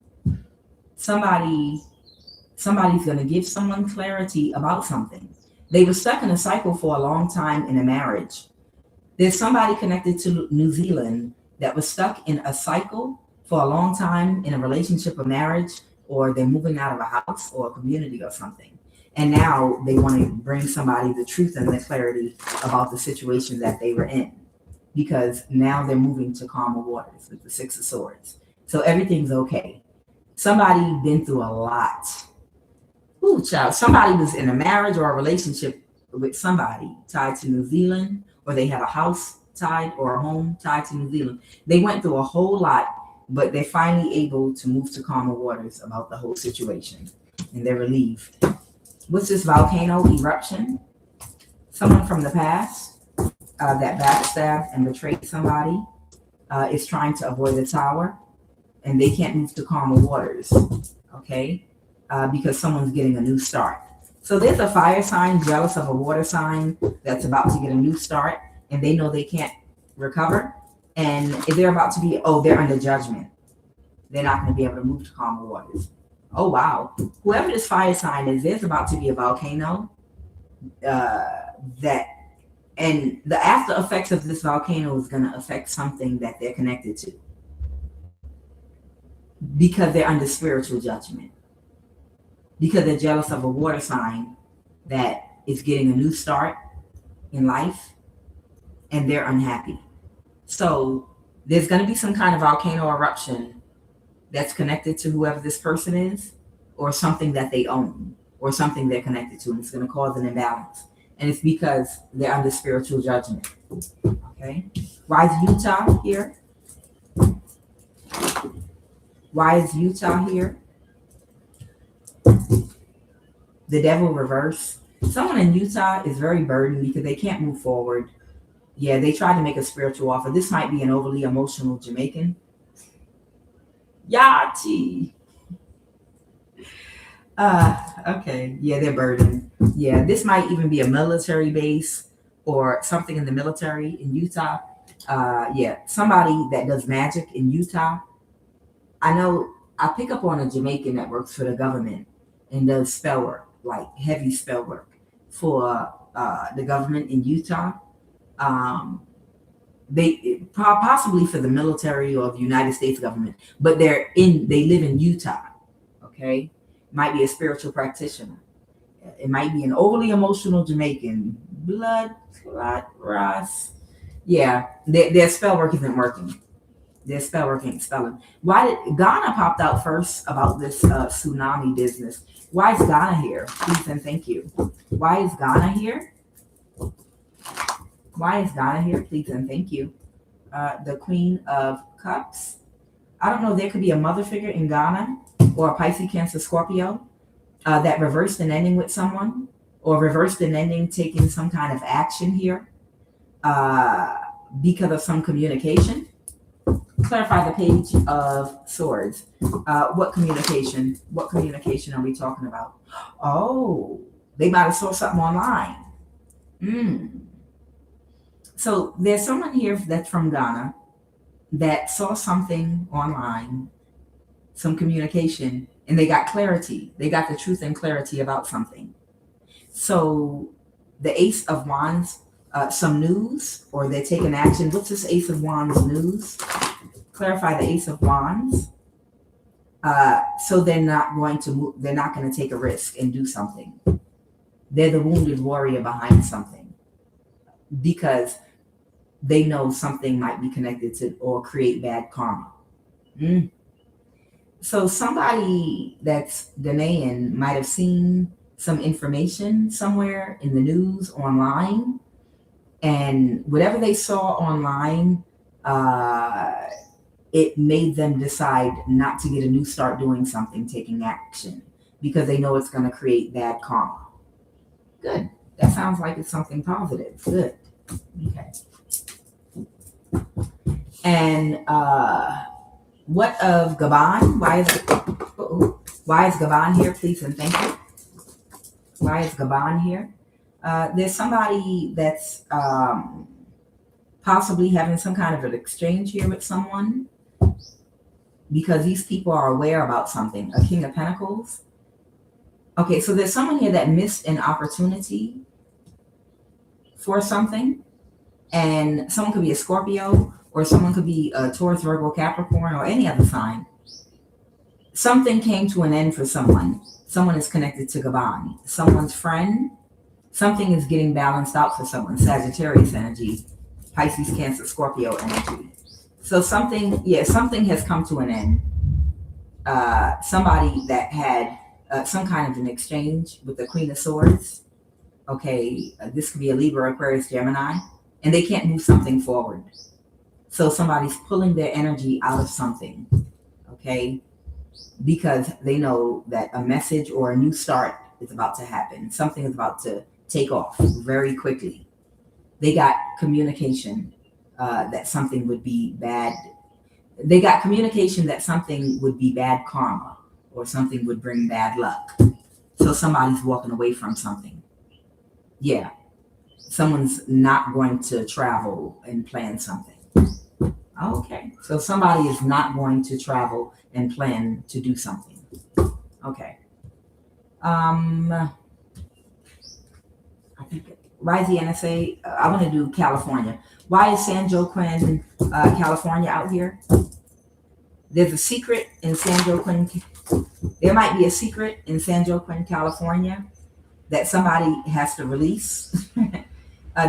Somebody's going to give someone clarity about something. They were stuck in a cycle for a long time in a marriage. There's somebody connected to New Zealand that was stuck in a cycle for a long time in a relationship or marriage, or they're moving out of a house or a community or something. And now they want to bring somebody the truth and the clarity about the situation that they were in, because now they're moving to calmer waters with the Six of Swords. So everything's okay. Somebody been through a lot. Ooh, child. Somebody was in a marriage or a relationship with somebody tied to New Zealand, or they have a house tied or a home tied to New Zealand. They went through a whole lot, but they're finally able to move to calmer waters about the whole situation, and they're relieved. What's this volcano eruption? Someone from the past that backstabbed and betrayed somebody is trying to avoid the tower, and they can't move to calmer waters, okay? Because someone's getting a new start. So there's a fire sign jealous of a water sign that's about to get a new start, and they know they can't recover. And they're about to be, they're under judgment. They're not going to be able to move to calmer waters. Oh, wow. Whoever this fire sign is, there's about to be a volcano and the after effects of this volcano is going to affect something that they're connected to, because they're under spiritual judgment, because they're jealous of a water sign that is getting a new start in life, and they're unhappy. So there's going to be some kind of volcano eruption that's connected to whoever this person is, or something that they own, or something they're connected to, and it's going to cause an imbalance. And it's because they're under spiritual judgment. Okay? Why is Utah here? Why is Utah here? The devil reverse. Someone in Utah is very burdened because they can't move forward. Yeah, they tried to make a spiritual offer. This might be an overly emotional Jamaican. Yachty. Okay. Yeah, they're burdened. Yeah, this might even be a military base or something in the military in Utah. Yeah, somebody that does magic in Utah. I know I pick up on a Jamaican that works for the government and does spell work, like heavy spell work for the government in Utah. They possibly for the military or the United States government, but they live in Utah. Okay, might be a spiritual practitioner. It might be an overly emotional Jamaican. Blood clot Ross. Yeah, their spell work isn't working. Their spell work ain't spelling. Why did Ghana popped out first about this tsunami business? Why is Ghana here? Please and thank you. Why is Ghana here? Why is Ghana here? Please and thank you. The Queen of Cups. I don't know. There could be a mother figure in Ghana, or a Pisces, Cancer, Scorpio that reversed an ending with someone, or reversed an ending taking some kind of action here because of some communication. Clarify the Page of Swords. What communication? What communication are we talking about? Oh, they might have saw something online. So there's someone here that's from Ghana that saw something online, some communication, and they got clarity. They got the truth and clarity about something. So the Ace of Wands, some news, or they're taking action. What's this Ace of Wands news? Clarify the Ace of Wands. So they're not going to move, they're not going to take a risk and do something. They're the wounded warrior behind something, because they know something might be connected to or create bad karma. So somebody that's Ghanaian might have seen some information somewhere in the news online, and whatever they saw online, it made them decide not to get a new start doing something, taking action, because they know it's going to create bad karma. Good. That sounds like it's something positive. Good. Okay. And what of Gabon? Why is Gabon here? Please and thank you. Why is Gabon here? There's somebody that's possibly having some kind of an exchange here with someone, because these people are aware about something. A King of Pentacles. Okay, so there's someone here that missed an opportunity for something, and someone could be a Scorpio, or someone could be a Taurus, Virgo, Capricorn, or any other sign. Something came to an end for someone. Someone is connected to Gabon. Someone's friend. Something is getting balanced out for someone. Sagittarius energy, Pisces, Cancer, Scorpio energy. So something has come to an end. Somebody that had some kind of an exchange with the Queen of Swords. Okay, this could be a Libra, Aquarius, Gemini, and they can't move something forward. So somebody's pulling their energy out of something, okay, because they know that a message or a new start is about to happen. Something is about to take off very quickly. They got communication that something would be bad. They got communication that something would be bad karma, or something would bring bad luck. So somebody's walking away from something. Yeah. Someone's not going to travel and plan something. Okay. So somebody is not going to travel and plan to do something. Okay. I think, why is the NSA? I want to do California. Why is San Joaquin, California out here? There's a secret in San Joaquin. There might be a secret in San Joaquin, California that somebody has to release.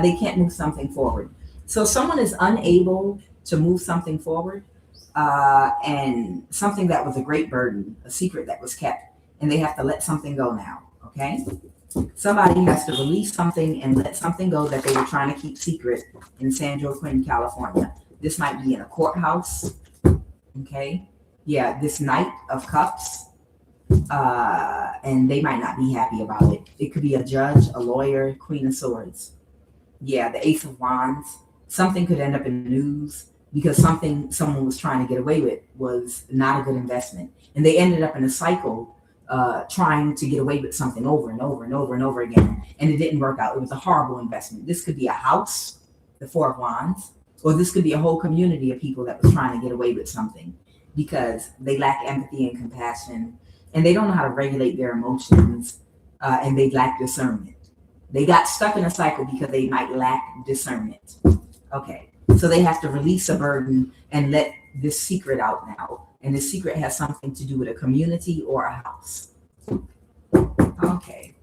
They can't move something forward. So someone is unable to move something forward, and something that was a great burden, a secret that was kept, and they have to let something go now, okay? Somebody has to release something and let something go that they were trying to keep secret in San Joaquin, California. This might be in a courthouse, okay? Yeah, this Knight of Cups, and they might not be happy about it. It could be a judge, a lawyer, Queen of Swords. Yeah, the Ace of Wands. Something could end up in the news because something someone was trying to get away with was not a good investment. And they ended up in a cycle trying to get away with something over and over and over and over again. And it didn't work out. It was a horrible investment. This could be a house, the Four of Wands, or this could be a whole community of people that was trying to get away with something because they lack empathy and compassion, and they don't know how to regulate their emotions, and they lack discernment. They got stuck in a cycle because they might lack discernment. Okay, so they have to release a burden and let this secret out now. And this secret has something to do with a community or a house. Okay.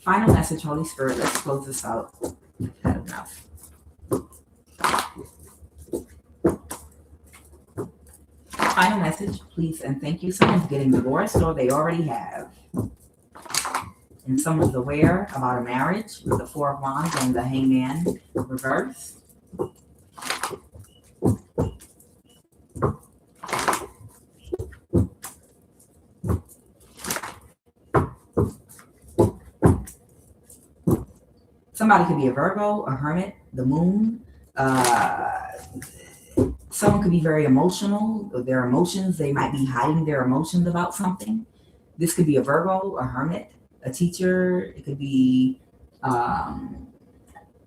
Final message, Holy Spirit. Let's close this out. I've had enough. Final message, please and thank you. Someone's getting divorced, or they already have. And someone's aware about a marriage with the Four of Wands and the Hangman reverse. Somebody could be a Virgo, a hermit, the moon. Someone could be very emotional. Their emotions, they might be hiding their emotions about something. This could be a Virgo, a hermit, a teacher. It could be an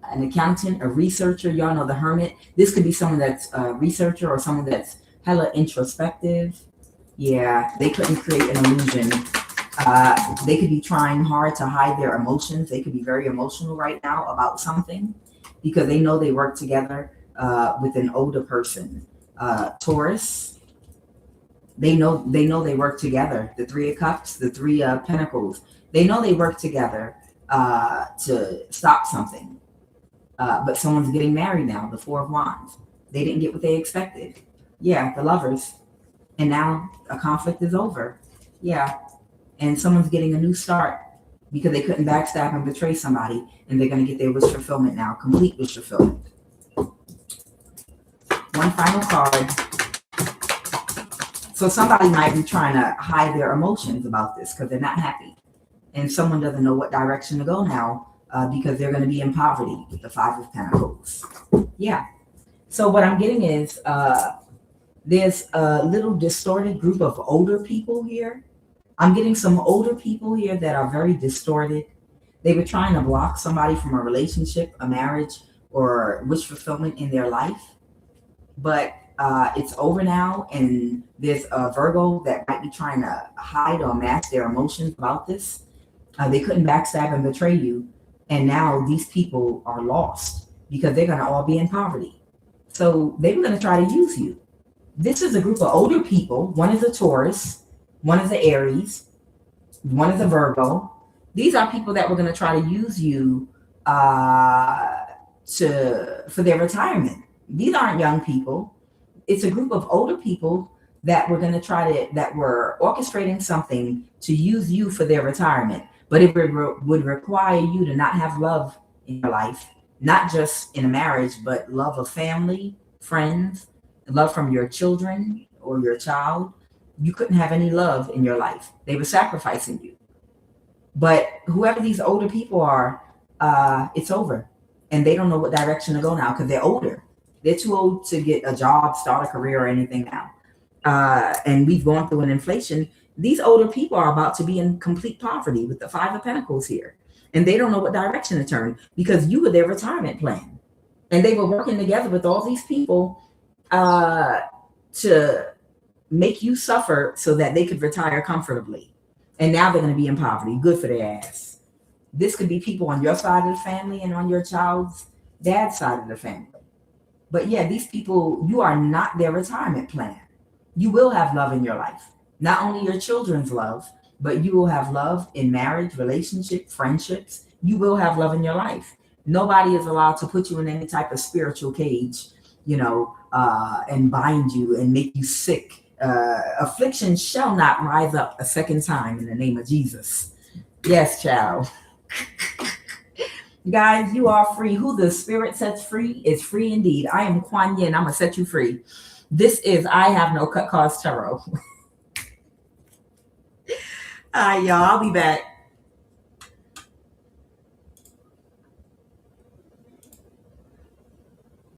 accountant, a researcher. Y'all know the hermit. This could be someone that's a researcher or someone that's hella introspective. Yeah, they couldn't create an illusion. They could be trying hard to hide their emotions. They could be very emotional right now about something because they know they work together with an older person. Taurus, they know they work together. The Three of Cups, the Three of Pentacles. They know they work together to stop something. But someone's getting married now, the Four of Wands. They didn't get what they expected. Yeah, the Lovers. And now a conflict is over. Yeah. And someone's getting a new start because they couldn't backstab and betray somebody, and they're going to get their wish fulfillment now, complete wish fulfillment. One final card. So somebody might be trying to hide their emotions about this because they're not happy, and someone doesn't know what direction to go now because they're going to be in poverty with the Five of Pentacles. Yeah. So what I'm getting is there's a little distorted group of older people here. I'm getting some older people here that are very distorted. They were trying to block somebody from a relationship, a marriage, or wish fulfillment in their life. But it's over now, and there's a Virgo that might be trying to hide or mask their emotions about this. They couldn't backstab and betray you, and now these people are lost because they're going to all be in poverty. So they were going to try to use you. This is a group of older people. One is a Taurus, one is an Aries, one is a Virgo. These are people that were going to try to use you for their retirement. These aren't young people. It's a group of older people that were going to that were orchestrating something to use you for their retirement. But it would require you to not have love in your life, not just in a marriage, but love of family, friends, love from your children or your child. You couldn't have any love in your life. They were sacrificing you. But whoever these older people are, it's over. And they don't know what direction to go now because they're older. They're too old to get a job, start a career, or anything now. And we've gone through an inflation. These older people are about to be in complete poverty with the Five of Pentacles here. And they don't know what direction to turn because you were their retirement plan. And they were working together with all these people to make you suffer so that they could retire comfortably. And now they're going to be in poverty. Good for their ass. This could be people on your side of the family and on your child's dad's side of the family. But yeah, these people, you are not their retirement plan. You will have love in your life. Not only your children's love, but you will have love in marriage, relationship, friendships. You will have love in your life. Nobody is allowed to put you in any type of spiritual cage, and bind you and make you sick. Affliction shall not rise up a second time in the name of Jesus. Yes, child. Guys, you are free. Who the spirit sets free is free indeed. I am QUAN Yin. I'm going to set you free. This is I Have No Cut Cards Tarot. All right, y'all. I'll be back.